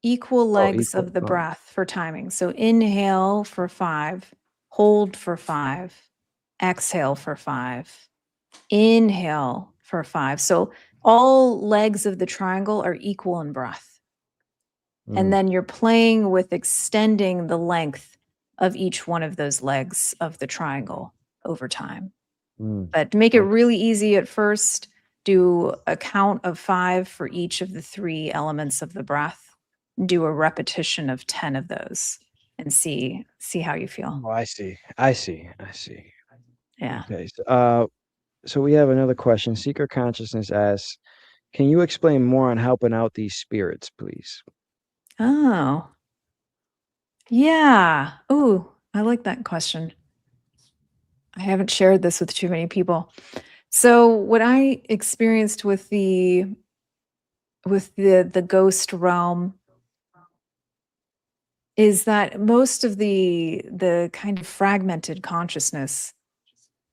legs equal. of the breath for timing. So inhale for 5, hold for 5, exhale for 5, inhale for 5. So all legs of the triangle are equal in breath. And then you're playing with extending the length of each one of those legs of the triangle over time. But to make it really easy at first, do a count of 5 for each of the 3 elements of the breath. Do a repetition of 10 of those and see how you feel. Oh, I see. Yeah. Okay. So we have another question. Seeker Consciousness asks, can you explain more on helping out these spirits, please? Oh. Yeah. Ooh, I like that question. I haven't shared this with too many people. So what I experienced with the ghost realm is that most of the kind of fragmented consciousness,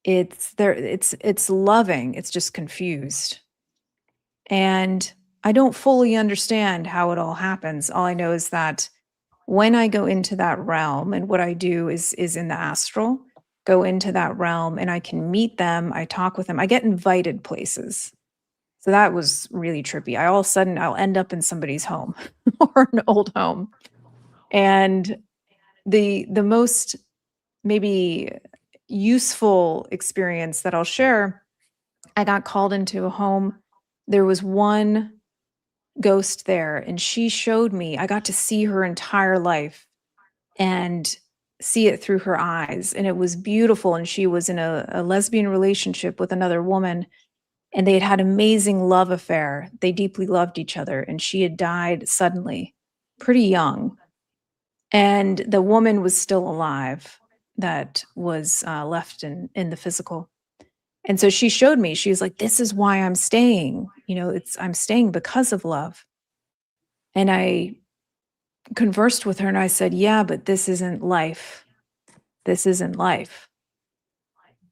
it's loving, it's just confused. And I don't fully understand how it all happens. All I know is that when I go into that realm, and what I do is in the astral, go into that realm and I can meet them, I talk with them, I get invited places. So that was really trippy. All of a sudden I'll end up in somebody's home or an old home. And the most maybe useful experience that I'll share, I got called into a home. There was one ghost there, and she showed me, I got to see her entire life. And see it through her eyes, and it was beautiful. And she was in a lesbian relationship with another woman, and they had had amazing love affair. They deeply loved each other, and she had died suddenly, pretty young. And the woman was still alive that was left in the physical. And so she showed me, she was like, this is why I'm staying. I'm staying because of love. And I conversed with her and I said, yeah, but this isn't life. This isn't life.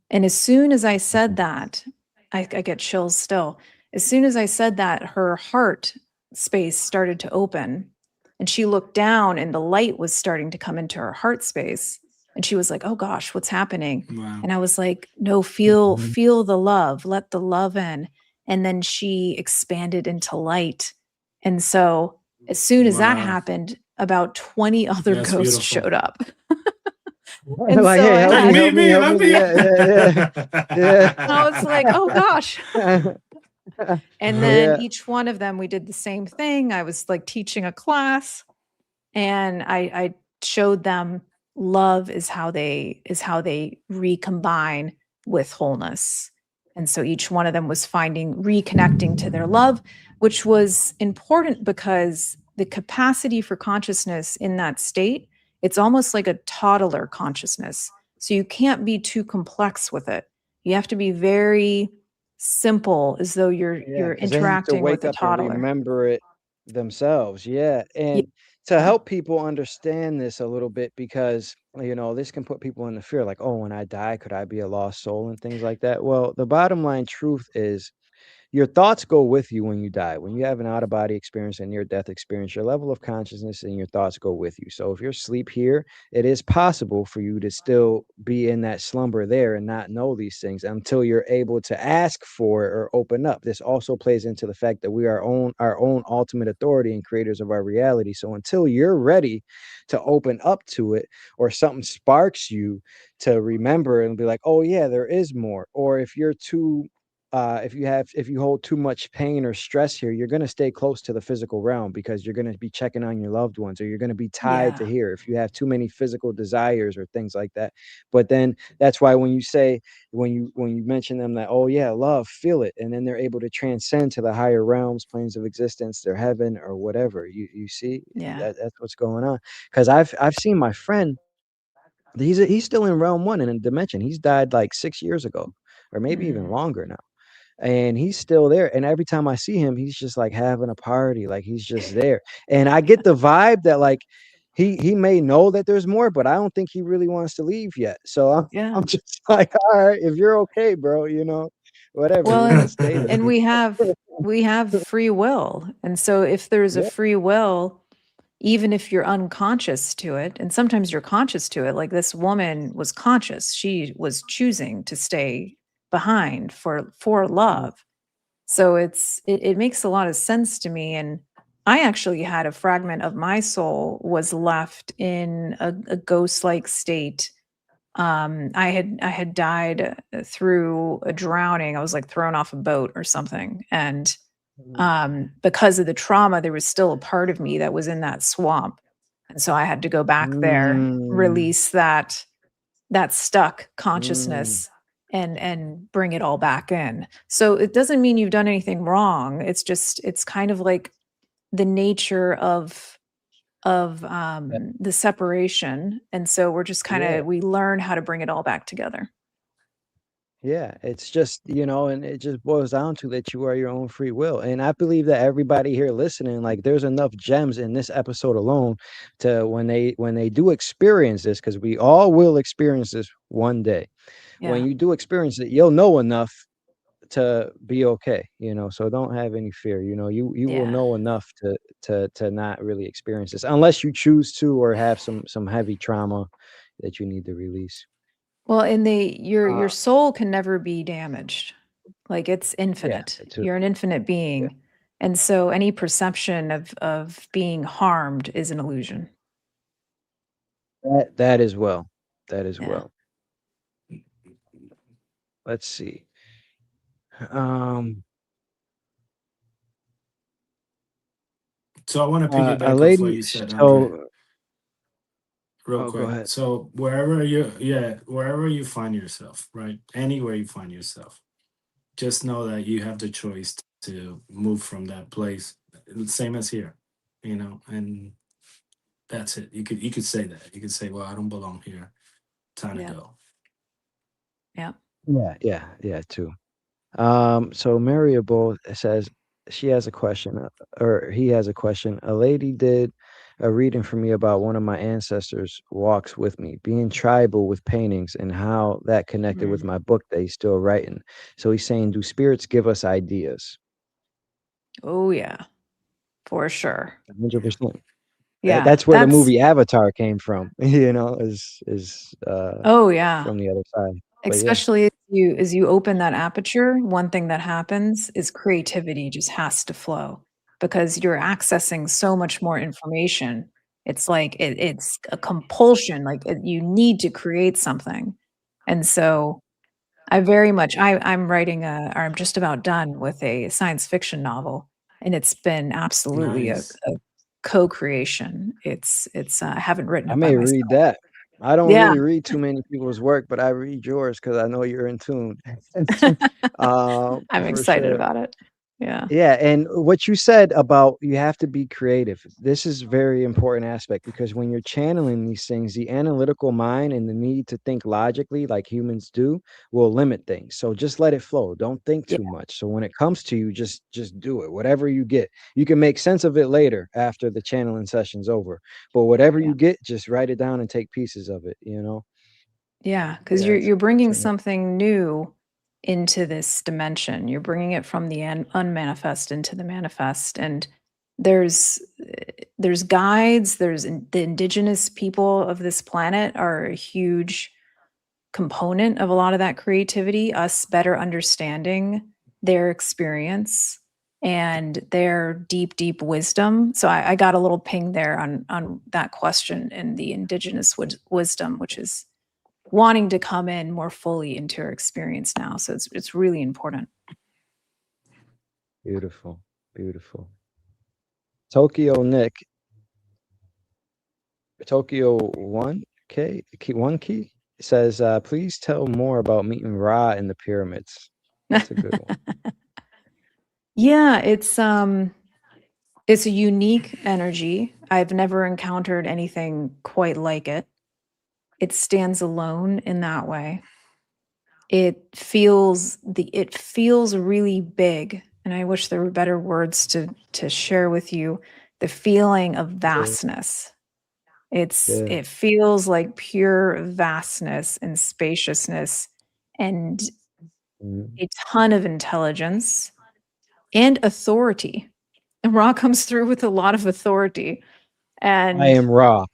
And as soon as I said that, I get chills still. As soon as I said that, her heart space started to open, and she looked down and the light was starting to come into her heart space. And she was like, oh gosh, what's happening? Wow. And I was like, no, feel the love, let the love in. And then she expanded into light. And so as soon as that Wow. happened, about 20 other That's ghosts beautiful. showed up. And Like, so hey, I help had, me, help me. Yeah. I was like, oh gosh. And then Yeah. each one of them, we did the same thing. I was like teaching a class, and I showed them love is how they recombine with wholeness. And so each one of them was reconnecting to their love, which was important because the capacity for consciousness in that state, it's almost like a toddler consciousness. So you can't be too complex with it. You have to be very simple, as though you're Because they have to interacting with wake a up and toddler. remember it themselves. Yeah. Yeah. And to help people understand this a little bit, because, this can put people into fear, like, oh, when I die, could I be a lost soul and things like that? Well, the bottom line truth is, your thoughts go with you when you die. When you have an out-of-body experience and near-death experience, your level of consciousness and your thoughts go with you. So if you're asleep here, it is possible for you to still be in that slumber there and not know these things until you're able to ask for it or open up. This also plays into the fact that we are our own ultimate authority and creators of our reality. So until you're ready to open up to it, or something sparks you to remember and be like, oh yeah, there is more. Or if you're too if you hold too much pain or stress here, you're going to stay close to the physical realm, because you're going to be checking on your loved ones, or you're going to be tied to Yeah. here if you have too many physical desires or things like that. But then that's why when you mention them, that, oh yeah, love, feel it, and then they're able to transcend to the higher realms, planes of existence, their heaven or whatever. You see, Yeah. that's what's going on. Because I've seen my friend. He's still in realm one and in dimension. He's died like 6 years ago, or maybe even Mm. longer now, and he's still there. And every time I see him, he's just like having a party, like he's just there. And I get the vibe that, like, he may know that there's more, but I don't think he really wants to leave yet. So I'm Yeah. I'm just like, all right, if you're okay, bro, whatever, Well, stay there. and we have free will. And so if there's a Yeah. free will, even if you're unconscious to it, and sometimes you're conscious to it, like this woman was conscious, she was choosing to stay behind for Mm. love. So it makes a lot of sense to me. And I actually had a fragment of my soul was left in a ghost-like state. I had died through a drowning. I was like thrown off a boat or something. And because of the trauma, there was still a part of me that was in that swamp. And so I had to go back there, Mm, release that stuck mm. consciousness, and bring it all back in. So it doesn't mean you've done anything wrong. It's kind of like the nature of Yeah, the separation. And so we're just kind yeah. of we learn how to bring it all back together. Yeah, it's just, and it just boils down to that you are your own free will. And I believe that everybody here listening, like, there's enough gems in this episode alone to, when they do experience this, because we all will experience this one day. When Yeah. you do experience it, you'll know enough to be okay, so don't have any fear. You will Yeah. know enough to not really experience this, unless you choose to, or have some heavy trauma that you need to release. Well, and your Uh, soul can never be damaged. Like it's yeah, infinite. it's You're an infinite yeah, being. And so any perception of being harmed is an illusion. that as well. That as Yeah. well. Let's see. Um, So I want to a piggyback off what lady. you said, Andre. So real Oh, go quick. ahead. So wherever you find yourself, right? Anywhere you find yourself, just know that you have the choice to move from that place. Same as here, and that's it. You could say that. You could say, well, I don't belong here. Time to Yeah. go. Yeah. Yeah, too. So Mariable says she has a question, or he has a question. A lady did a reading for me about one of my ancestors walks with me, being tribal with paintings and how that connected with Mm. my book that he's still writing. So he's saying, do spirits give us ideas? Oh yeah, for sure. 100%. Yeah, That's where the that's movie Avatar came from, is oh yeah. from the other side. But yeah, Especially as you open that aperture, one thing that happens is creativity just has to flow because you're accessing so much more information. It's like it's a compulsion, like you need to create something. And so I very much I'm writing or I'm just about done with a science fiction novel, and it's been absolutely Nice. a co-creation. It's I haven't written I it by may myself. read that. I don't Yeah. really read too many people's work, but I read yours because I know you're in tune. I'm For excited sure. about it. Yeah. Yeah, and what you said about you have to be creative. This is very important aspect because when you're channeling these things, the analytical mind and the need to think logically like humans do will limit things. So just let it flow. Don't think Yeah. too much. So when it comes to you, just do it. Whatever you get. You can make sense of it later after the channeling session's over. But whatever Yeah. you get, just write it down and take pieces of it. Yeah, because Yeah, it's you're bringing important. something new into this dimension. You're bringing it from the unmanifest into the manifest, and there's there's guides. The indigenous people of this planet are a huge component of a lot of that creativity. Us better understanding their experience and their deep, deep wisdom. So I got a little ping there on that question and the indigenous wisdom, which is wanting to come in more fully into her experience now. So it's really important. Beautiful. Beautiful. Tokyo Nick Tokyo one key says, please tell more about meeting Ra in the pyramids. That's a good one. Yeah, it's a unique energy. I've never encountered anything quite like it. It stands alone in that way. It feels really big, and I wish there were better words to share with you the feeling of Yeah, vastness. yeah. It feels like pure vastness and spaciousness and Mhm. a ton of intelligence and authority. And Ra comes through with a lot of authority. I And am Ra.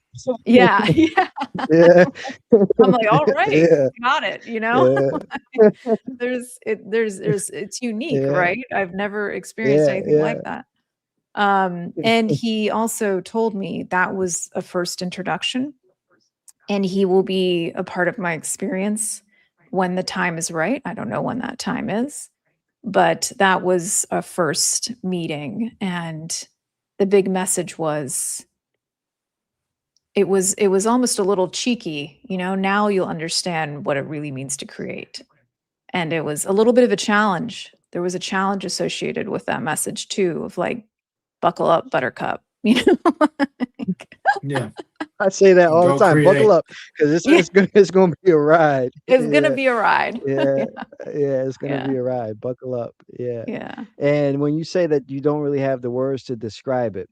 yeah, yeah. Yeah. I'm like, all right, Yeah. got it, you know? Yeah. There's it's unique, Yeah. right? I've never experienced Yeah. anything like Yeah. that. And he also told me that was a first introduction, and he will be a part of my experience when the time is right. I don't know when that time is, but that was a first meeting, and the big message was it was almost a little cheeky, now you'll understand what it really means to create. And it was a little bit of a challenge. There was a challenge associated with that message too, of like, buckle up, buttercup, Like, Yeah. I say that all the Go time. Buckle create. up, because it's yeah, it's gonna it's gonna be a ride. it's gonna Yeah, be a ride. yeah, Yeah, yeah. It's gonna yeah, be a ride. Buckle up. Yeah. yeah, And when you say that you don't really have the words to describe it,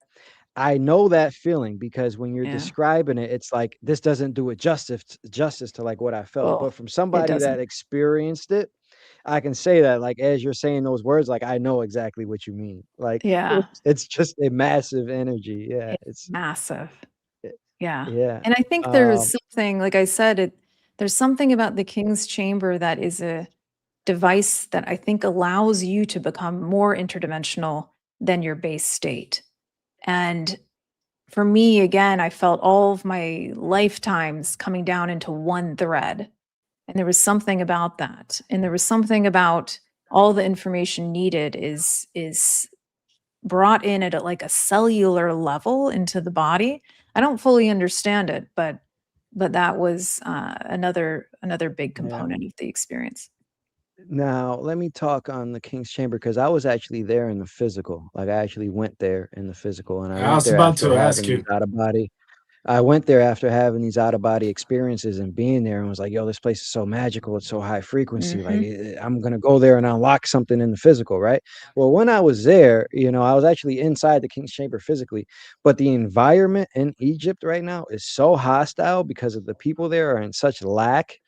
I know that feeling because when you're yeah. describing it, it's like this doesn't do it justice to like what I felt. But Well, from it somebody that doesn't. experienced it, I can say that like as you're saying those words, like I know exactly what you mean. Like Yeah, it's just a massive energy. Yeah, it's it's massive. eh, Yeah. yeah. And I think there is Um, something, like I said, there's something about the King's Chamber that is a device that I think allows you to become more interdimensional than your base state. And for me, again, I felt all of my lifetimes coming down into one thread. And there was something about that. And there was something about all the information needed is brought in at like a cellular level into the body. I don't fully understand it, but but that was another big Yeah. component of the experience. Now, let me talk on the King's Chamber because I was actually there in the physical. Like, I actually went there in the physical, and I I went was there about after to having ask these you. out of body. I went there after having these out of body experiences and being there and was like, yo, this place is so magical. It's so high frequency. Like, Hmm. I'm going to go there and unlock something in the physical, right? Well, when I was there, I was actually inside the King's Chamber physically, but the environment in Egypt right now is so hostile because of the people there are in such lack.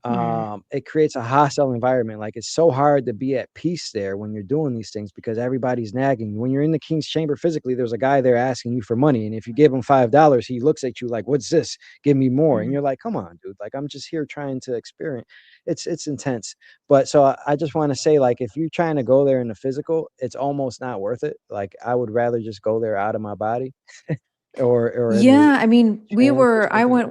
Mm. It creates a hostile environment. Like, it's so hard to be at peace there when you're doing these things because everybody's nagging. When you're in the King's Chamber physically, there's a guy there asking you for money, and if you give him $5, he looks at you like, what's this? Give me more. And Mm. you're like, come on, dude, like, I'm just here trying to experience. It's intense. But so I just want to say, like, if you're trying to go there in the physical, it's almost not worth it. Like, I would rather just go there out of my body, or in a Yeah, I mean, trance or I something. went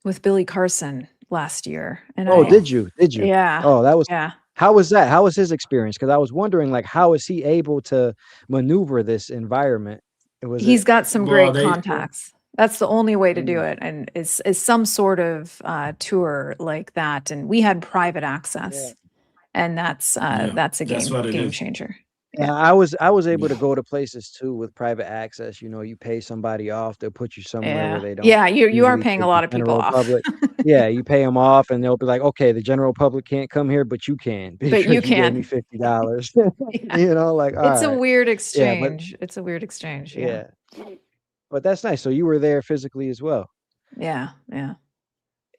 with Billy Carson last year, and Oh, Oh, did you? Did you? yeah, Oh, that was yeah. how was that? How was his experience? Because I was wondering, like, how is he able to maneuver this environment? Was He's it got some well, great they contacts. That's the only way to do Mm, it, and is some sort of tour like that. And we had private yeah. access, and yeah, that's a that's what it game is. changer. Yeah, Yeah, I was able Yeah. to go to places too with private access. You pay somebody off, they'll put you somewhere where yeah, they don't yeah. You are usually paying a take the lot of people general off, public. Yeah, you pay them off and they'll be like, okay, the general public can't come here, but you can but you because you gave me can. $50. Yeah, Like, all it's a right. weird Yeah, but exchange. It's a weird exchange. Yeah, yeah. But that's nice. So you were there physically as well. yeah, yeah.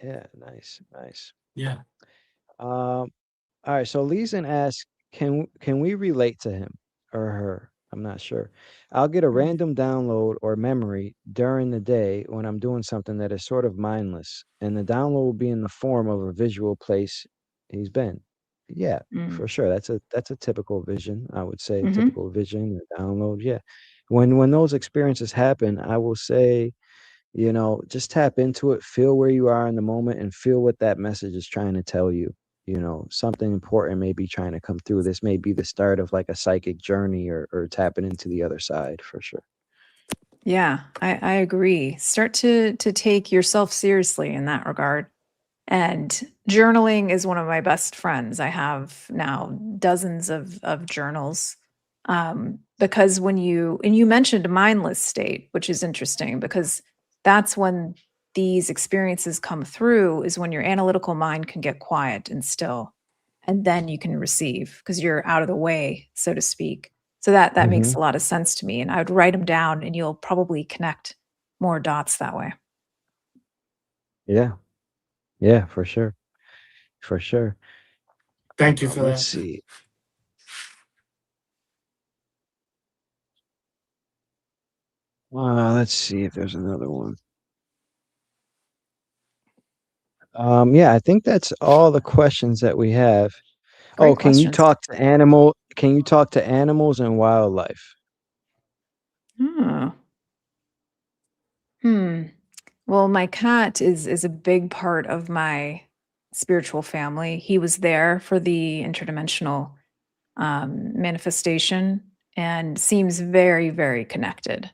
Yeah, nice, nice. Yeah. Um, all right. So Leeson asks, can we relate to him or her? I'm not sure. I'll get a Mm. random download or memory during the day when I'm doing something that is sort of mindless, and the download will be in the form of a visual place he's been. Yeah, Mm. for sure. That's a typical vision. I would say Hmm. typical vision, a download. Yeah. When those experiences happen, I will say, just tap into it, feel where you are in the moment and feel what that message is trying to tell you. Something important may be trying to come through. This may be the start of like a psychic journey, or tapping into the other side for sure. Yeah, I agree. Start to take yourself seriously in that regard. And journaling is one of my best friends. I have now dozens of journals. Because and you mentioned mindless state, which is interesting because that's when these experiences come through, is when your analytical mind can get quiet and still, and then you can receive because you're out of the way, so to speak. So that makes Hmm. a lot of sense to me. And I would write them down, and you'll probably connect more dots that way. Yeah, yeah, for sure, for sure. Thank you for Let's that. see. Let's see if there's another one. Yeah, I think that's all the questions that we have. Oh, Great questions. can you talk to animals and wildlife? Hmm. Hmm. Well, my cat is a big part of my spiritual family. He was there for the interdimensional manifestation and seems very, very connected.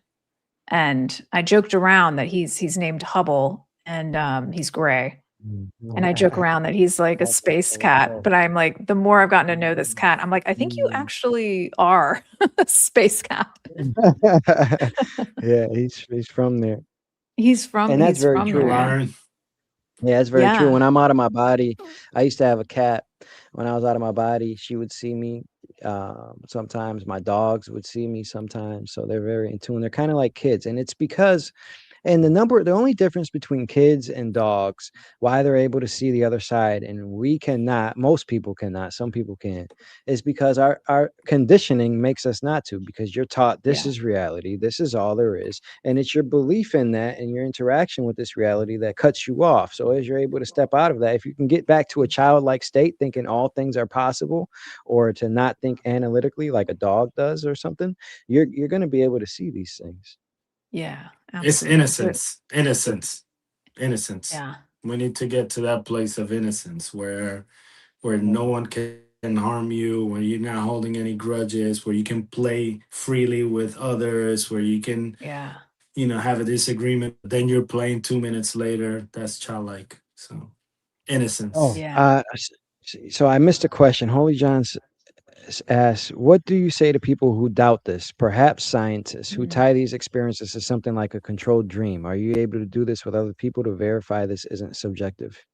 And I joked around that he's named Hubble, and he's gray. Mm. And I joke around that he's like a That's so space cool. cat. But I'm like, the more I've gotten to know this cat, I'm like, I think you Mm. actually are a space cat. Yeah, he's from there. And that's He's very from You there, true. yeah. learn. Yeah, it's very true. Yeah. When I'm out of my body, I used to have a cat. When I was out of my body, she would see me. Sometimes my dogs would see me sometimes. So they're very in tune. They're kind of like kids. And it's because and the only difference between kids and dogs, why they're able to see the other side and we cannot, most people cannot, some people can, is because our conditioning makes us not to, because you're taught this Yeah. is reality, this is all there is. And it's your belief in that and your interaction with this reality that cuts you off. So as you're able to step out of that, if you can get back to a childlike state, thinking all things are possible, or to not think analytically like a dog does or something, you're going to be able to see these things. Yeah. It's Absolutely. innocence. Innocence. Innocence. Yeah. We need to get to that place of innocence where no one can harm you, where you're not holding any grudges, where you can play freely with others, where you can Yeah. have a disagreement, then you're playing 2 minutes later. That's childlike. So innocence. Oh, Yeah. so I missed a question. Holy John asks, what do you say to people who doubt this? Perhaps scientists who Mm. tie these experiences to something like a controlled dream. Are you able to do this with other people to verify this isn't subjective?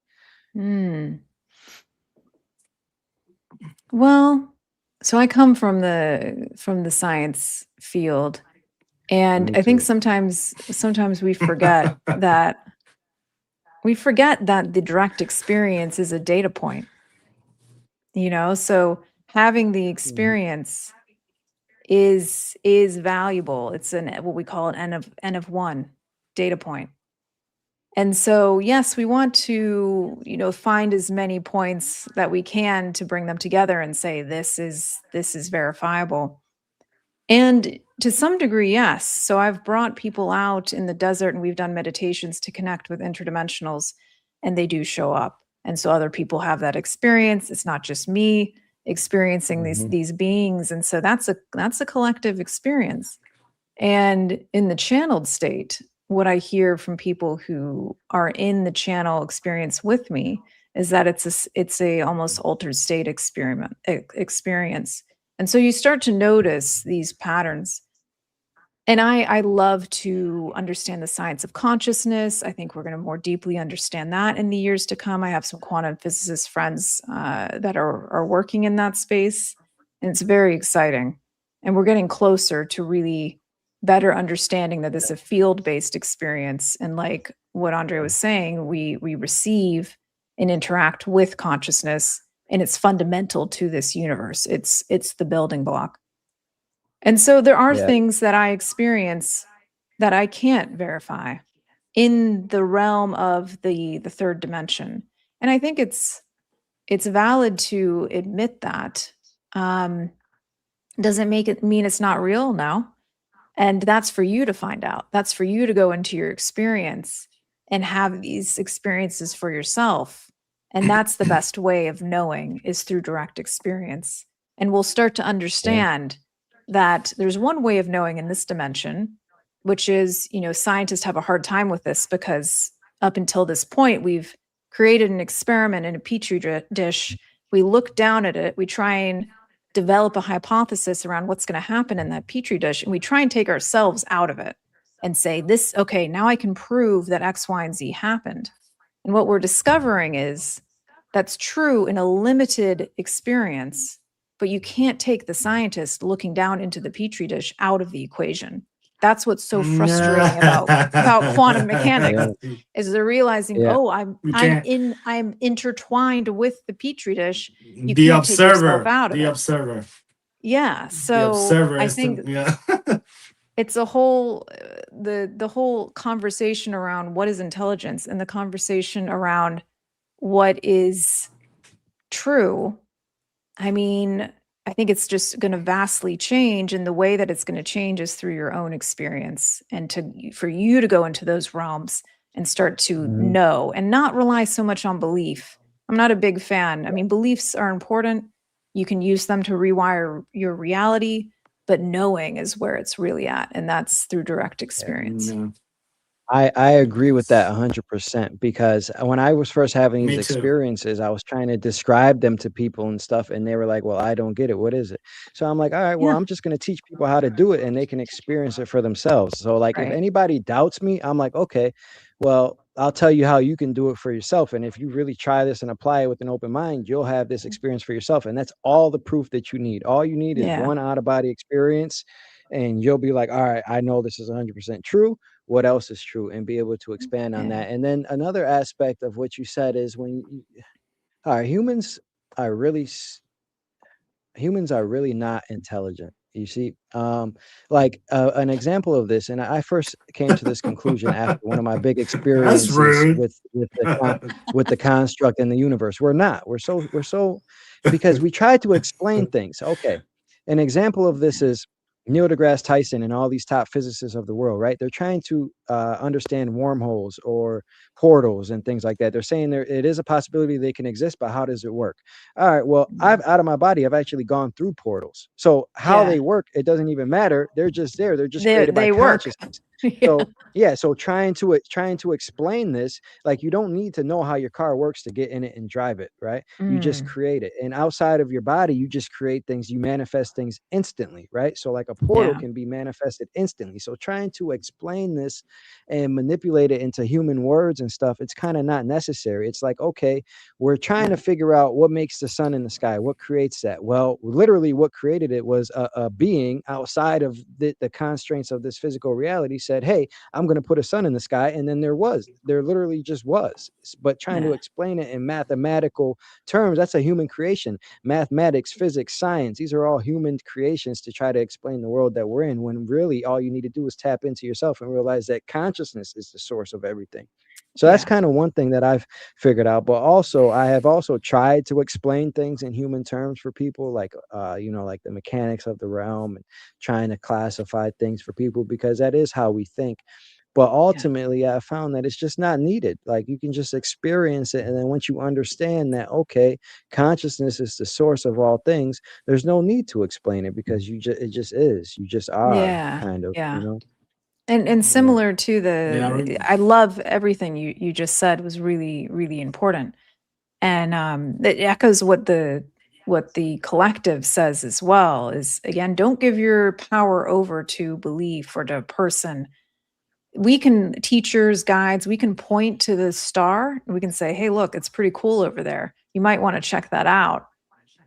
Mm. Well, so I come from the science field, and Me I think too. sometimes we forget that the direct experience is a data point, so having the Mhm. experience is valuable. It's what we call an n of one data point. And so, yes, we want to, find as many points that we can to bring them together and say this is verifiable. And to some degree, yes. So I've brought people out in the desert and we've done meditations to connect with interdimensionals, and they do show up. And so other people have that experience. It's not just me experiencing these Mhm. these beings. And so that's a collective experience. And in the channeled state, what I hear from people who are in the channel experience with me is that it's a almost altered state experience. And so you start to notice these patterns. And I love to understand the science of consciousness. I think we're going to more deeply understand that in the years to come. I have some quantum physicist friends that are working in that space, and it's very exciting. And we're getting closer to really better understanding that this is a field-based experience. And like what Andre was saying, we receive and interact with consciousness, and it's fundamental to this universe. It's the building block. And so there are Yeah. things that I experience that I can't verify in the realm of the third dimension. And I think it's valid to admit that. Doesn't make it mean it's not real? No. And that's for you to find out. That's for you to go into your experience and have these experiences for yourself. And that's the best way of knowing is through direct experience. And we'll start to Yeah. understand that there's one way of knowing in this dimension, which is, scientists have a hard time with this because up until this point, we've created an experiment in a petri dish. We look down at it, we try and develop a hypothesis around what's going to happen in that petri dish, and we try and take ourselves out of it and say, this, okay, now I can prove that X, Y, and Z happened. And what we're discovering is that's true in a limited experience, but you can't take the scientist looking down into the petri dish out of the equation. That's what's so frustrating about quantum mechanics Yeah. is they're realizing, Yeah. oh, We can't. I'm intertwined with the petri dish. You The can't take yourself observer. out of The it. observer. Yeah. The So observer I is the think yeah. it's a whole the whole conversation around what is intelligence and the conversation around what is true. I mean, I think it's just going to vastly change, and the way that it's going to change is through your own experience and for you to go into those realms and start to Mhm. know and not rely so much on belief. I'm not a big fan. I mean, beliefs are important. You can use them to rewire your reality, but knowing is where it's really at, and that's through direct experience. No, I agree with that 100% because when I was first having these me too. experiences, I was trying to describe them to people and stuff, and they were like, "Well, I don't get it. What is it?" So I'm like, "All right, well, Yeah, I'm just going to teach people how to do it, and they can experience it for themselves." So like, if right. anybody doubts me, I'm like, "Okay, well, I'll tell you how you can do it for yourself, and if you really try this and apply it with an open mind, you'll have this experience for yourself, and that's all the proof that you need. All you need is Yeah. one out of body experience, and you'll be like, "All right, I know this is 100% true. What else is true," and be able to expand on Yeah. that. And then another aspect of what you said is when all right, are really humans are really not intelligent. You see, like an example of this, and I first came to this conclusion after one of my big That's experiences rude. with the construct in the universe. We're so because we try to explain things. Okay, an example of this is Neil deGrasse Tyson and all these top physicists of the world, right? They're trying to understand wormholes or portals and things like that. They're saying it is a possibility they can exist, but how does it work? All right, well, I've out of my body, I've actually gone through portals. So how Yeah. they work, it doesn't even matter. They're just there. They're just created by They work. consciousness. Yeah. So yeah, so trying to explain this, like, you don't need to know how your car works to get in it and drive it, right? You just Mm, create it. And outside of your body, you just create things, you manifest things instantly, right? So like a portal yeah. can be manifested instantly. So trying to explain this and manipulate it into human words and stuff, it's kind of not necessary. It's like, okay, we're trying to figure out what makes the sun in the sky, what creates that. Well, literally what created it was a being outside of the constraints of this physical reality said, hey, I'm going to put a sun in the sky. And then there literally just was. But trying to Yeah. explain it in mathematical terms, that's a human creation. Mathematics, physics, science, these are all human creations to try to explain the world that we're in, when really all you need to do is tap into yourself and realize that consciousness is the source of everything. So that's Yeah. kind of one thing that I've figured out. But also, I have also tried to explain things in human terms for people, like like the mechanics of the realm, and trying to classify things for people, because that is how we think. But Yeah. ultimately, I found that it's just not needed. Like, you can just experience it, and then once you understand that, okay, consciousness is the source of all things, there's no need to explain it, because it just is. You just are, Yeah. kind of, Yeah. you know. And Yeah. similar to I love everything you just said was really, really important. And it echoes what the collective says as well, is again, don't give your power over to belief or to person. We can, teachers, guides, we can point to the star and we can say, hey, look, it's pretty cool over there. You might want to check that out.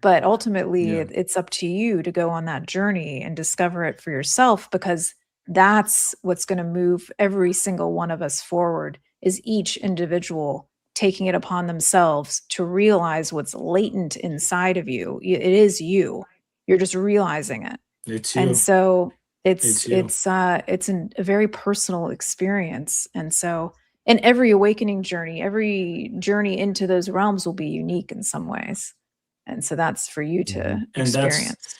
But ultimately, Yeah. it's up to you to go on that journey and discover it for yourself, because that's what's going to move every single one of us forward, is each individual taking it upon themselves to realize what's latent inside of you. It is you. You're just realizing it. It's And you. so It's you. a very personal experience. And so, and every awakening journey, every journey into those realms will be unique in some ways. And so that's for you Hmm. to And experience.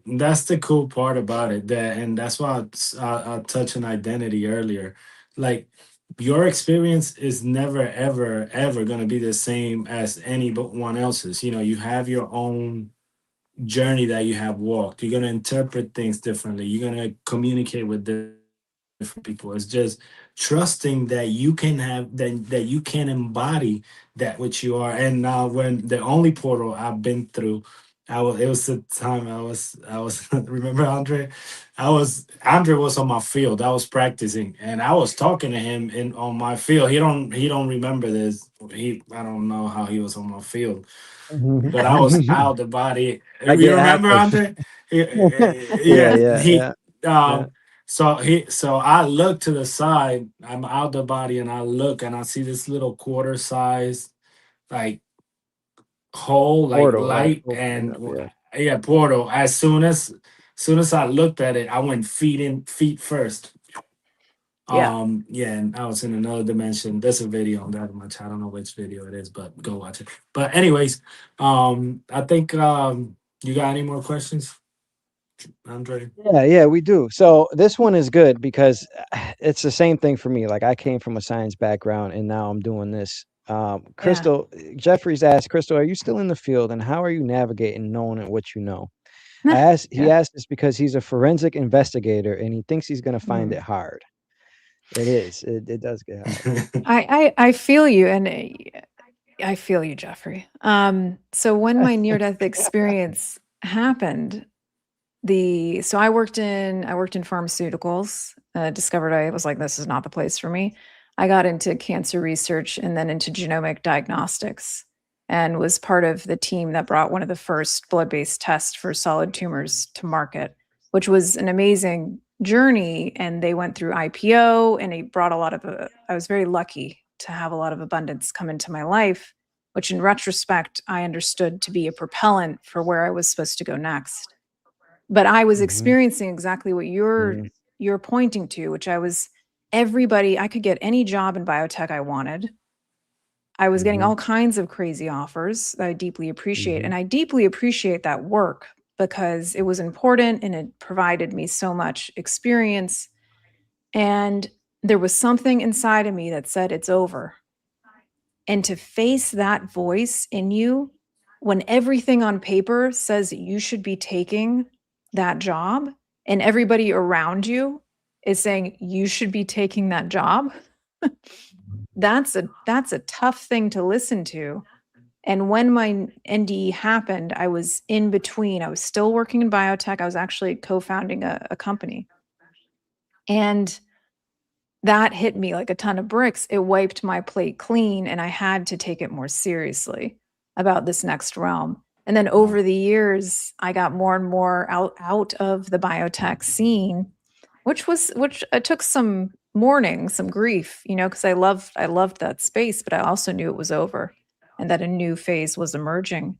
that's the cool part about it. And that's why I touched on identity earlier. Like, your experience is never ever ever going to be the same as anyone else's. You have your own journey that you have walked. You're going to interpret things differently. You're going to communicate with different people. It's just trusting that you can that you can embody that which you are. And now, when the only portal I've been through, it was the time I was remember Andre was on my field. I was practicing and I was talking to him on my field. He don't remember this. I don't know how he was on my field, but I was out the body. I You get half remember, of. Andre? Yeah, Yeah, yeah, he. yeah, yeah. Um, so I look to the side. I'm out the body, and I look, and I see this little quarter size, like, hole, like Portal, right? light, Opening and up, yeah. yeah, portal. As soon as I looked at it, I went feet first. Yeah. Yeah, and I was in another dimension. There's a video on that much. I don't know which video it is, but go watch it. But anyways, I think you got any more questions, Andre? Yeah, yeah, we do. So this one is good because it's the same thing for me. Like, I came from a science background and now I'm doing this. Yeah. Crystal, Jeffries asked, Crystal, are you still in the field and how are you navigating knowing what you know? He Yeah. asked this because he's a forensic investigator and he thinks he's going to find it Mm. hard. It is. It does get hard. I feel you, and I feel you, Jeffrey. So when my near death experience happened, so I worked in pharmaceuticals. Discovered I was like, this is not the place for me. I got into cancer research and then into genomic diagnostics, and was part of the team that brought one of the first blood-based tests for solid tumors to market, which was an amazing journey. And they went through IPO, and it brought a lot of. I was very lucky to have a lot of abundance come into my life, which in retrospect I understood to be a propellant for where I was supposed to go next. But I was Hmm. experiencing exactly what you're pointing to, which I could get any job in biotech I wanted. I was getting Hmm. all kinds of crazy offers that I deeply appreciate. Hmm. And I deeply appreciate that work because it was important and it provided me so much experience. And there was something inside of me that said, it's over. And to face that voice in you when everything on paper says you should be taking that job and everybody around you is saying you should be taking that job, that's a tough thing to listen to. And when my NDE happened, I was in between. I was still working in biotech. I was actually co-founding a company. And that hit me like a ton of bricks. It wiped my plate clean, and I had to take it more seriously about this next realm. And then over the years, I got more and more out of the biotech scene, which it took some mourning, some grief, because I loved that space, but I also knew it was over and that a new phase was emerging.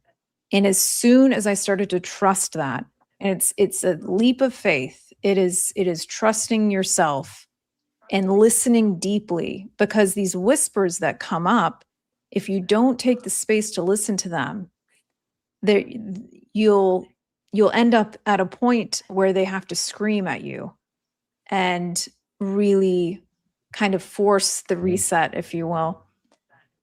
And as soon as I started to trust that, and it's a leap of faith, it is trusting yourself and listening deeply, because these whispers that come up, if you don't take the space to listen to them, you'll end up at a point where they have to scream at you and really kind of force the reset, if you will.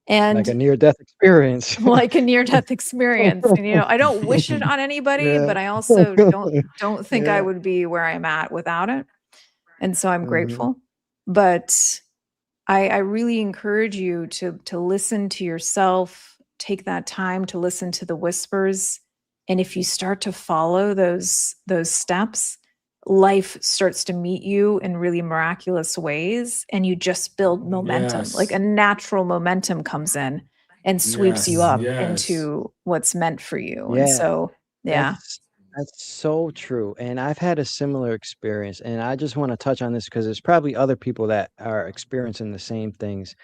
Like a And near-death experience. like a near-death experience. And I don't wish it on anybody, Yeah. but I also don't think I Yeah. would be where I'm at without it. And so I'm Mhm. grateful. But I really encourage you to listen to yourself, take that time to listen to the whispers. And if you start to follow those steps, life starts to meet you in really miraculous ways, and you just build momentum. Like a Yes. natural momentum comes in and sweeps you Yes. up Mhm. Yes. into what's meant for you. And Yeah. so, yeah. That's so true, and I've had a similar experience, and I just wanna touch on this because there's probably other people that are experiencing the same things,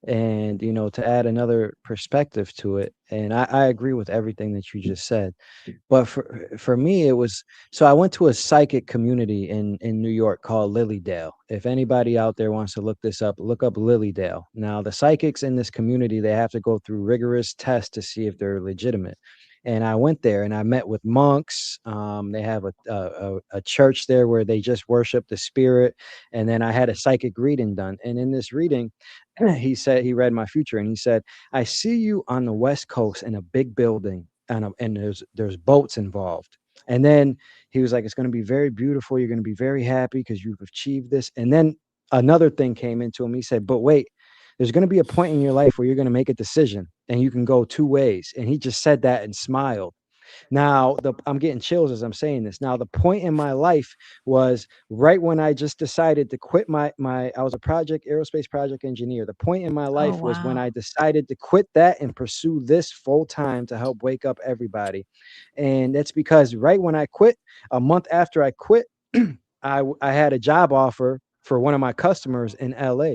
and, to add another perspective to it, and I agree with everything that you just said. But for me, it was so I went to a psychic community in New York called Lilydale. If anybody out there wants to look this up, look up Lilydale. Now, the psychics in this community, they have to go through rigorous tests to see if they're legitimate. And I went there and I met with monks. They have a church there where they just worship the spirit. And then I had a psychic reading done. And in this reading, he read my future and he said, I see you on the West Coast in a big building and there's boats involved. And then he was like, it's going to be very beautiful. You're going to be very happy because you've achieved this. And then another thing came into him. He said, but wait, there's going to be a point in your life where you're going to make a decision and you can go two ways. And he just said that and smiled. Now, I'm getting chills as I'm saying this. Now, the point in my life was right when I just decided to quit I was a aerospace project engineer. The point in my Oh, life was when wow. I decided to quit that and pursue this full time to help wake up everybody. And that's because right when I quit, a month after I quit, I had a job offer for one of my customers in LA.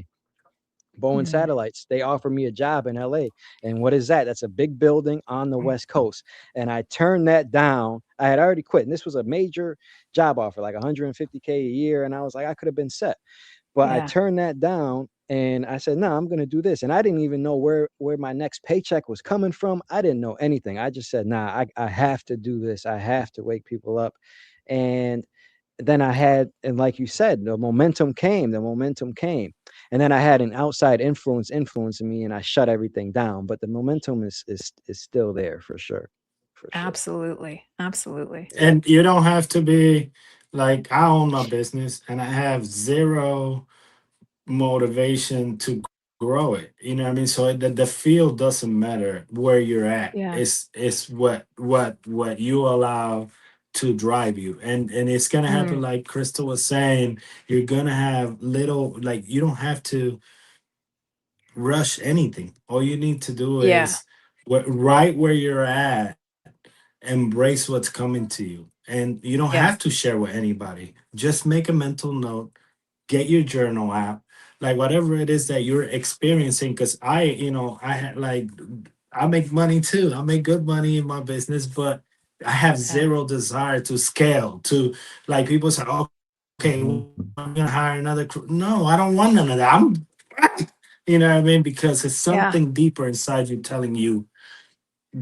Boeing Mm, Satellites. They offered me a job in LA. And what is that? That's a big building on the West Coast. And I turned that down. I had already quit. And this was a major job offer, like 150K a year. And I was like, I could have been set. But I yeah. turned that down and I said, no, I'm going to do this. And I didn't even know where my next paycheck was coming from. I didn't know anything. I just said, nah, I have to do this. I have to wake people up. And then and like you said, the momentum came. And then I had an outside influencing me and I shut everything down. But the momentum is still there for sure. For sure. Absolutely. Absolutely. And you don't have to be like, I own my business and I have zero motivation to grow it. You know what I mean? So the field doesn't matter where you're at. Yeah. It's what you allow to drive you. And it's gonna happen Mm, like Crystal was saying, you're gonna have little, like, you don't have to rush anything. All you need to do yeah. is right where you're at, embrace what's coming to you. And you don't have Yeah. to share with anybody. Just make a mental note, get your journal app, like whatever it is that you're experiencing. Because I had like, I make money too. I make good money in my business, but I have Yeah. zero desire to scale to, like, people say, okay, Mhm. I'm gonna hire another crew. No, I don't want none of that. I'm you know what I mean? Because it's Yeah. something deeper inside you telling you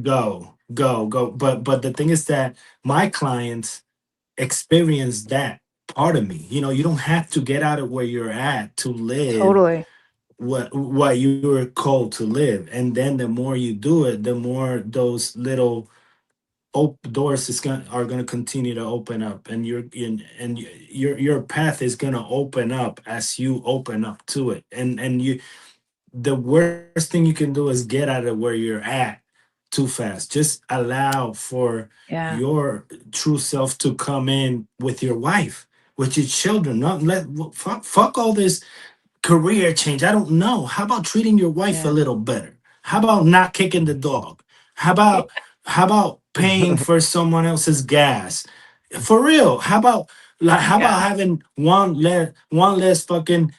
go, go, go. But the thing is that my clients experience that part of me. You don't have to get out of where you're at to live Totally. what you were called to live. And then the more you do it, the more those little doors are going to continue to open up, and your path is going to open up as you open up to it. And the worst thing you can do is get out of where you're at too fast. Just allow for Yeah. your true self to come in with your wife, with your children. Not let fuck all this career change. I don't know. How about treating your wife a Yeah. little better? How about not kicking the dog? How Yeah. about how about paying for someone else's gas? For real. How Yeah. about having one less fucking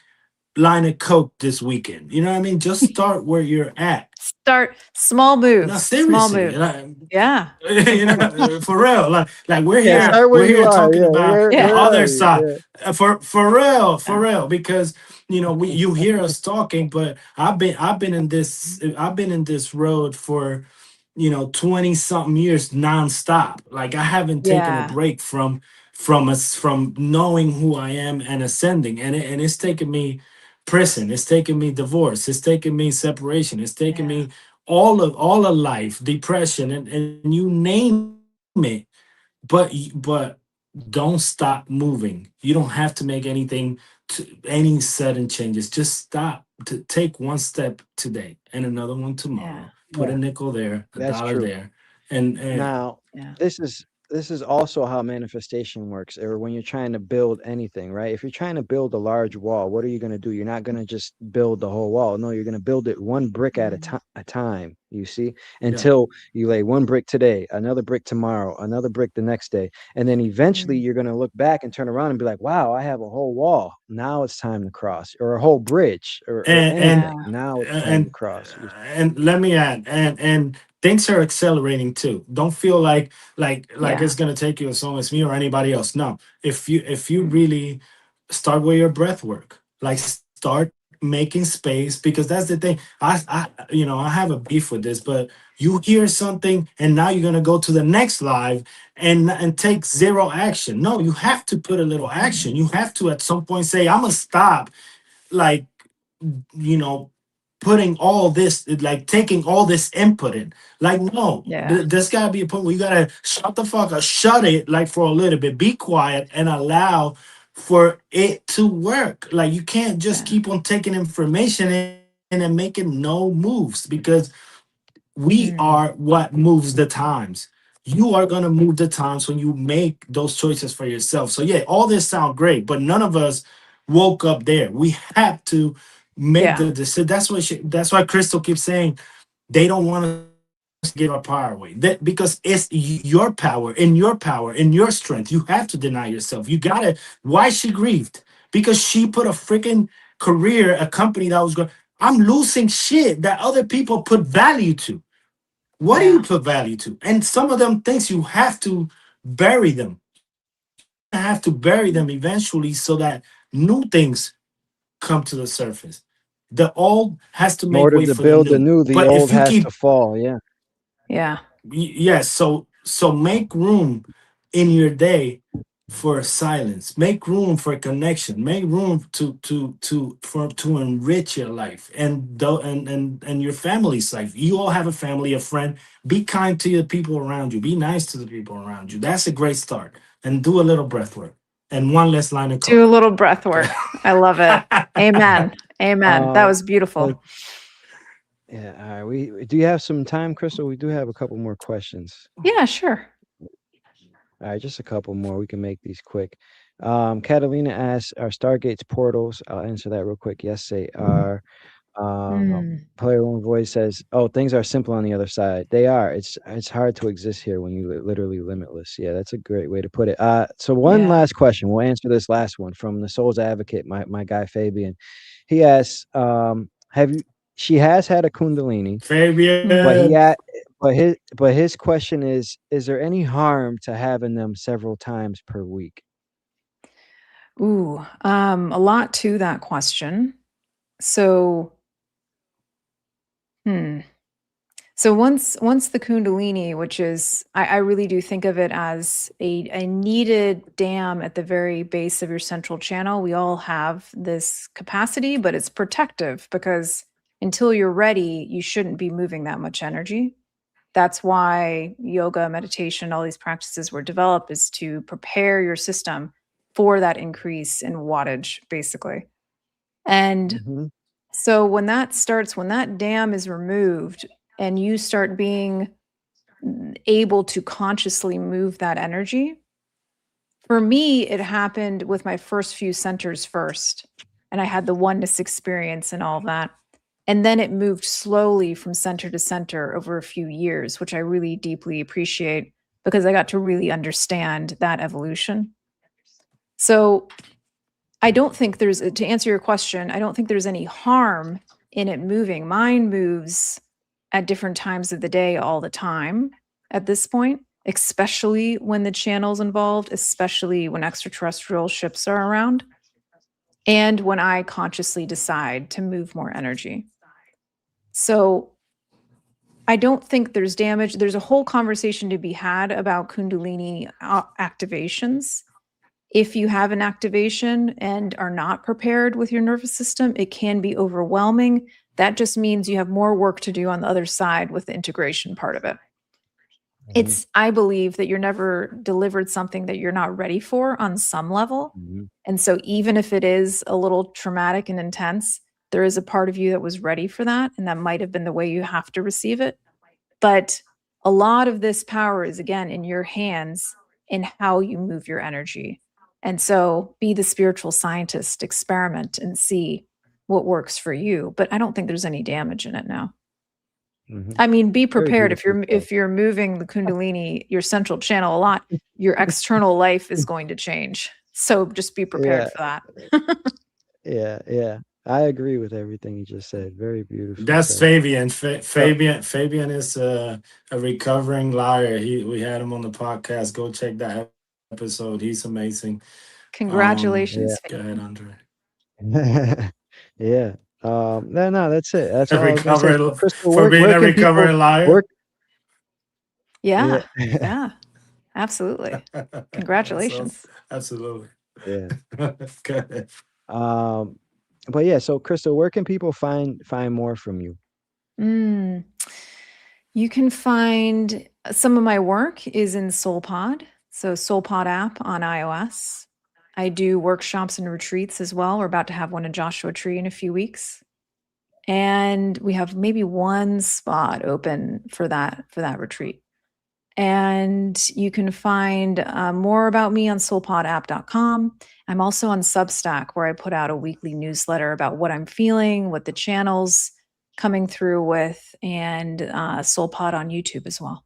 line of coke this weekend? You know what I mean? Just start where you're at. Start small No, moves. Small seriously. moves. Like, Yeah. for real. Like we're Yeah, Yeah. here, start where we're you here are. talking Yeah, about the Yeah. where are other you? side. Yeah. For Yeah. real, because you hear us talking, but I've been in this road for 20 something years nonstop. Like, I haven't taken a Yeah. break from knowing who I am and ascending. And it's taken me prison, it's taken me divorce, it's taken me separation, it's taken Yeah. me all of life, depression, and you name it. But don't stop moving. You don't have to make any sudden changes. Just stop to take one step today and another one Yeah. tomorrow. Put a Yeah, nickel there, a that's dollar true. there, and Now, Yeah. this is also how manifestation works, or when you're trying to build anything, right? If you're trying to build a large wall, what are you going to do? You're not going to just build the whole wall. No, you're going to build it one brick at Mm. a time, you see, yeah. until you lay one brick today, another brick tomorrow, another brick the next day. And then eventually Mm. you're going to look back and turn around and be like, wow, I have a whole wall. Now it's time to cross, or a whole bridge, or and anything. Yeah. Now it's time to and cross. and let me add, and things are accelerating too. Don't feel like Yeah. it's gonna take you as long as me or anybody else. No, if you Mm. really start with your breath work, like, start making space, because that's the thing. I have a beef with this, but you hear something and now you're gonna go to the next live and take zero action. No, you have to put a little action. Mm. You have to at some point say, I'm gonna stop, like, you know putting all this, like, taking all this input in. Like, no, Yeah. there's got to be a point where you got to shut the fuck up, shut it, like, for a little bit, be quiet and allow for it to work. Like, you can't just Yeah. keep on taking information in and making no moves, because we are Mm. what moves the times. You are going to move the times when you make those choices for yourself. So yeah, all this sound great, but none of us woke up there. We have to make Yeah. the decision. That's why Crystal keeps saying they don't want us to give our power away. Because it's your power, in your strength. You have to deny yourself. You gotta. Why she grieved? Because she put a freaking career, a company that was going. I'm losing shit that other people put value to. What do you Yeah. put value to? And some of them things, you have to bury them. You're gonna have to bury them eventually, so that new things come to the surface. The old has to make In way for order the to new. build the new, But the if you old has keep to fall. Yeah. Yeah. yes, so make room in your day for silence. Make room for connection. Make room to enrich your life, and your family's life. You all have a family, a friend. Be kind to the people around you. Be nice to the people around you. That's a great start. And do a little breath work and one less line of Do a coke. little breath Okay. work. I love it. Amen. Amen. That Um, was beautiful. let's Yeah, all right. We do you have some time, Crystal? We do have a couple more questions. Yeah, sure. All right, just a couple more. We can make these quick. Catalina asks, "Are stargates portals?" I'll answer that real quick. Yes, they are. Mm. Player One Voice says, "Oh, things are simple on the other side. They are. It's hard to exist here when you literally limitless." Yeah, that's a great way to put it. So one Yeah. last question. We'll answer this last one from the Soul's Advocate, my guy Fabian. He asks, "Have you?" She has had a Kundalini, but Mm. Fabian. his question is there any harm to having them several times per week? Ooh, a lot to that question. So, hmm. So once the Kundalini, which is I really do think of it as a needed dam at the very base of your central channel. We all have this capacity, but it's protective because until you're ready, you shouldn't be moving that much energy. That's why yoga, meditation, all these practices were developed, is to prepare your system for that increase in wattage, basically. And Mhm. so when that dam is removed and you start being able to consciously move that energy, for me, it happened with my first few centers first. And I had the oneness experience and all of that. And then it moved slowly from center to center over a few years, which I really deeply appreciate because I got to really understand that evolution. So I don't think there's, to answer your question, I don't think there's any harm in it moving. Mine moves at different times of the day all the time at this point, especially when the channel's involved, especially when extraterrestrial ships are around, and when I consciously decide to move more energy. So I don't think there's damage. There's a whole conversation to be had about Kundalini activations. If you have an activation and are not prepared with your nervous system, it can be overwhelming. That just means you have more work to do on the other side with the integration part of it. Mhm. I believe that you're never delivered something that you're not ready for on some level. Mhm. And so even if it is a little traumatic and intense, there is a part of you that was ready for that. And that might have been the way you have to receive it. But a lot of this power is, again, in your hands in how you move your energy. And so be the spiritual scientist, experiment and see what works for you. But I don't think there's any damage in it now. Mhm. I mean, be Very prepared beautifully said. if you're moving the Kundalini, your central channel a lot, your external life is going to change. So just be prepared Yeah, for that. yeah. I agree with everything you just said. Very beautifully That's said. Fabian. So Fabian is a recovering liar. We had him on the podcast. Go check that episode. He's amazing. yeah. Congratulations. Go ahead, Andre. Yeah. No, that's it. That's all I was gonna say. So Recovered Crystal, for being where a can people recovering liar. work? Yeah. Yeah. Yeah. Absolutely. So Congratulations. absolutely. Yeah. Go ahead. But yeah, so Crystal, where can people find more from you? Mm. You can find some of my work is in SoulPod. So SoulPod app on iOS. I do workshops and retreats as well. We're about to have one in Joshua Tree in a few weeks. And we have maybe one spot open for that retreat. And you can find more about me on soulpodapp.com. I'm also on Substack, where I put out a weekly newsletter about what I'm feeling, what the channel's coming through with, and SoulPod on YouTube as well.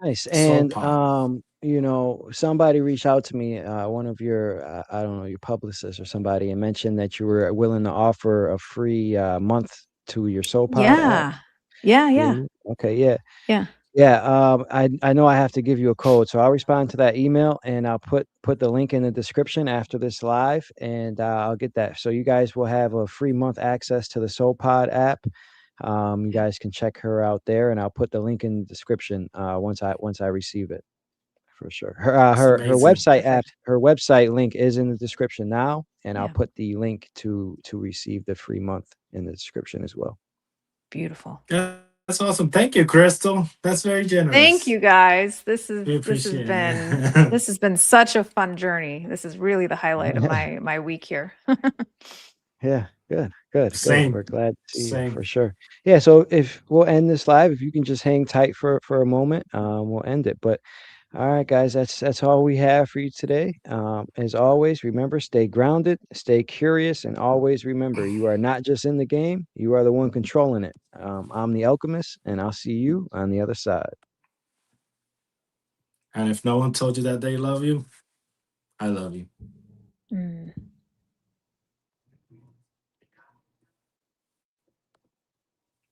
Nice. Soul And Pod. somebody reached out to me, one of your I don't know, your publicists or somebody, and mentioned that you were willing to offer a free month to your SoulPod app. Yeah. Yeah. Yeah. Really? Okay, yeah. Yeah. Yeah, I know I have to give you a code, so I'll respond to that email and I'll put the link in the description after this live, and I'll get that. So you guys will have a free month access to the SoulPod app. You guys can check her out there, and I'll put the link in the description once I receive it for sure. That's amazing. Perfect. Her website link is in the description now, and I'll Yeah. put the link to receive the free month in the description as well. Beautiful. Yeah, that's awesome. Thank you, Crystal. That's very Thank generous. you guys. We appreciate it. This has been such a fun journey. This is really the highlight of my week here. Yeah, good. Same. We're glad to see you Same. for sure. Yeah, so if we'll end this live, if you can just hang tight for a moment, we'll end it. But all right, guys, that's all we have for you today. As always, remember, stay grounded, stay curious, and always remember, you are not just in the game, you are the one controlling it. I'm the alchemist, and I'll see you on the other side. And if no one told you that they love you, I love you. Mm.